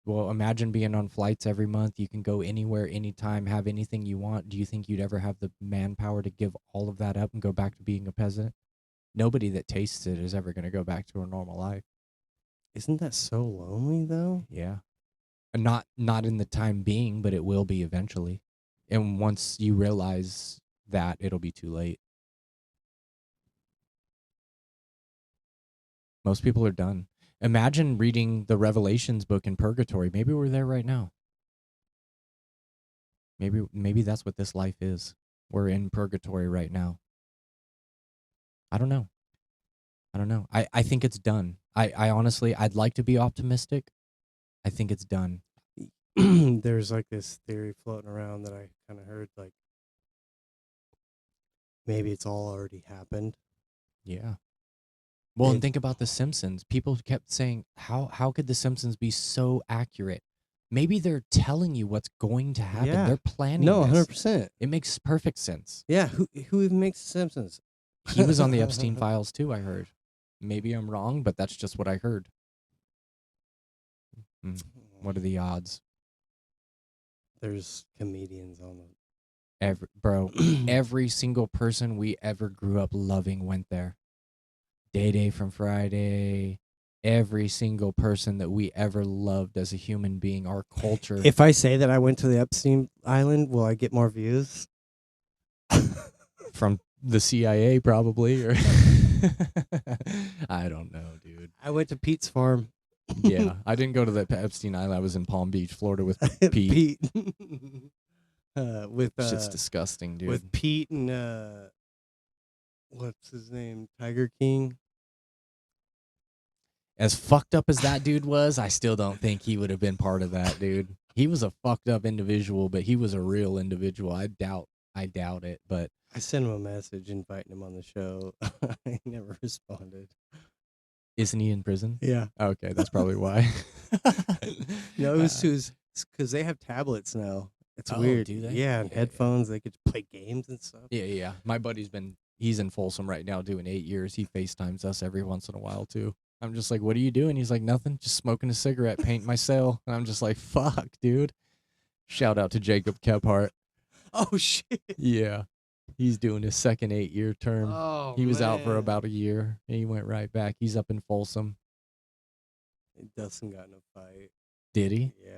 well, imagine being on flights every month. You can go anywhere, anytime, have anything you want. Do you think you'd ever have the manpower to give all of that up and go back to being a peasant? Nobody that tastes it is ever going to go back to a normal life. Isn't that so lonely though? Yeah. And not in the time being, but it will be eventually. And once you realize that, it'll be too late. Most people are done. Imagine reading the Revelations book in purgatory. Maybe we're there right now. Maybe that's what this life is. We're in purgatory right now. I don't know. I think it's done. I honestly, I'd like to be optimistic. I think it's done. There's like this theory floating around that I kind of heard like maybe it's all already happened. Yeah. Well, and It- think about The Simpsons. People kept saying, how could The Simpsons be so accurate? Maybe they're telling you what's going to happen. Yeah. They're planning No, this. 100%. It makes perfect sense. Yeah, who even makes The Simpsons? He was on the Epstein files too, I heard. Maybe I'm wrong, but that's just what I heard. What are the odds? There's comedians on the Every single person we ever grew up loving went there. Day Day from Friday, every single person that we ever loved as a human being, our culture. If I say that I went to the Epstein Island, will I get more views? From the CIA, probably, or I don't know, dude. I went to Pete's farm. Yeah, I didn't go to the Epstein Island. I was in Palm Beach, Florida, with Pete. With Shit's disgusting, dude. with Pete and what's his name, Tiger King. As fucked up as that dude was, I still don't think he would have been part of that, dude. He was a fucked up individual, but he was a real individual. I doubt it, but I sent him a message inviting him on the show. He never responded. isn't he in prison? Yeah. Okay, that's probably why. No, it was because they have tablets now. It's Oh, weird. do they? Yeah, and Yeah, yeah. headphones. They could play games and stuff. Yeah. My buddy's he's in Folsom right now doing 8 years. He FaceTimes us every once in a while too. I'm just like, what are you doing? He's like, nothing, just smoking a cigarette, painting my cell. And I'm just like, fuck, dude. Shout out to Jacob Kephart. Oh shit. Yeah. He's doing his second 8-year term. Oh, He was out for man. about a year and he went right back. He's up in Folsom. Dustin got in a fight. Did he? Yeah.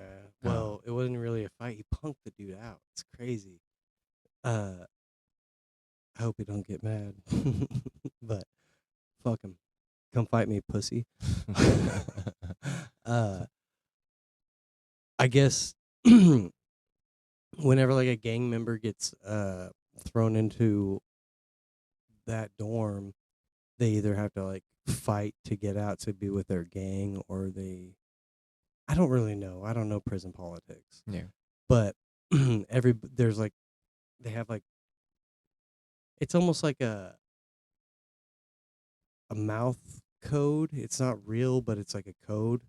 Oh. Well, it wasn't really a fight. He punked the dude out. It's crazy. I hope he don't get mad. But fuck him. Come fight me, pussy. I guess whenever like a gang member gets thrown into that dorm, they either have to like fight to get out to be with their gang, or I don't really know. I don't know prison politics. Yeah. But there's like they have like it's almost like a mouth code. It's not real, but it's like a code.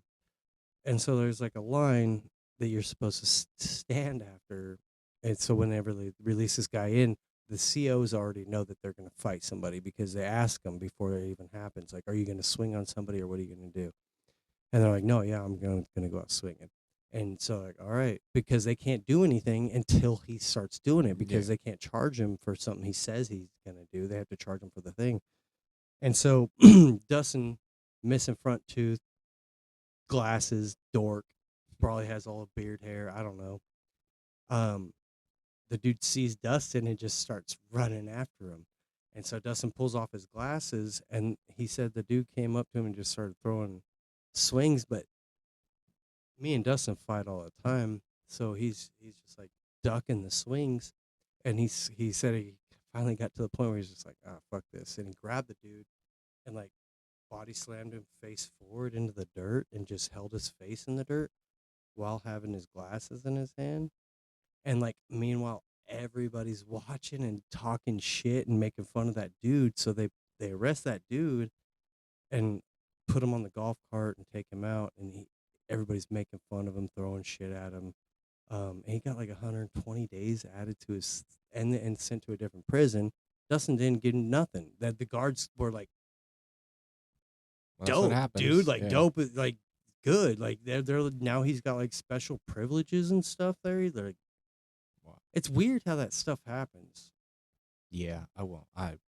And so there's like a line that you're supposed to stand after. And so whenever they release this guy in, the COs already know that they're going to fight somebody because they ask them before it even happens, like, are you going to swing on somebody or what are you going to do? And they're like, no, yeah, I'm going to go out swinging. And so like, all right, because they can't do anything until he starts doing it, because they can't charge him for something he says he's going to do. They have to charge him for the thing. And so Dustin, missing front tooth, glasses, dork, probably has all the beard hair. I don't know. The dude sees Dustin and just starts running after him. And so Dustin pulls off his glasses, and he said the dude came up to him and just started throwing swings. But me and Dustin fight all the time, so he's just like ducking the swings. And he said he finally got to the point where he's just like, ah, fuck this. And he grabbed the dude and like body slammed him face forward into the dirt and just held his face in the dirt while having his glasses in his hand. And like meanwhile, everybody's watching and talking shit and making fun of that dude. So they arrest that dude and put him on the golf cart and take him out. And everybody's making fun of him, throwing shit at him. And he got like 120 days added to his and sent to a different prison. Dustin didn't get nothing. That the guards were like, Well, that's what dope, happens. dude. Like Yeah. dope is like good. Like they're now he's got like special privileges and stuff there. They're like, Wow. it's weird how that stuff happens. Yeah, I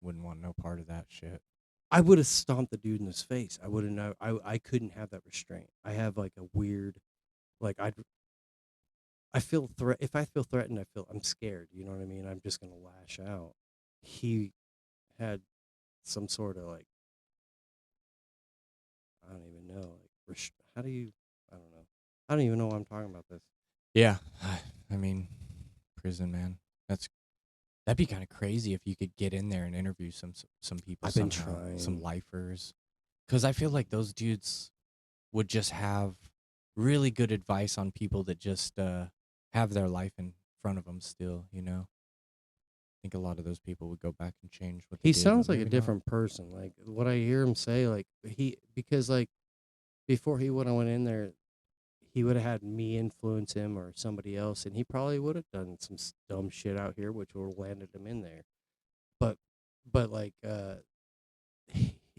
wouldn't want no part of that shit. I would have stomped the dude in his face. I wouldn't know. I couldn't have that restraint. I have like a weird, like I feel if I feel threatened, I'm scared. You know what I mean? I'm just gonna lash out. He had some sort of like, I don't even know. Like, how do you? I don't know. I don't even know why I'm talking about this. Yeah, I mean, prison, man. That'd be kind of crazy if you could get in there and interview some people. I've been somehow, some trying. lifers, because I feel like those dudes would just have really good advice on people that just have their life in front of them still. You know, I think a lot of those people would go back and change what they He did, sounds but like a maybe not. different person. Like what I hear him say, like because like before he would have went in there, he would have had me influence him or somebody else, and he probably would have done some dumb shit out here, which would have landed him in there. But like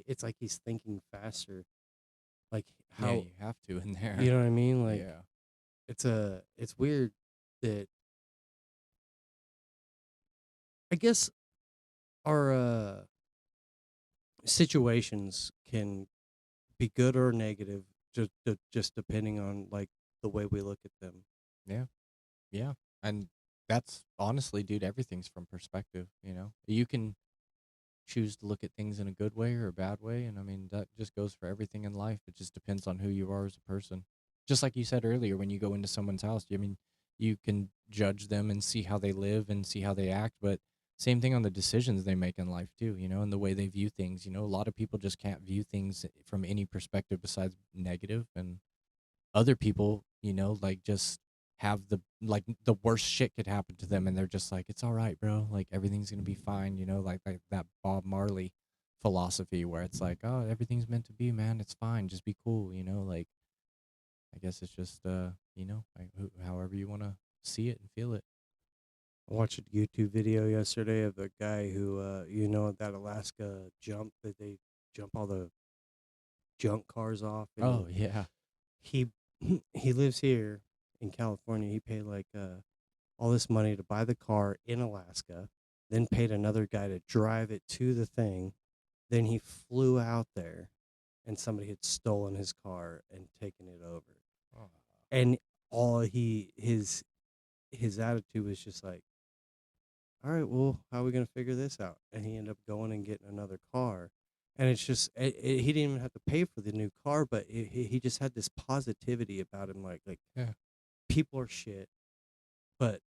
it's like he's thinking faster. Like Yeah, how you have to in there. you know what I mean? Like yeah. it's weird that I guess our situations can be good or negative, just depending on like the way we look at them. Yeah. Yeah. And that's honestly, dude, everything's from perspective, you know. You can choose to look at things in a good way or a bad way, and I mean that just goes for everything in life. It just depends on who you are as a person. Just like you said earlier, when you go into someone's house, I mean, you can judge them and see how they live and see how they act, but same thing on the decisions they make in life too, you know, and the way they view things. You know, a lot of people just can't view things from any perspective besides negative, and other people, you know, like just have the worst shit could happen to them and they're just like, it's all right, bro. Like everything's gonna be fine, you know, like that Bob Marley philosophy where it's like, oh, everything's meant to be, man. It's fine. Just be cool, you know, like I guess it's just you know, like, however you wanna see it and feel it. I watched a YouTube video yesterday of a guy who, that Alaska jump that they jump all the junk cars off, and Oh yeah. he he lives here in California. He paid like all this money to buy the car in Alaska, then paid another guy to drive it to the thing. Then he flew out there, and somebody had stolen his car and taken it over. Oh. And all his attitude was just like, all right, well, how are we going to figure this out? And he ended up going and getting another car. And it's just, he didn't even have to pay for the new car, but he just had this positivity about him. Like Yeah. people are shit, but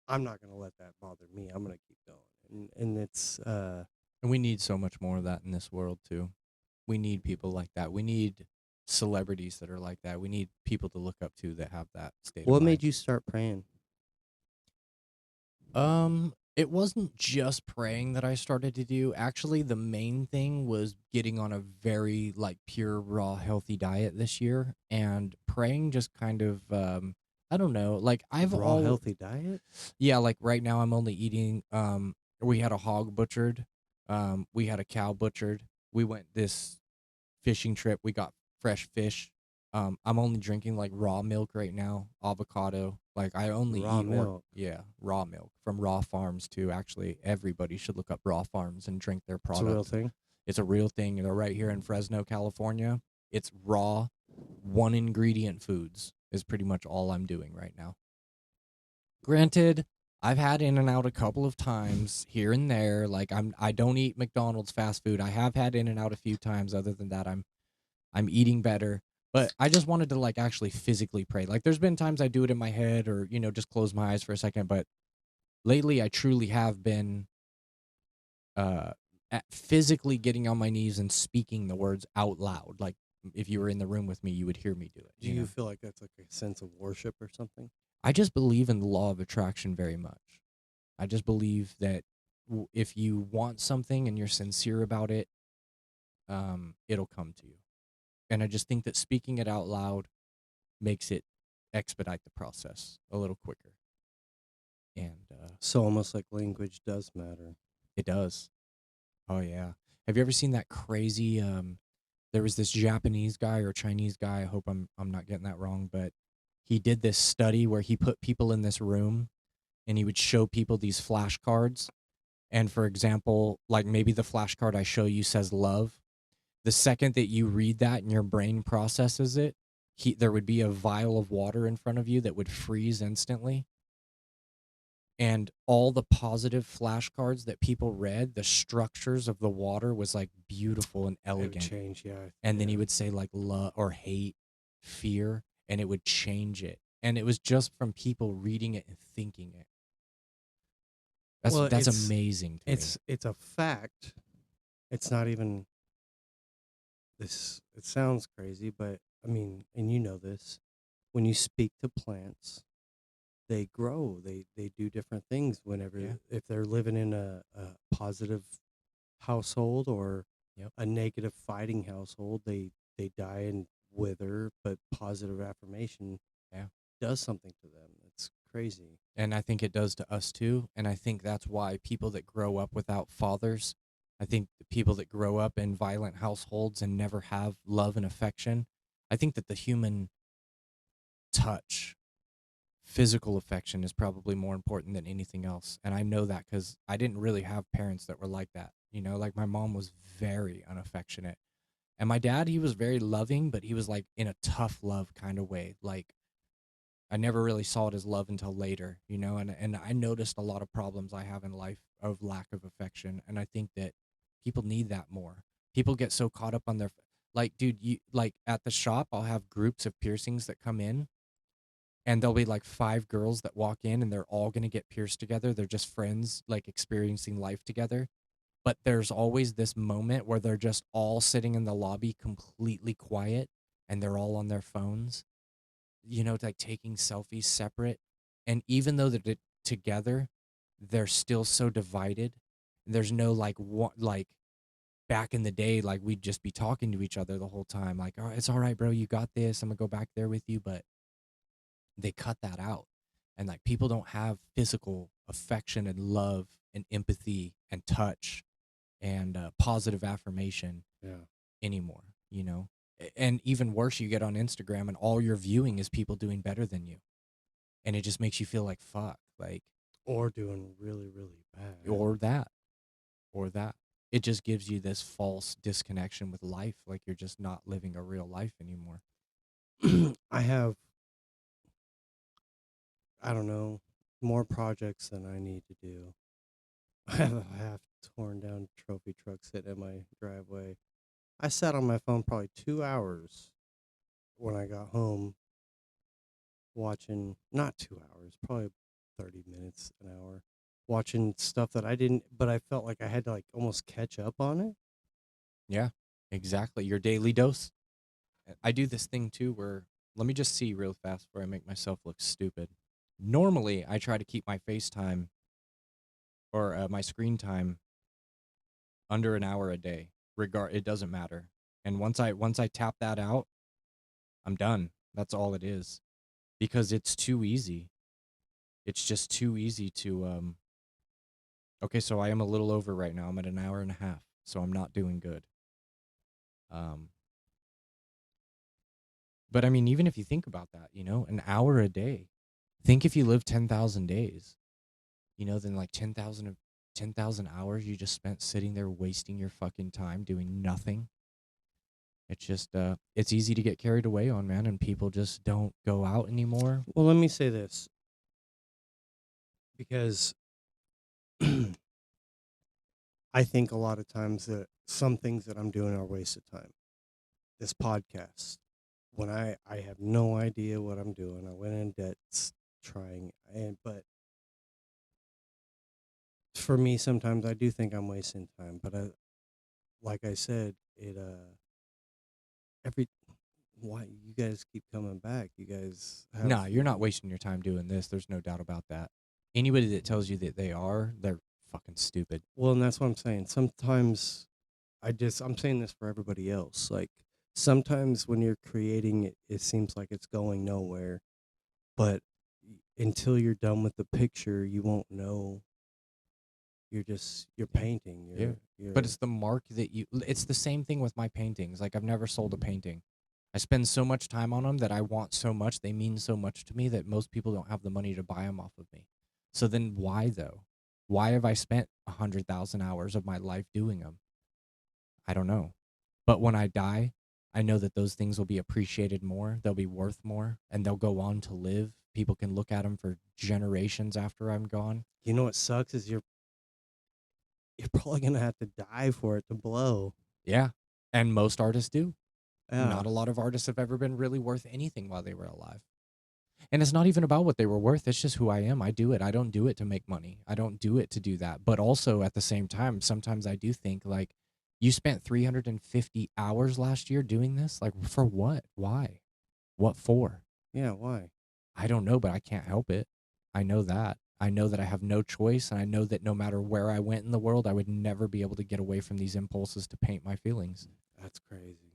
I'm not going to let that bother me. I'm going to keep going. And it's, And we need so much more of that in this world too. We need people like that. We need celebrities that are like that. We need people to look up to that have that state of what mind. made you start praying? It wasn't just praying that I started to do. Actually, the main thing was getting on a very like pure raw healthy diet this year, and praying just kind of I don't know, like I've Raw all healthy diet? yeah, like right now I'm only eating we had a hog butchered, we had a cow butchered. We went this fishing trip. We got fresh fish. I'm only drinking like raw milk right now, avocado. Like I only Raw eat milk. yeah, raw milk from Raw Farms too. Actually, everybody should look up Raw Farms and drink their It's a real product. thing. It's a real thing. They're right here in Fresno, California. It's raw, one ingredient foods is pretty much all I'm doing right now. Granted, I've had In and Out a couple of times here and there. Like I don't eat McDonald's fast food. I have had In and Out a few times. Other than that, I'm eating better. But I just wanted to like actually physically pray. Like there's been times I do it in my head or, you know, just close my eyes for a second. But lately I truly have been uh physically getting on my knees and speaking the words out loud. Like if you were in the room with me, you would hear me do it. Do You you know? feel like that's like a sense of worship or something? I just believe in the law of attraction very much. I just believe that if you want something and you're sincere about it, it'll come to you. And I just think that speaking it out loud makes it expedite the process a little quicker. And So almost like language does matter. it does. Oh yeah. Have you ever seen that crazy there was this Japanese guy or Chinese guy, I hope I'm not getting that wrong, but he did this study where he put people in this room and he would show people these flashcards. And for example, like maybe the flashcard I show you says love. The second that you read that and your brain processes it, there would be a vial of water in front of you that would freeze instantly. And all the positive flashcards that people read, the structures of the water was like beautiful and It would elegant. change, yeah. And then he yeah. would say like love or hate, fear, and it would change it. And it was just from people reading it and thinking it. Well, That's amazing to me. it's a fact. It's not even this. It sounds crazy, but I mean, and you know this. When you speak to plants, they grow. They do different things whenever Yeah. if they're living in a positive household or Yep. a negative fighting household, they die and wither. But positive affirmation Yeah. does something to them. It's crazy. And I think it does to us too. And I think that's why people that grow up without fathers, I think the people that grow up in violent households and never have love and affection, I think that the human touch, physical affection is probably more important than anything else. And I know that because I didn't really have parents that were like that. You know, like my mom was very unaffectionate. And my dad, he was very loving, but he was like in a tough love kind of way. Like I never really saw it as love until later, you know, and I noticed a lot of problems I have in life of lack of affection, and I think that people need that more. People get so caught up on their like, dude, you like at the shop, I'll have groups of piercings that come in, and there'll be like 5 girls that walk in, and they're all gonna get pierced together. They're just friends, like experiencing life together. But there's always this moment where they're just all sitting in the lobby completely quiet, and they're all on their phones, you know, like taking selfies separate. And even though they're together, they're still so divided. There's no like what like back in the day, like we'd just be talking to each other the whole time, like, oh, it's all right, bro, you got this. I'm gonna go back there with you. But they cut that out. And like people don't have physical affection and love and empathy and touch and positive affirmation Yeah. anymore, you know? And even worse, you get on Instagram and all you're viewing is people doing better than you. And it just makes you feel like fuck, like, Or doing really, really bad. or that, or that. It just gives you this false disconnection with life, like you're just not living a real life anymore. I have, I don't know, more projects than I need to do. I have a half torn down trophy truck sitting in my driveway. I sat on my phone probably 2 hours when I got home watching, not 2 hours, probably 30 minutes, an hour, watching stuff that I didn't, but I felt like I had to like almost catch up on it. Yeah, exactly. Your daily dose. I do this thing too where let me just see real fast before I make myself look stupid. Normally, I try to keep my FaceTime or my screen time under an hour a day. It doesn't matter. And once I tap that out, I'm done. That's all it is. Because it's too easy. It's just too easy to okay, so I am a little over right now. I'm at an hour and a half. So I'm not doing good. Um but I mean, even if you think about that, you know, an hour a day. Think if you live 10,000 days, you know, then like 10,000 hours you just spent sitting there wasting your fucking time doing nothing. It's just it's easy to get carried away on, man, and people just don't go out anymore. Well, let me say this because I think a lot of times that some things that I'm doing are a waste of time. This podcast, when I have no idea what I'm doing, I went in debt trying, but for me, sometimes I do think I'm wasting time. But like I said, it every why you guys keep coming back? You guys have Nah, you're not wasting your time doing this. There's no doubt about that. Anybody that tells you that they are, they're fucking stupid. well, and that's what I'm saying. Sometimes I'm saying this for everybody else. Like sometimes when you're creating it, it seems like it's going nowhere, but until you're done with the picture, you won't know. You're painting. Yeah. You're But it's the mark that it's the same thing with my paintings. Like I've never sold a painting. I spend so much time on them that I want so much. They mean so much to me that most people don't have the money to buy them off of me. So then why though? Why have I spent 100,000 hours of my life doing them? I don't know. But when I die, I know that those things will be appreciated more. They'll be worth more and they'll go on to live. People can look at them for generations after I'm gone. you know what sucks is you're probably gonna have to die for it to blow. Yeah. And most artists do. Yeah. Not a lot of artists have ever been really worth anything while they were alive. And it's not even about what they were worth. It's just who I am. I do it. I don't do it to make money. I don't do it to do that. But also at the same time, sometimes I do think like you spent 350 hours last year doing this. Like for what? Why? What for? Yeah, why? I don't know, but I can't help it. I know that. I know that I have no choice. And I know that no matter where I went in the world, I would never be able to get away from these impulses to paint my feelings. That's crazy.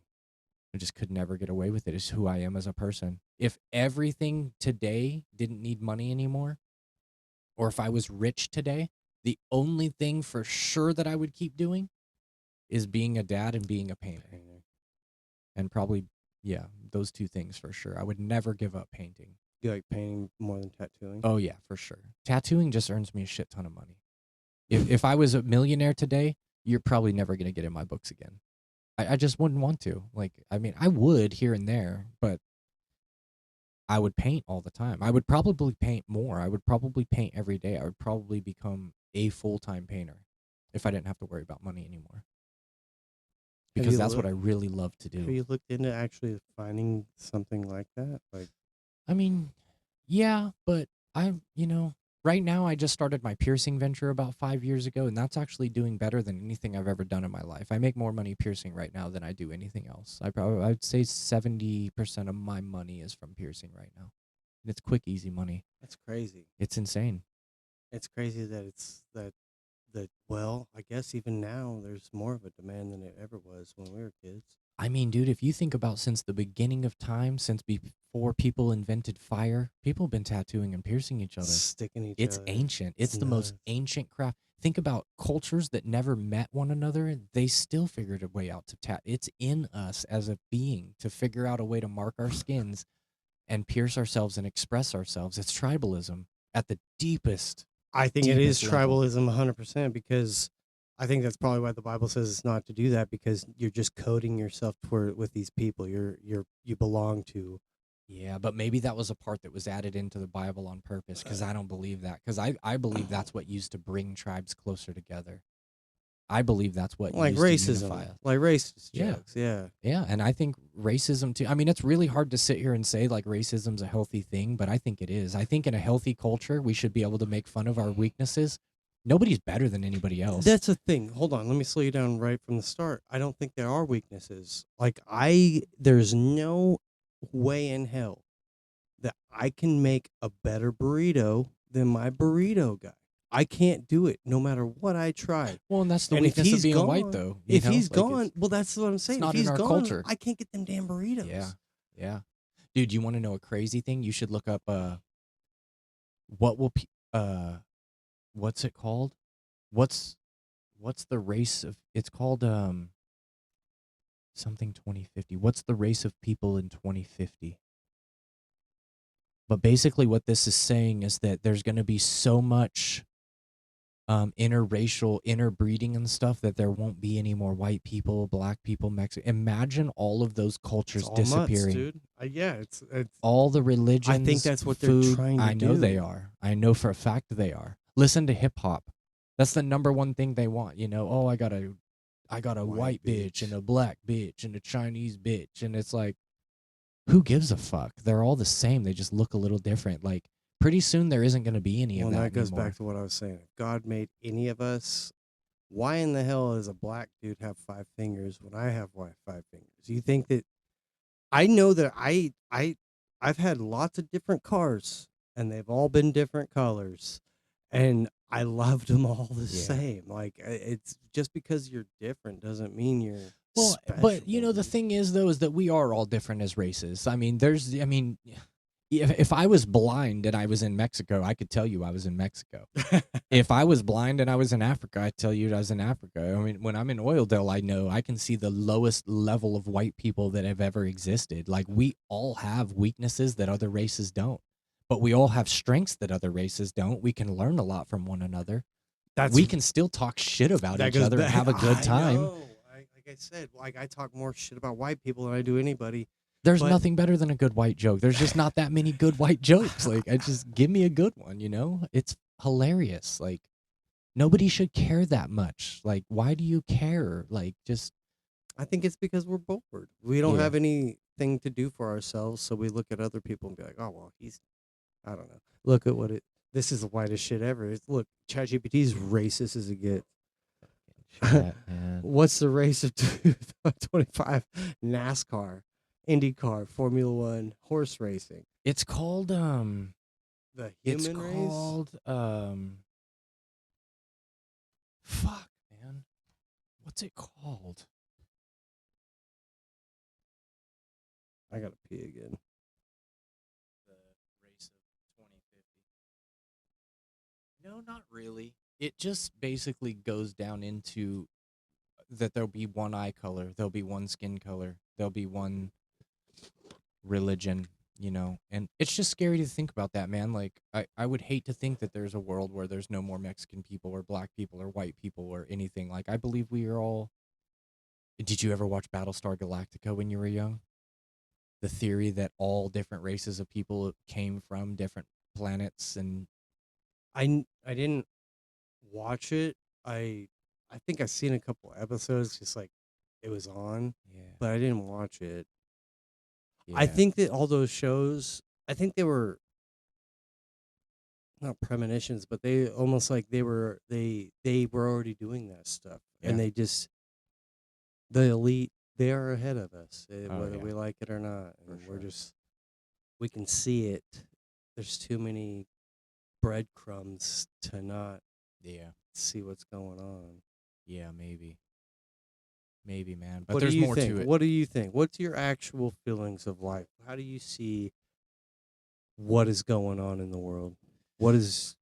I just could never get away with it. It's who I am as a person. If everything today didn't need money anymore, or if I was rich today, the only thing for sure that I would keep doing is being a dad and being a painter. And probably, yeah, those two things for sure. I would never give up painting. You like painting more than tattooing? Oh, yeah, for sure. Tattooing just earns me a shit ton of money. If I was a millionaire today, you're probably never going to get in my books again. I just wouldn't want to. Like, I mean, I would here and there, but I would paint all the time. I would probably paint more. I would probably paint every day. I would probably become a full-time painter if I didn't have to worry about money anymore. Have Because you that's what looked? I really love to Have do. you looked into actually finding something like that? Like, I mean, yeah, but right now I just started my piercing venture about 5 years ago, and that's actually doing better than anything I've ever done in my life. I make more money piercing right now than I do anything else. I'd say 70% of my money is from piercing right now. And it's quick, easy money. that's crazy. It's insane. It's crazy that well, I guess even now there's more of a demand than it ever was when we were kids. I mean, dude, if you think about since the beginning of time, since before people invented fire, people have been tattooing and piercing each other. Sticking each It's other. ancient. It's It's the most nuts. ancient craft. Think about cultures that never met one another. They still figured a way out to It's in us as a being to figure out a way to mark our skins and pierce ourselves and express ourselves. It's tribalism at the deepest, I think it is deepest level. tribalism 100% because I think that's probably why the Bible says it's not to do that because you're just coding yourself toward with these people you belong to. Yeah, but maybe that was a part that was added into the Bible on purpose because I don't believe that. Because I believe that's what used to bring tribes closer together. I believe that's what Like used to unify racism, us. like racist Yeah. jokes. Yeah. Yeah, and I think racism too. I mean, it's really hard to sit here and say like racism's a healthy thing, but I think it is. I think in a healthy culture, we should be able to make fun of our weaknesses. Nobody's better than anybody else. That's the thing. Hold on, let me slow you down right from the start. I don't think there are weaknesses. There's no way in hell that I can make a better burrito than my burrito guy. I can't do it no matter what I try. Well, and that's the And if weakness of he's being white, gone, though. if he's Like, gone, well, that's what I'm saying. If not in he's our gone, culture. I can't get them damn burritos. Yeah, yeah, dude. You want to know a crazy thing? You should look up what will what's it called? What's the race of? It's called something 2050. What's the race of people in 2050? But basically, what this is saying is that there's going to be so much interracial interbreeding and stuff that there won't be any more white people, black people, Mexican. Imagine all of those It's cultures all mutts, disappearing. dude. Yeah, it's All the religions. that's what they're food, trying to I know they do. are. I know for a fact they are. Listen to hip hop. That's the number one thing they want. Oh, I got a White white bitch and bitch. a black bitch and a Chinese bitch, and it's like, who gives a fuck? They're all the same. They just look a little different. Like, pretty soon there isn't going to be any Well, of and that that goes anymore. back to what I was saying. If God made any of us, why in the hell does a black dude have 5 fingers when I have 5 fingers? You think that I know that I've had lots of different cars and they've all been different colors and I loved them all the Yeah. same. Like it's just because you're different doesn't mean you're Well, special. but the dude. thing is, though, is that we are all different as races. I mean, if I was blind and I was in Mexico, I could tell you I was in Mexico. If I was blind and I was in Africa, I'd tell you I was in Africa. I mean, when I'm in Oildale, I know I can see the lowest level of white people that have ever existed. Like, we all have weaknesses that other races don't, but we all have strengths that other races don't. We can learn a lot from one another. We can still talk shit about that each goes other and back- have a good I time. know. Like I said, like I talk more shit about white people than I do anybody. There's But- nothing better than a good white joke. There's just not that many good white jokes. Like, I just give me a good one, It's hilarious. Like, nobody should care that much. Like, why do you care? Like, just I think it's because we're bored. We don't Yeah. have anything to do for ourselves, so we look at other people and be like, "Oh well, I don't know. Look at this is the whitest shit ever." Look, ChatGPT's racist as it gets. shit, man. What's the race of 2025? NASCAR, IndyCar, Formula One, horse racing. It's called The it's human race. called fuck, man. What's it called? I gotta pee again. The race of 2050. No, not really. It just basically goes down into that there'll be one eye color, there'll be one skin color, there'll be one religion, and it's just scary to think about that, man. Like, I would hate to think that there's a world where there's no more Mexican people or black people or white people or anything. Like, I believe we are all Did you ever watch Battlestar Galactica when you were young? The theory that all different races of people came from different planets and I didn't watch it. I think I seen a couple episodes, just like it was on, yeah, but I didn't watch it. I yeah, think that all those shows, I think they were not premonitions, but they almost like they were already doing that stuff, yeah. and the elite, they are ahead of us, Oh whether yeah, we like it or not, for and sure. we can see it. There's too many breadcrumbs to not Yeah, see what's going on. yeah, maybe, man. But What do there's you more think? to it. What do you think? What's your actual feelings of life? How do you see what is going on in the world? What is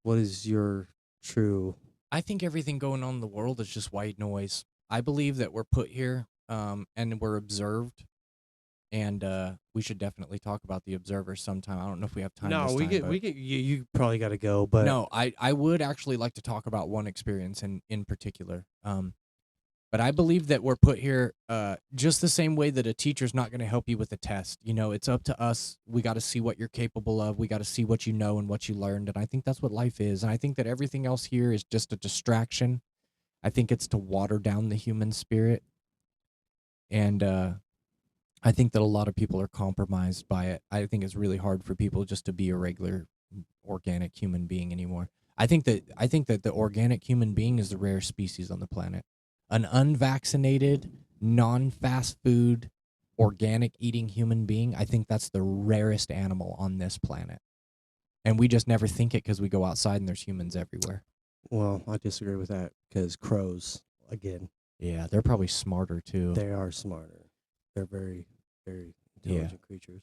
your true? I think everything going on in the world is just white noise. I believe that we're put here, and we're observed, and we should definitely talk about the observers sometime. I don't know if we have time No, this time, we but get you probably got to go, but no, I would actually like to talk about one experience in particular. But I believe that we're put here just the same way that a teacher's not going to help you with a test. You know, it's up to us. We got to see what you're capable of. We got to see what you know and what you learned. And I think that's what life is. And I think that everything else here is just a distraction. I think it's to water down the human spirit. And I think that a lot of people are compromised by it. I think it's really hard for people just to be a regular organic human being anymore. I think that the organic human being is the rare species on the planet. An unvaccinated, non-fast food, organic eating human being, I think that's the rarest animal on this planet. And we just never think it because we go outside and there's humans everywhere. well, I disagree with that because crows, again, Yeah, they're probably smarter too. they are smarter. They're very, very Yeah. intelligent creatures.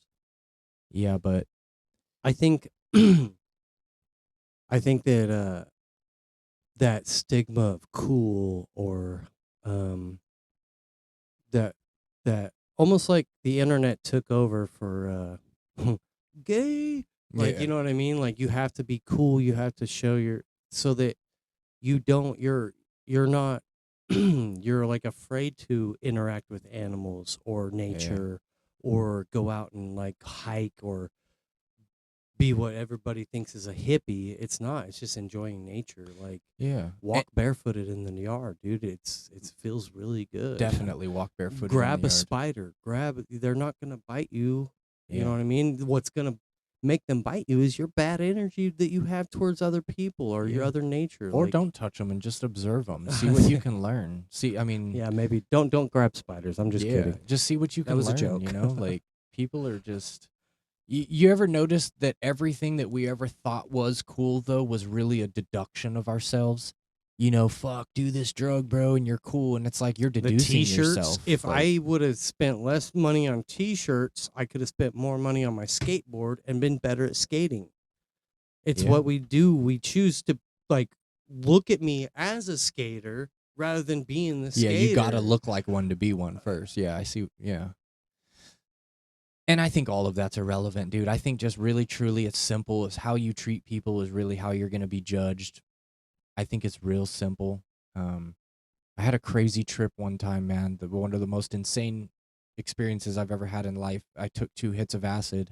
Yeah, but I think I think that that stigma of cool or that that almost like the internet took over for gay, like, yeah, you know what I mean, like you have to be cool, you have to show your, so that you don't you're not you're like afraid to interact with animals or yeah, nature or go out and like hike or be what everybody thinks is a hippie. It's not. It's just enjoying nature. Like yeah. walk barefooted in the yard, dude. It feels really good. Definitely walk barefooted in Grab the a yard. spider. They're not gonna bite you. You know Yeah. what I mean? What's gonna make them bite you is your bad energy that you have towards other people or your Yeah. other nature. Or Like, don't touch them and just observe them. See what you can learn. See, I mean, yeah, maybe don't grab spiders. I'm just yeah, kidding. just see what you That can was a learn, joke. you know? Like people are just you ever notice that everything that we ever thought was cool though was really a deduction of ourselves? You know, fuck, do this drug, bro, and you're cool, and it's like you're The deducing t-shirts, yourself. if like, I would have spent less money on t-shirts, I could have spent more money on my skateboard and been better at skating. It's Yeah. what we do. We choose to like look at me as a skater rather than being the yeah, skater. you gotta look like one to be one first. Yeah, I see. Yeah. And I think all of that's irrelevant, dude. I think just really, truly, it's simple. It's how you treat people is really how you're going to be judged. I think it's real simple. I had a crazy trip one time, man. One of the most insane experiences I've ever had in life. I took 2 hits of acid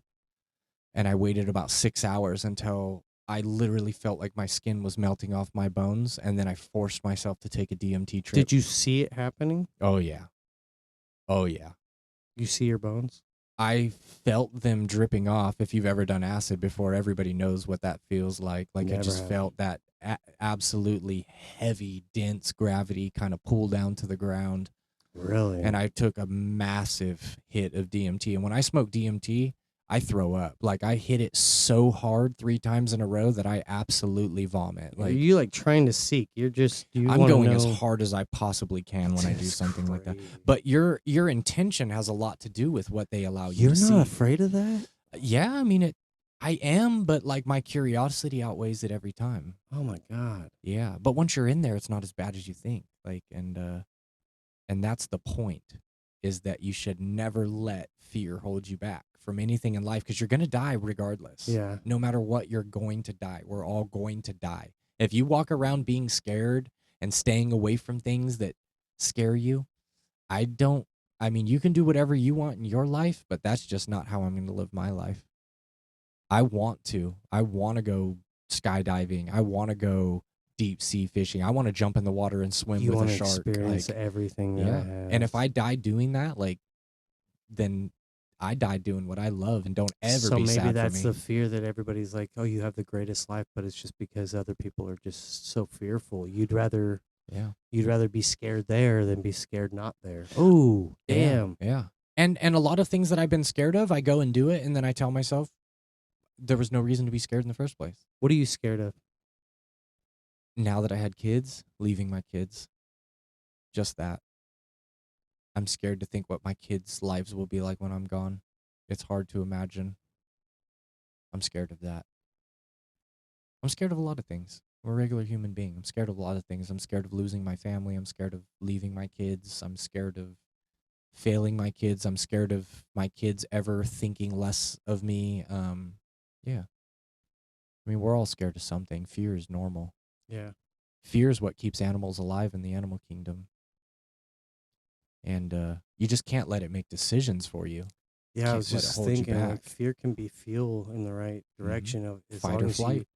and I waited about 6 hours until I literally felt like my skin was melting off my bones. And then I forced myself to take a DMT trip. Did you see it happening? Oh, yeah. Oh, yeah. You see your bones? I felt them dripping off. If you've ever done acid before, everybody knows what that feels like. Like I Never just have. felt that absolutely heavy, dense gravity kind of pull down to the ground. Really? And I took a massive hit of DMT. And when I smoke DMT, I throw up. Like I hit it so hard 3 times in a row that I absolutely vomit. Are Like you like trying to seek? You're just I'm wanna going know, as hard as I possibly can when I do That's something like that. crazy. But your intention has a lot to do with what they allow you You're to not see. afraid of that? Yeah, I mean I am, but like my curiosity outweighs it every time. Oh my god. Yeah, but once you're in there, it's not as bad as you think. Like, and that's the point, is that you should never let fear hold you back from anything in life because you're gonna die regardless. Yeah. No matter what, you're going to die. We're all going to die. If you walk around being scared and staying away from things that scare you, I don't. I mean, you can do whatever you want in your life, but that's just not how I'm going to live my life. I want to. I want to go skydiving. I want to go deep sea fishing. I want to jump in the water and swim You with a want to shark. experience Like, everything that yeah. it And if has. I die doing that, like, then I died doing what I love, and don't ever So be maybe sad for that's me. the fear that everybody's like, "Oh, you have the greatest life," but it's just because other people are just so fearful. Yeah. You'd rather be scared there than be scared not there. Oh, Yeah. damn. Yeah. And a lot of things that I've been scared of, I go and do it, and then I tell myself there was no reason to be scared in the first place. What are you scared of? Now that I had kids, leaving my kids, just that. I'm scared to think what my kids' lives will be like when I'm gone. It's hard to imagine. I'm scared of that. I'm scared of a lot of things. I'm a regular human being. I'm scared of a lot of things. I'm scared of losing my family. I'm scared of leaving my kids. I'm scared of failing my kids. I'm scared of my kids ever thinking less of me. Yeah. I mean, we're all scared of something. Fear is normal. Yeah. Fear is what keeps animals alive in the animal kingdom. And you just can't let it make decisions for you. Yeah, I Can't was let it just hold you thinking, like, back. fear can be fuel in the right Mhm. direction of as Fight long or as you flight.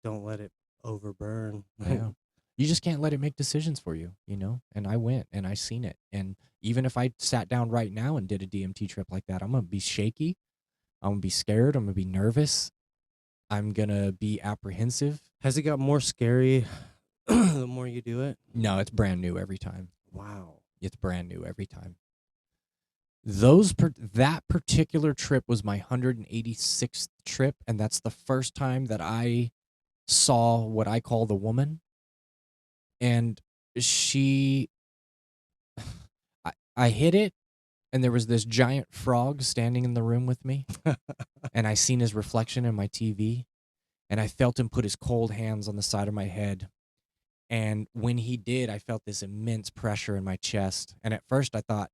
don't let it overburn. Yeah. You just can't let it make decisions for you, you know? And I went and I seen it. And even if I sat down right now and did a DMT trip like that, I'm going to be shaky. I'm going to be scared. I'm going to be nervous. I'm going to be apprehensive. Has it got more scary the more you do it? No, it's brand new every time. Wow. It's brand new every time. That particular trip was my 186th trip, and that's the first time that I saw what I call the woman. And she I hit it, and there was this giant frog standing in the room with me, and I seen his reflection in my TV, and I felt him put his cold hands on the side of my head. And when he did, I felt this immense pressure in my chest. And at first I thought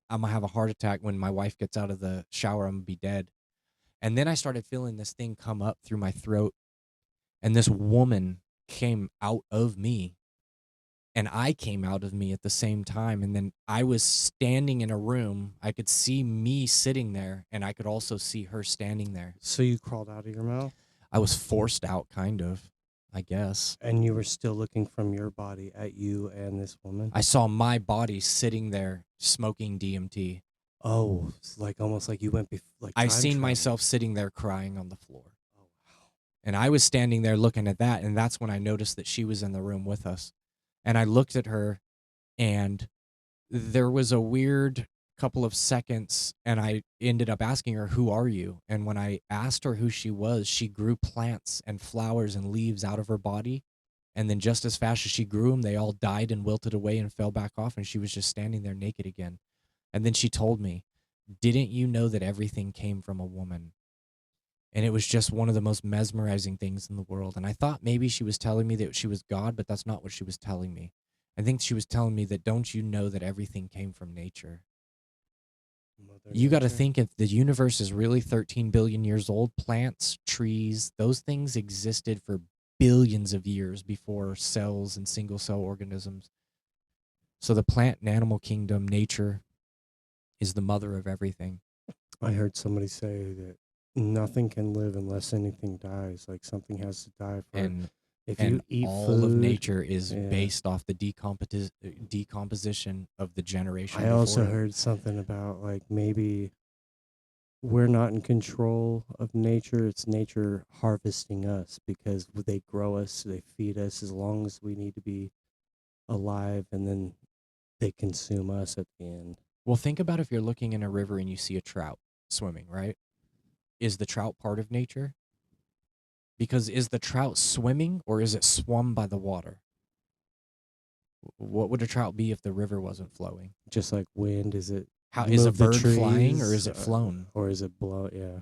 I'm gonna have a heart attack when my wife gets out of the shower, I'm gonna be dead. And then I started feeling this thing come up through my throat, and this woman came out of me, and I came out of me at the same time. And then I was standing in a room. I could see me sitting there, and I could also see her standing there. So you crawled out of your mouth I was forced out, kind of, I guess. and you were still looking from your body at you and this woman? I saw my body sitting there smoking DMT. Oh, it's like almost like you went like I time seen travel. myself sitting there crying on the floor. Oh, wow. And I was standing there looking at that, and that's when I noticed that she was in the room with us. And I looked at her, and there was a weird couple of seconds, and I ended up asking her, "Who are you?" And when I asked her who she was, she grew plants and flowers and leaves out of her body. And then just as fast as she grew them, they all died and wilted away and fell back off, and she was just standing there naked again. And then she told me, "Didn't you know that everything came from a woman?" And it was just one of the most mesmerizing things in the world. And I thought maybe she was telling me that she was God, but that's not what she was telling me. I think she was telling me that, don't you know that everything came from nature? Mother You got to Nature. think, if the universe is really 13 billion years old, plants, trees, those things existed for billions of years before cells and single cell organisms. So the plant and animal kingdom, nature, is the mother of everything. I heard somebody say that nothing can live unless anything dies. Like something has to die for And if and you eat all food. of nature is Yeah. based off the decomposition of the generation I before also it. heard something about like maybe we're not in control of nature. It's nature harvesting us because they grow us, they feed us as long as we need to be alive, and then they consume us at the end. Well, think about if you're looking in a river and you see a trout swimming, right? Is the trout part of nature? Because is the trout swimming, or is it swum by the water? What would a trout be if the river wasn't flowing? Just like wind, is it How is a move the bird flying, or is trees, it flown? or is it blow? Yeah.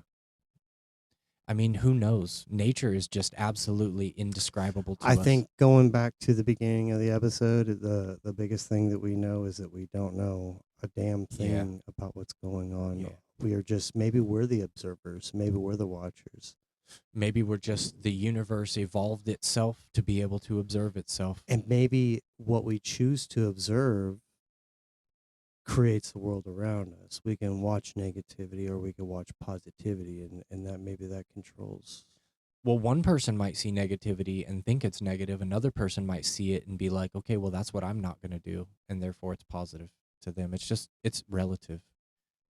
I mean, who knows? Nature is just absolutely indescribable to I us. think going back to the beginning of the episode, the biggest thing that we know is that we don't know a damn Yeah. thing about what's going on. Yeah. We are just maybe we're the observers, maybe we're the watchers, Maybe we're just, the universe evolved itself to be able to observe itself. and maybe what we choose to observe creates the world around us. We can watch negativity or we can watch positivity, and that maybe that controls. Well, one person might see negativity and think it's negative. Another person might see it and be like, okay, well, that's what I'm not going to do. And therefore it's positive to them. It's relative.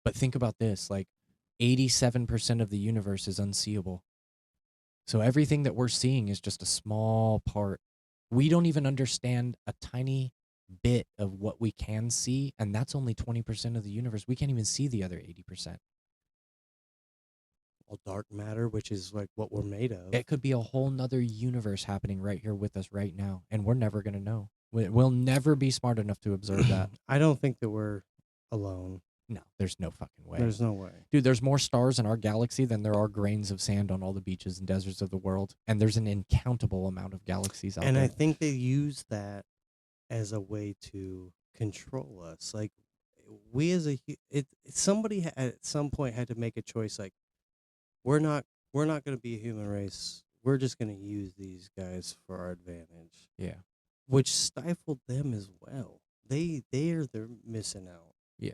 But think about this, like 87% of the universe is unseeable. So everything that we're seeing is just a small part. We don't even understand a tiny bit of what we can see. And that's only 20% of the universe. We can't even see the other 80%. All dark matter, which is like what we're made of. It could be a whole nother universe happening right here with us right now. And we're never going to know. We'll never be smart enough to observe that. I don't think that we're alone. No, there's no fucking way. There's no way. Dude, there's more stars in our galaxy than there are grains of sand on all the beaches and deserts of the world. And there's an incountable amount of galaxies out And there. I think they use that as a way to control us. Like we as somebody at some point had to make a choice. Like we're not going to be a human race. We're just going to use these guys for our advantage. Yeah. Which stifled them as well. They're missing out. Yeah.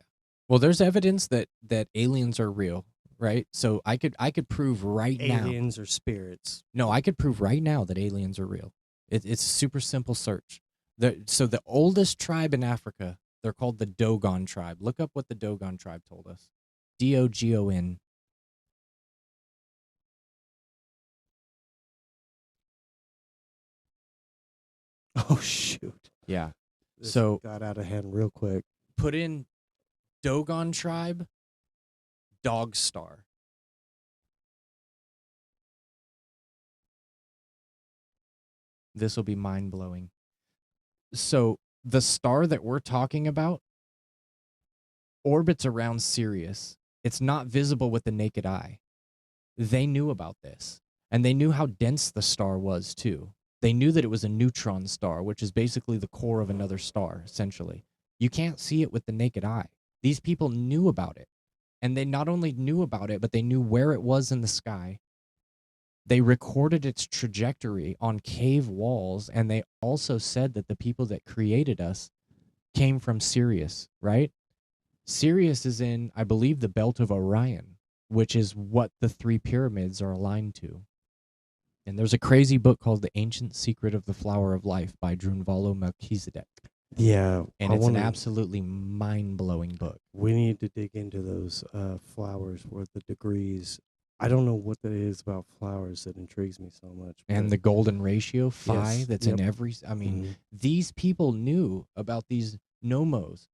Well, there's evidence that aliens are real, right? So I could prove right now. Aliens or spirits. No, I could prove right now that aliens are real. It's a super simple search. So the oldest tribe in Africa, they're called the Dogon tribe. Look up what the Dogon tribe told us. Dogon. Oh shoot. Yeah. This So got out of hand real quick. put in Dogon tribe, dog star. This will be mind blowing. So the star that we're talking about orbits around Sirius. It's not visible with the naked eye. They knew about this, and they knew how dense the star was too. They knew that it was a neutron star, which is basically the core of another star, essentially. You can't see it with the naked eye. These people knew about it, and they not only knew about it, but they knew where it was in the sky. They recorded its trajectory on cave walls, and they also said that the people that created us came from Sirius, right? Sirius is in, I believe, the belt of Orion, which is what the three pyramids are aligned to. And there's a crazy book called The Ancient Secret of the Flower of Life by Drunvalo Melchizedek. Yeah. And it's an absolutely mind-blowing book. We need to dig into those flowers or the degrees. I don't know what that is about flowers that intrigues me so much. And the golden ratio, phi, Yes, that's yep. in every... I mean, Mhm. these people knew about these nomos,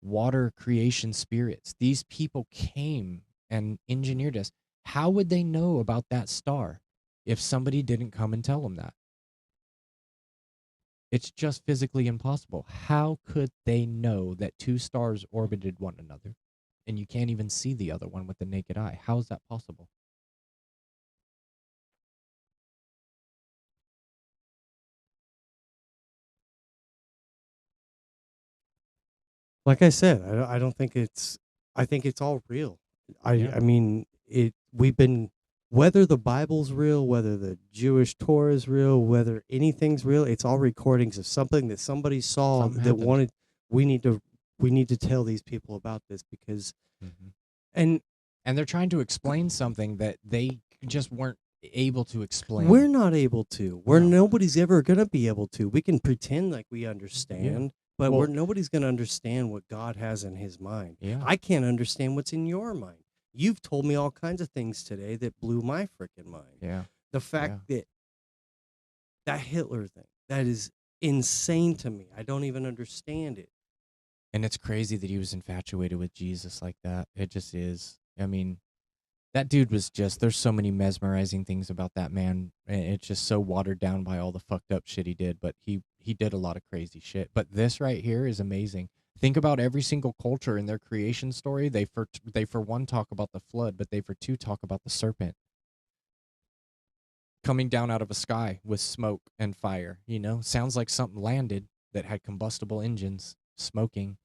water creation spirits. These people came and engineered us. How would they know about that star if somebody didn't come and tell them that? It's just physically impossible. How could they know that two stars orbited one another and you can't even see the other one with the naked eye? How is that possible? Like I said, I don't think it's. I think it's all real. Yeah. I mean, we've been, whether the Bible's real, whether the Jewish Torah is real, whether anything's real, it's all recordings of something that somebody saw Something that happened. wanted. We need to tell these people about this because, and they're trying to explain something that they just weren't able to explain. we're not able to. Nobody's ever gonna be able to. We can pretend like we understand. But Well- nobody's going to understand what God has in his mind. Yeah. I can't understand what's in your mind. You've told me all kinds of things today that blew my freaking mind. Yeah. The fact that Hitler thing, that is insane to me. I don't even understand it. And it's crazy that he was infatuated with Jesus like that. It just is. I mean, that dude was just, there's so many mesmerizing things about that man. And it's just so watered down by all the fucked up shit he did. But he did a lot of crazy shit. But this right here is amazing. Think about every single culture in their creation story. They for one talk about the flood, but they for two talk about the serpent coming down out of a sky with smoke and fire. You know, sounds like something landed that had combustible engines, smoking,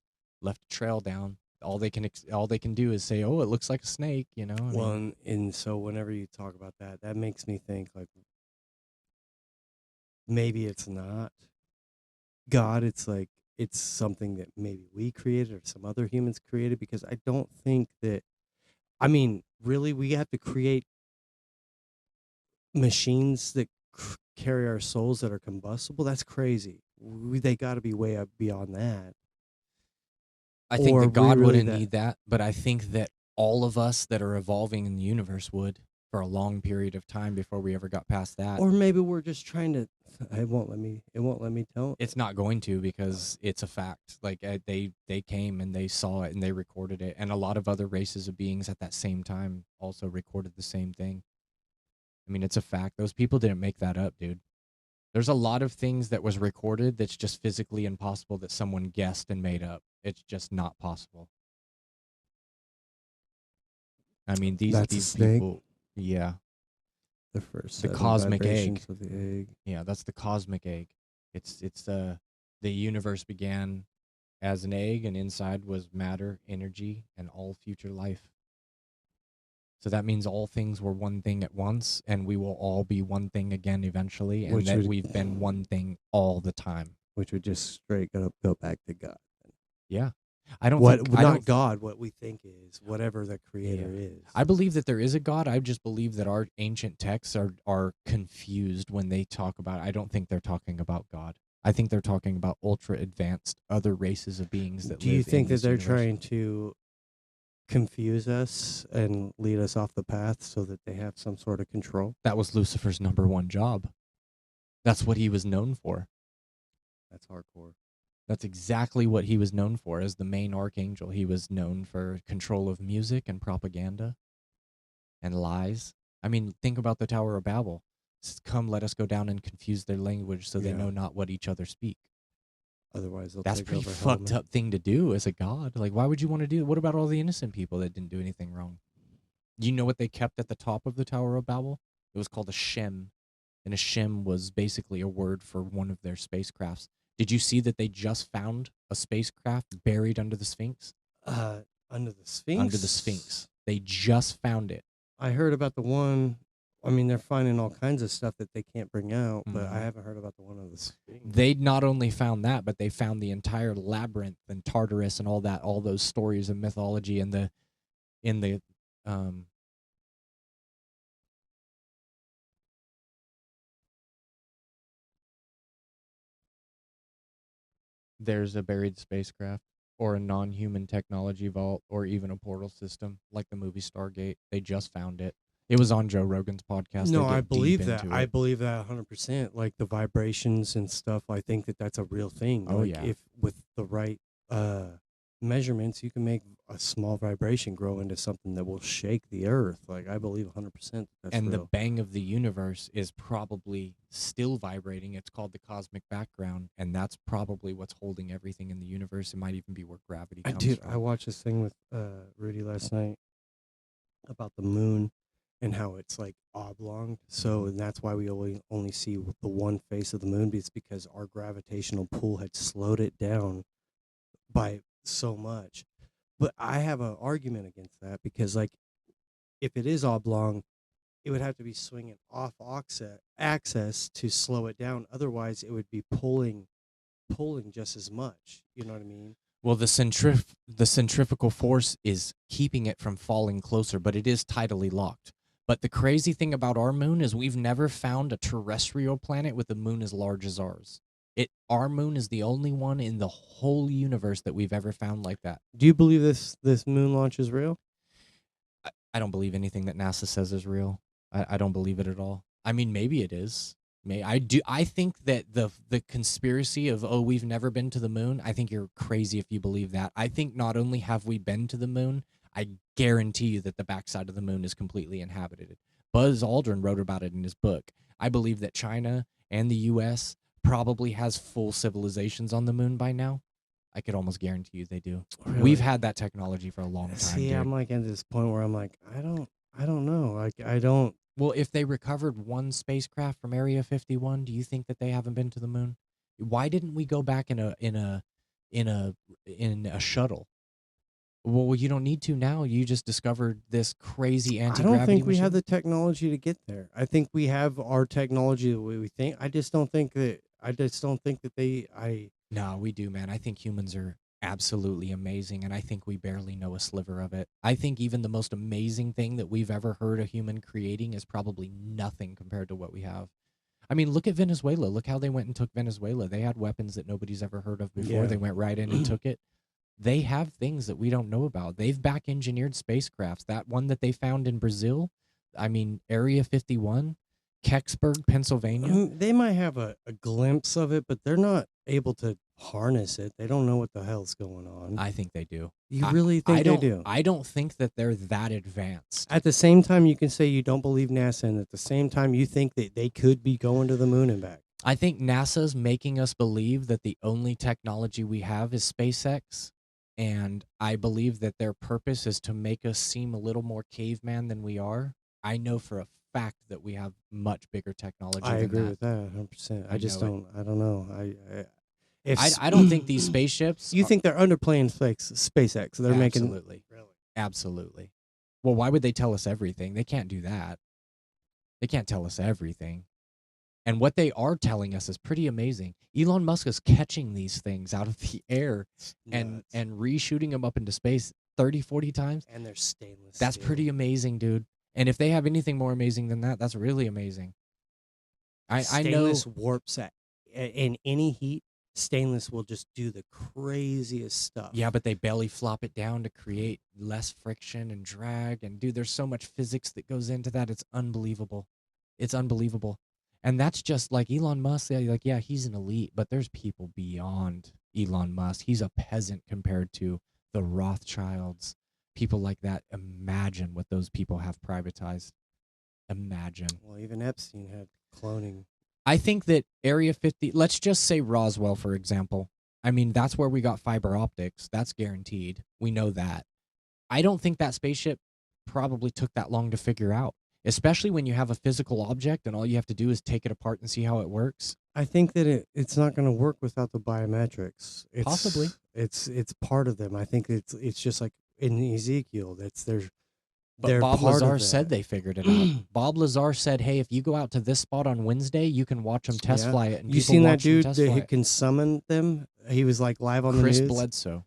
left a trail down. All they can do is say, "Oh, it looks like a snake," you know. I Well, mean, and so whenever you talk about that, that makes me think like maybe it's not God. It's like it's something that maybe we created or some other humans created, because I don't think that, I mean, really, we have to create machines that carry our souls that are combustible? That's crazy. They got to be way up beyond that. I think Or that we God really wouldn't that, need that, but I think that all of us that are evolving in the universe would for a long period of time before we ever got past that. or maybe we're just trying to. It won't let me. It won't let me tell. It's not going to, because it's a fact. Like they came and they saw it and they recorded it, and a lot of other races of beings at that same time also recorded the same thing. I mean, it's a fact. Those people didn't make that up, dude. There's a lot of things that was recorded that's just physically impossible that someone guessed and made up. It's just not possible. I mean, That's a these snake. people, yeah, The first the seven cosmic egg. vibrations of the egg. Yeah, that's the cosmic egg. It's the universe began as an egg, and inside was matter, energy, and all future life. So that means all things were one thing at once, and we will all be one thing again eventually, and Which that would- we've been one thing all the time. Which would just straight go back to God. Yeah. I don't What think not I don't God, what we think is, whatever the creator is. I believe that there is a God. I just believe that our ancient texts are confused when they talk about. I don't think they're talking about God. I think they're talking about ultra advanced other races of beings that Do you live think in that this they're universe. trying to confuse us and lead us off the path so that they have some sort of control? That was Lucifer's #1 job. That's what he was known for. That's hardcore. That's exactly what he was known for as the main archangel. He was known for control of music and propaganda and lies. I mean, think about the Tower of Babel. Come, let us go down and confuse their language so they Yeah. know not what each other speak. Otherwise, they'll That's take pretty over fucked hell, up thing to do as a god. Like, why would you want to do? What about all the innocent people that didn't do anything wrong? You know what they kept at the top of the Tower of Babel? It was called a Shem, and a Shem was basically a word for one of their spacecrafts. Did you see that they just found a spacecraft buried under the Sphinx? Under the Sphinx? Under the Sphinx. They just found it. I heard about the one. I mean, they're finding all kinds of stuff that they can't bring out, but I Mhm. haven't heard about the one on the Sphinx. They not only found that, but they found the entire labyrinth and Tartarus and all that, all those stories of mythology in the there's a buried spacecraft or a non-human technology vault or even a portal system like the movie Stargate. They just found it. It was on Joe Rogan's podcast. No, They I get deep believe that. into I it. believe that 100%. Like the vibrations and stuff. I think that that's a real thing. Oh, like yeah. if with the right measurements, you can make a small vibration grow into something that will shake the earth. Like I believe 100% that's And the real. bang of the universe is probably still vibrating. It's called the cosmic background, and that's probably what's holding everything in the universe. It might even be where gravity comes Dude, from. I watched this thing with Rudy last night about the moon and how it's like oblong. So, and that's why we only see the one face of the moon. It's because our gravitational pull had slowed it down by so much. But I have an argument against that because, like, if it is oblong, it would have to be swinging off axis to slow it down. Otherwise, it would be pulling just as much. You know what I mean? Well, the centrifugal force is keeping it from falling closer, but it is tidally locked. But the crazy thing about our moon is we've never found a terrestrial planet with a moon as large as ours. Our moon is the only one in the whole universe that we've ever found like that. Do you believe this moon launch is real? I don't believe anything that NASA says is real. I don't believe it at all. I mean, maybe it is. I think that the conspiracy of, oh, we've never been to the moon, I think you're crazy if you believe that. I think not only have we been to the moon, I guarantee you that the backside of the moon is completely inhabited. Buzz Aldrin wrote about it in his book. I believe that China and the US probably has full civilizations on the moon by now. I could almost guarantee you they do. Really? We've had that technology for a long time. See, dude. I'm like at this point where I'm like, I don't know. Like, I don't. Well, if they recovered one spacecraft from Area 51, do you think that they haven't been to the moon? Why didn't we go back in a shuttle? Well, you don't need to now. You just discovered this crazy I anti-gravity don't think we have machine. the technology to get there. I think we have our technology the way we think. I just don't think that. No, we do, man. I think humans are absolutely amazing, and I think we barely know a sliver of it. I think even the most amazing thing that we've ever heard a human creating is probably nothing compared to what we have. I mean, look at Venezuela. Look how they went and took Venezuela. They had weapons that nobody's ever heard of before. Yeah. They went right in and took it. They have things that we don't know about. They've back engineered spacecrafts. That one that they found in Brazil, I mean, Area 51, Kecksburg, Pennsylvania. They might have a glimpse of it, but they're not able to harness it. They don't know what the hell's going on. I think they do. You really think they do? I don't think that they're that advanced. At the same time, you can say you don't believe NASA, and at the same time, you think that they could be going to the moon and back. I think NASA's making us believe that the only technology we have is SpaceX. And I believe that their purpose is to make us seem a little more caveman than we are. I know for a fact that we have much bigger technology I than agree that. with that 100%. I just know it. don't. I don't know. I don't think these spaceships. You think they're underplaying SpaceX? They're making Absolutely. Absolutely. Well, why would they tell us everything? They can't do that. They can't tell us everything. And what they are telling us is pretty amazing. Elon Musk is catching these things out of the air and reshooting them up into space 30, 40 times. and they're stainless. That's steel. pretty amazing, dude. And if they have anything more amazing than that, that's really amazing. I know. Stainless warps in any heat. Stainless will just do the craziest stuff. Yeah, but they belly flop it down to create less friction and drag. And dude, there's so much physics that goes into that. It's unbelievable. It's unbelievable. And that's just like Elon Musk. Like, yeah, he's an elite, but there's people beyond Elon Musk. He's a peasant compared to the Rothschilds, people like that. Imagine what those people have privatized. Imagine. Well, even Epstein had cloning. I think that Area 50, let's just say Roswell, for example. I mean, that's where we got fiber optics. That's guaranteed. We know that. I don't think that spaceship probably took that long to figure out, especially when you have a physical object and all you have to do is take it apart and see how it works. I think that it's not going to work without the biometrics. Possibly. It's part of them. I think it's just like in Ezekiel. But They're Bob part of Lazar that. said they figured it out. Bob Lazar said, hey, if you go out to this spot on Wednesday, you can watch them test Yeah. fly it. And You people seen that watch them dude test that fly who it. can summon them? He was like live on Chris the news. Bledsoe.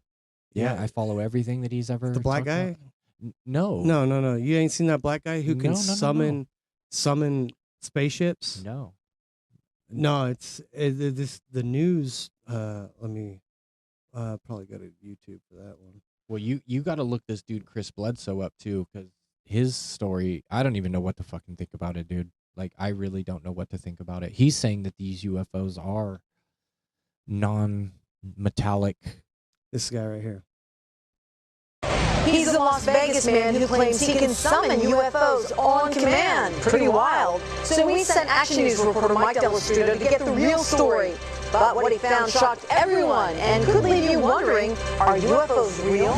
Yeah, Yeah. I follow everything that he's ever The black talked guy? about. No. No. You ain't seen that black guy who can No. summon spaceships? No. No, it's the news. Let me probably go to YouTube for that one. Well, you got to look this dude Chris Bledsoe up too, because his story, I don't even know what to fucking think about it, dude. Like, I really don't know what to think about it. He's saying that these UFOs are non-metallic. This guy right here. He's the Las Vegas man who claims he can summon UFOs on command. Pretty wild. So we sent Action News reporter Mike Delastrudo to get the real story. But what he found shocked everyone and could leave you wondering, are UFOs real?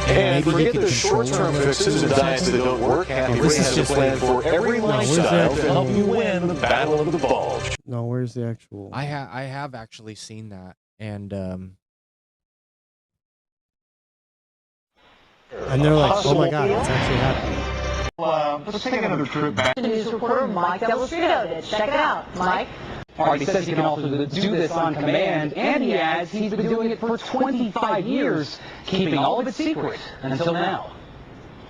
And Maybe you forget can the control short-term them. fixes and diets that don't work. Happy This Ray is has a just plan like- for every where's lifestyle that? to help you win the battle of the bulge. No, where's the actual? I have actually seen that, and And they're like, oh my god, it's actually happening. Let's take another trip back. Action News reporter Mike Delastrudo to check it out. Mike? He says he can also do this on command, and he adds he's been doing it for 25 years, keeping all of it secret until now.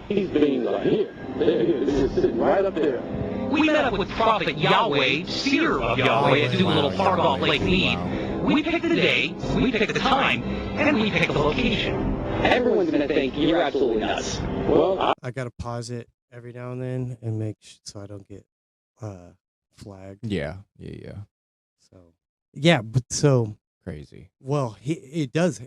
He's being like here. There he is, sitting right up there. We met up with Prophet Yahweh, seer of Yahweh, at Doolittle Park off Lake Mead. We picked the day, we picked the time, and we picked the location. Everyone's gonna think you're absolutely nuts. Well, I gotta pause it every now and then and make so I don't get flagged. yeah, So yeah, but so crazy. well, it does.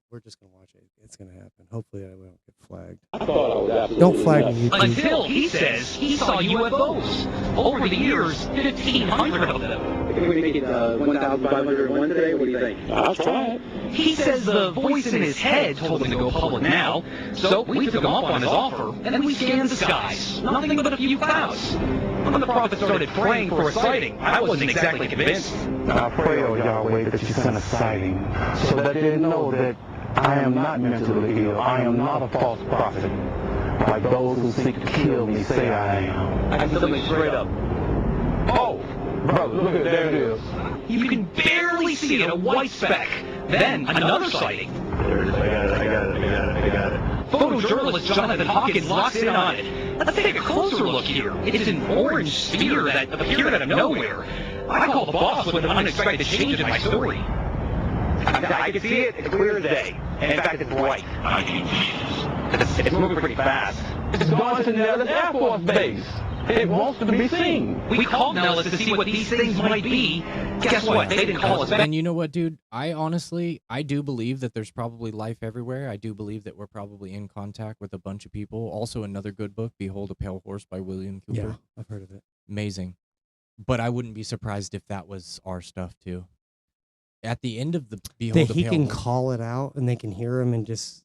We're just gonna watch it. It's gonna happen. Hopefully, I won't get flagged. I thought I was absolutely Don't flag nuts. me, YouTube. Until he says he saw UFOs. Over the years, 1,500 of them. Can we make it 1,501 today? What do you think? I'll try it. He says the voice in his head told him to go public now, so we took him up on his offer, and we scanned the skies. Nothing but a few clouds. When the prophet started praying for a sighting, I wasn't exactly convinced. I pray, O Yahweh, that you send a sighting so that they know that I am not mentally ill. I am not a false prophet, like those who seek to kill me say I am. I can tell you straight up. Oh, brother, look at there it is. You can barely see it, a white speck. Then another sighting. There it is. I got it. Photojournalist Jonathan Hawkins locks in on it. Let's take a closer look here. It's an orange sphere that appeared out of nowhere. I called the boss with an unexpected change in my story. I can see it. It's clear as day. And in fact, it's bright. I can see this. It's moving pretty fast. It's going to Nellis Air Force Base. It wants to be seen. We called Nellis to see what these things might be. Guess what? They didn't call us back. And you know what, dude? I do believe that there's probably life everywhere. I do believe that we're probably in contact with a bunch of people. Also, another good book, Behold a Pale Horse by William Cooper. Yeah, I've heard of it. Amazing. But I wouldn't be surprised if that was our stuff too. At the end of the Behold That a he Pale can Horse, call it out and they can hear him and just.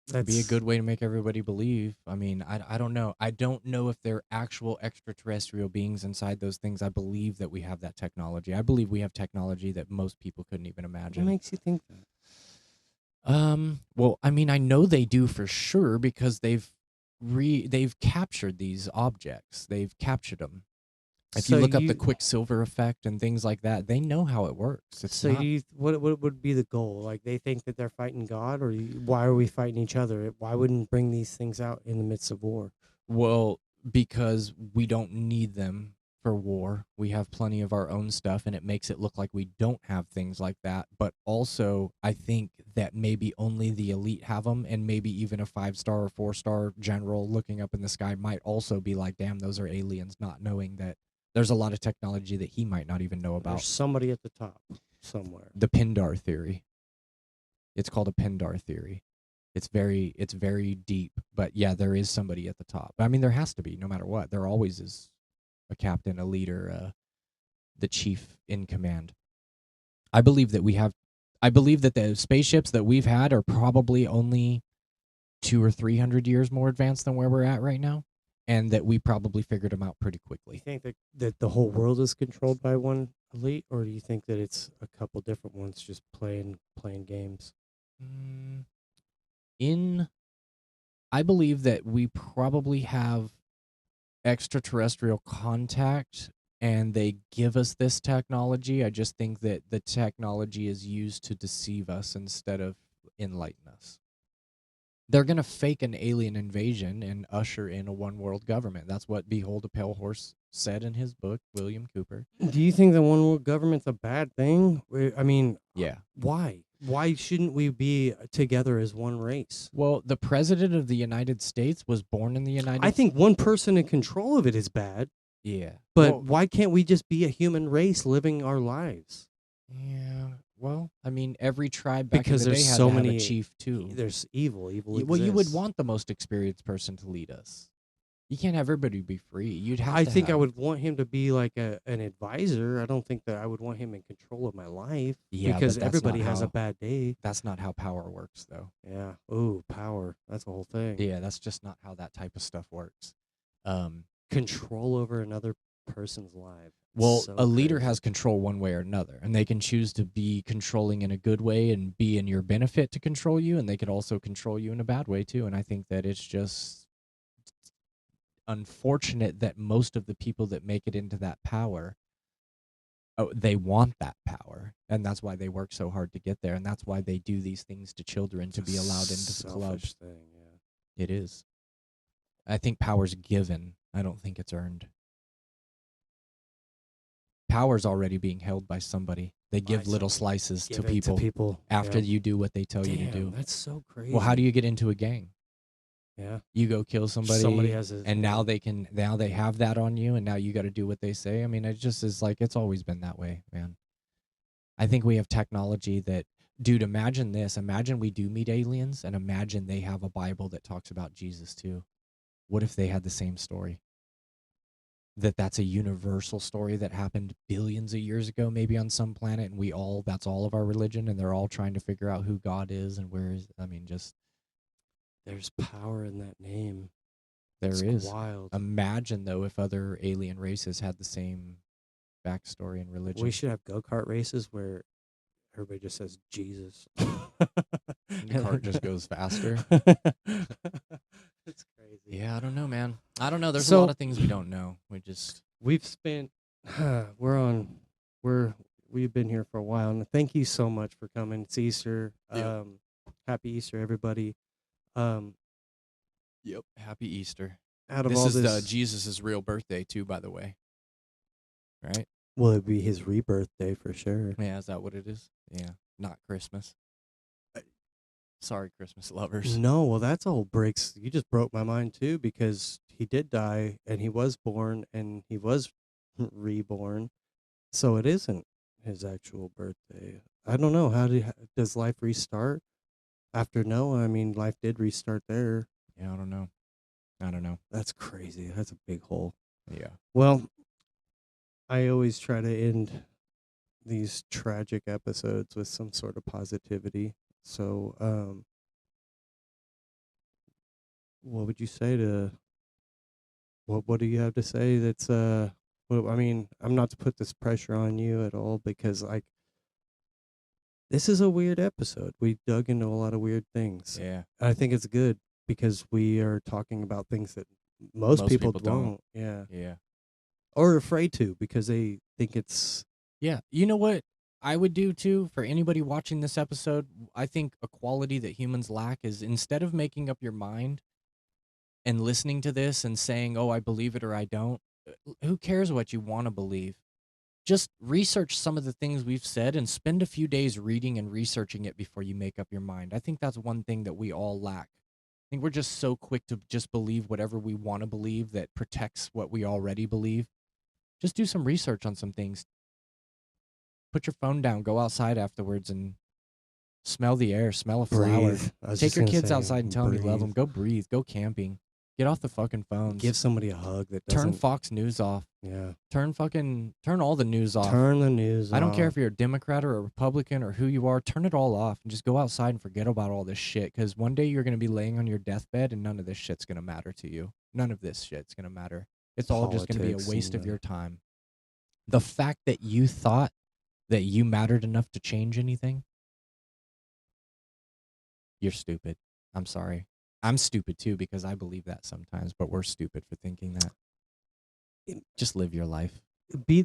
that'd be a good way to make everybody believe. I mean, I don't know. I don't know if they're actual extraterrestrial beings inside those things. I believe that we have that technology. I believe we have technology that most people couldn't even What imagine. makes you think that? Well, I mean, I know they do for sure because they've captured these objects. They've captured them. If you So look up the Quicksilver effect and things like that, they know how it works. It's So not, what would be the goal? Like they think that they're fighting God, or why are we fighting each other? Why wouldn't bring these things out in the midst of war? well, because we don't need them for war. We have plenty of our own stuff, and it makes it look like we don't have things like that. But also, I think that maybe only the elite have them, and maybe even a 5-star or 4-star general looking up in the sky might also be like, damn, those are aliens, not knowing that there's a lot of technology that he might not even know about. There's somebody at the top somewhere. The Pindar theory. It's called a Pindar theory. It's very deep, but yeah, there is somebody at the top. I mean, there has to be, no matter what. There always is a captain, a leader, the chief in command. I believe that the spaceships that we've had are probably only 200 or 300 years more advanced than where we're at right now, and that we probably figured them out pretty Do quickly. you think that the whole world is controlled by one elite, or do you think that it's a couple different ones just playing games? I believe that we probably have extraterrestrial contact and they give us this technology. I just think that the technology is used to deceive us instead of enlighten us. They're going to fake an alien invasion and usher in a one world government. That's what Behold a Pale Horse said in his book, William Cooper. Do you think the one world government's a bad thing? I mean, Yeah. why? Why shouldn't we be together as one race? Well, the president of the United States was born in the United I think one person in control of it is bad, Yeah. but Well, why can't we just be a human race living our lives? yeah. Well, I mean, every tribe back Because in the day there's had so to have many a chief too. There's evil. Well, you would exists. want the most experienced person to lead us. You can't have everybody be free. You'd have I to think I have- would want him to be like an advisor. I don't think that I would want him in control of my life. Yeah, but because that's everybody not has a how- bad day. That's not how power works, though. Yeah. Ooh, power. That's the whole thing. Yeah, that's just not how that type of stuff works. Control over another person's life. Well, So a leader crazy. has control one way or another, and they can choose to be controlling in a good way and be in your benefit to control you, and they could also control you in a bad way too. And I think that it's just unfortunate that most of the people that make it into that power, they want that power, and that's why they work so hard to get there, and that's why they do these things to children to be allowed into the club. Selfish thing. Yeah. It is. I think power's given. I don't think it's earned. Power's already being held by somebody. They give little somebody. slices Give to it people after yeah. you do what they tell you to Damn, do. That's so crazy. Well, how do you get into a gang? Yeah. You go kill somebody, Somebody has a, and now they have that on you, and now you got to do what they say. I mean, it just is like it's always been that way, man. I think we have technology that, dude, imagine this. Imagine we do meet aliens, and imagine they have a Bible that talks about Jesus too. What if they had the same story? That's a universal story that happened billions of years ago, maybe on some planet, and that's all of our religion, and they're all trying to figure out who God is and where is. I mean, just There's power in that name. there It's is. wild. Imagine though if other alien races had the same backstory and religion. We should have go-kart races where everybody just says Jesus. The cart just goes faster. It's crazy. Yeah, I don't know, man. I don't know. There's a So- lot of things we don't know. We've spent we're we've been here for a while, and thank you so much for coming. It's Easter. Yeah. Happy Easter, everybody. Um, Yep. Happy Easter. out of This all is this, Jesus' real birthday too, by the way. Right? will it be his rebirth day for sure? Yeah, is that what it is? Yeah. Not Christmas. Sorry, Christmas lovers. No, well, that's all breaks. You just broke my mind too, because he did die, and he was born, and he was reborn. So it isn't his actual birthday. I don't know. Does life restart after Noah? I mean, life did restart there. Yeah, I don't know. That's crazy. That's a big hole. Yeah. Well, I always try to end these tragic episodes with some sort of positivity. So, what would you say to what do you have to say that's well, I mean, I'm not to put this pressure on you at all, because like this is a weird episode. We dug into a lot of weird things. Yeah. I think it's good because we are talking about things that most people don't. won't. Yeah. Yeah. Or are afraid to, because they think it's Yeah. You know what I would do too for anybody watching this episode? I think a quality that humans lack is, instead of making up your mind and listening to this and saying, "Oh, I believe it or I don't," who cares what you want to believe? Just research some of the things we've said and spend a few days reading and researching it before you make up your mind. I think that's one thing that we all lack. I think we're just so quick to just believe whatever we want to believe that protects what we already believe. Just do some research on some things. Put your phone down, go outside afterwards and smell the air, smell a flower. breathe. I was Take just your gonna kids say, outside and tell them you love breathe. them. Go breathe, go camping. Get off the fucking phones. Give somebody a hug that Turn doesn't. Fox News off. Yeah. Turn all the news off. Turn the news I don't care off. if you're a Democrat or a Republican or who you are. Turn it all off and just go outside and forget about all this shit. Because one day you're going to be laying on your deathbed and none of this shit's going to matter to you. None of this shit's going to matter. It's all just going to be Politics a waste and of your time. The fact that you thought that you mattered enough to change anything, you're stupid. I'm sorry. I'm stupid too, because I believe that sometimes, but we're stupid for thinking that. Just live your life. Be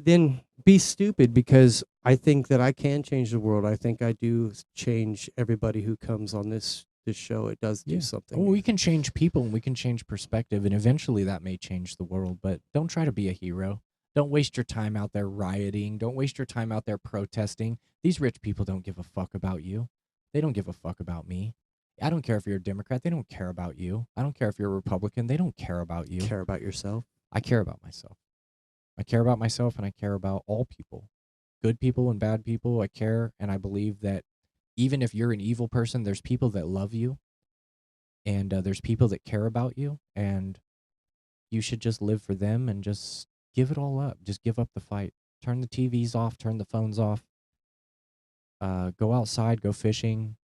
stupid, because I think that I can change the world. I think I do change everybody who comes on this show. It does do something. Well, we can change people and we can change perspective, and eventually that may change the world, but don't try to be a hero. Don't waste your time out there rioting. Don't waste your time out there protesting. These rich people don't give a fuck about you. They don't give a fuck about me. I don't care if you're a Democrat. They don't care about you. I don't care if you're a Republican. They don't care about you. Care about yourself. I care about myself. I care about myself, and I care about all people. Good people and bad people. I care, and I believe that even if you're an evil person, there's people that love you, and there's people that care about you, and you should just live for them and just give it all up. Just give up the fight. Turn the TVs off. Turn the phones off. Go outside. Go fishing.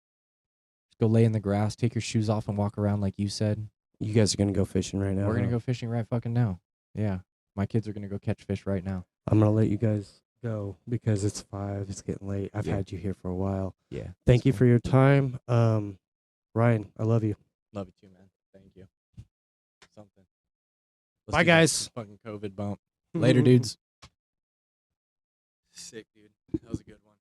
Just go lay in the grass. Take your shoes off and walk around like you said. You guys are gonna go fishing right now. We're going to huh? go fishing right fucking now. Yeah. My kids are going to go catch fish right now. I'm gonna let you guys go because it's 5. It's getting late. I've Yeah. had you here for a while. Yeah. Thank you for your time. Ryan, I love you. Love you too, man. Thank you. Something. Bye, do that guys. Fucking COVID bump. Later, dudes. Sick, dude. That was a good one.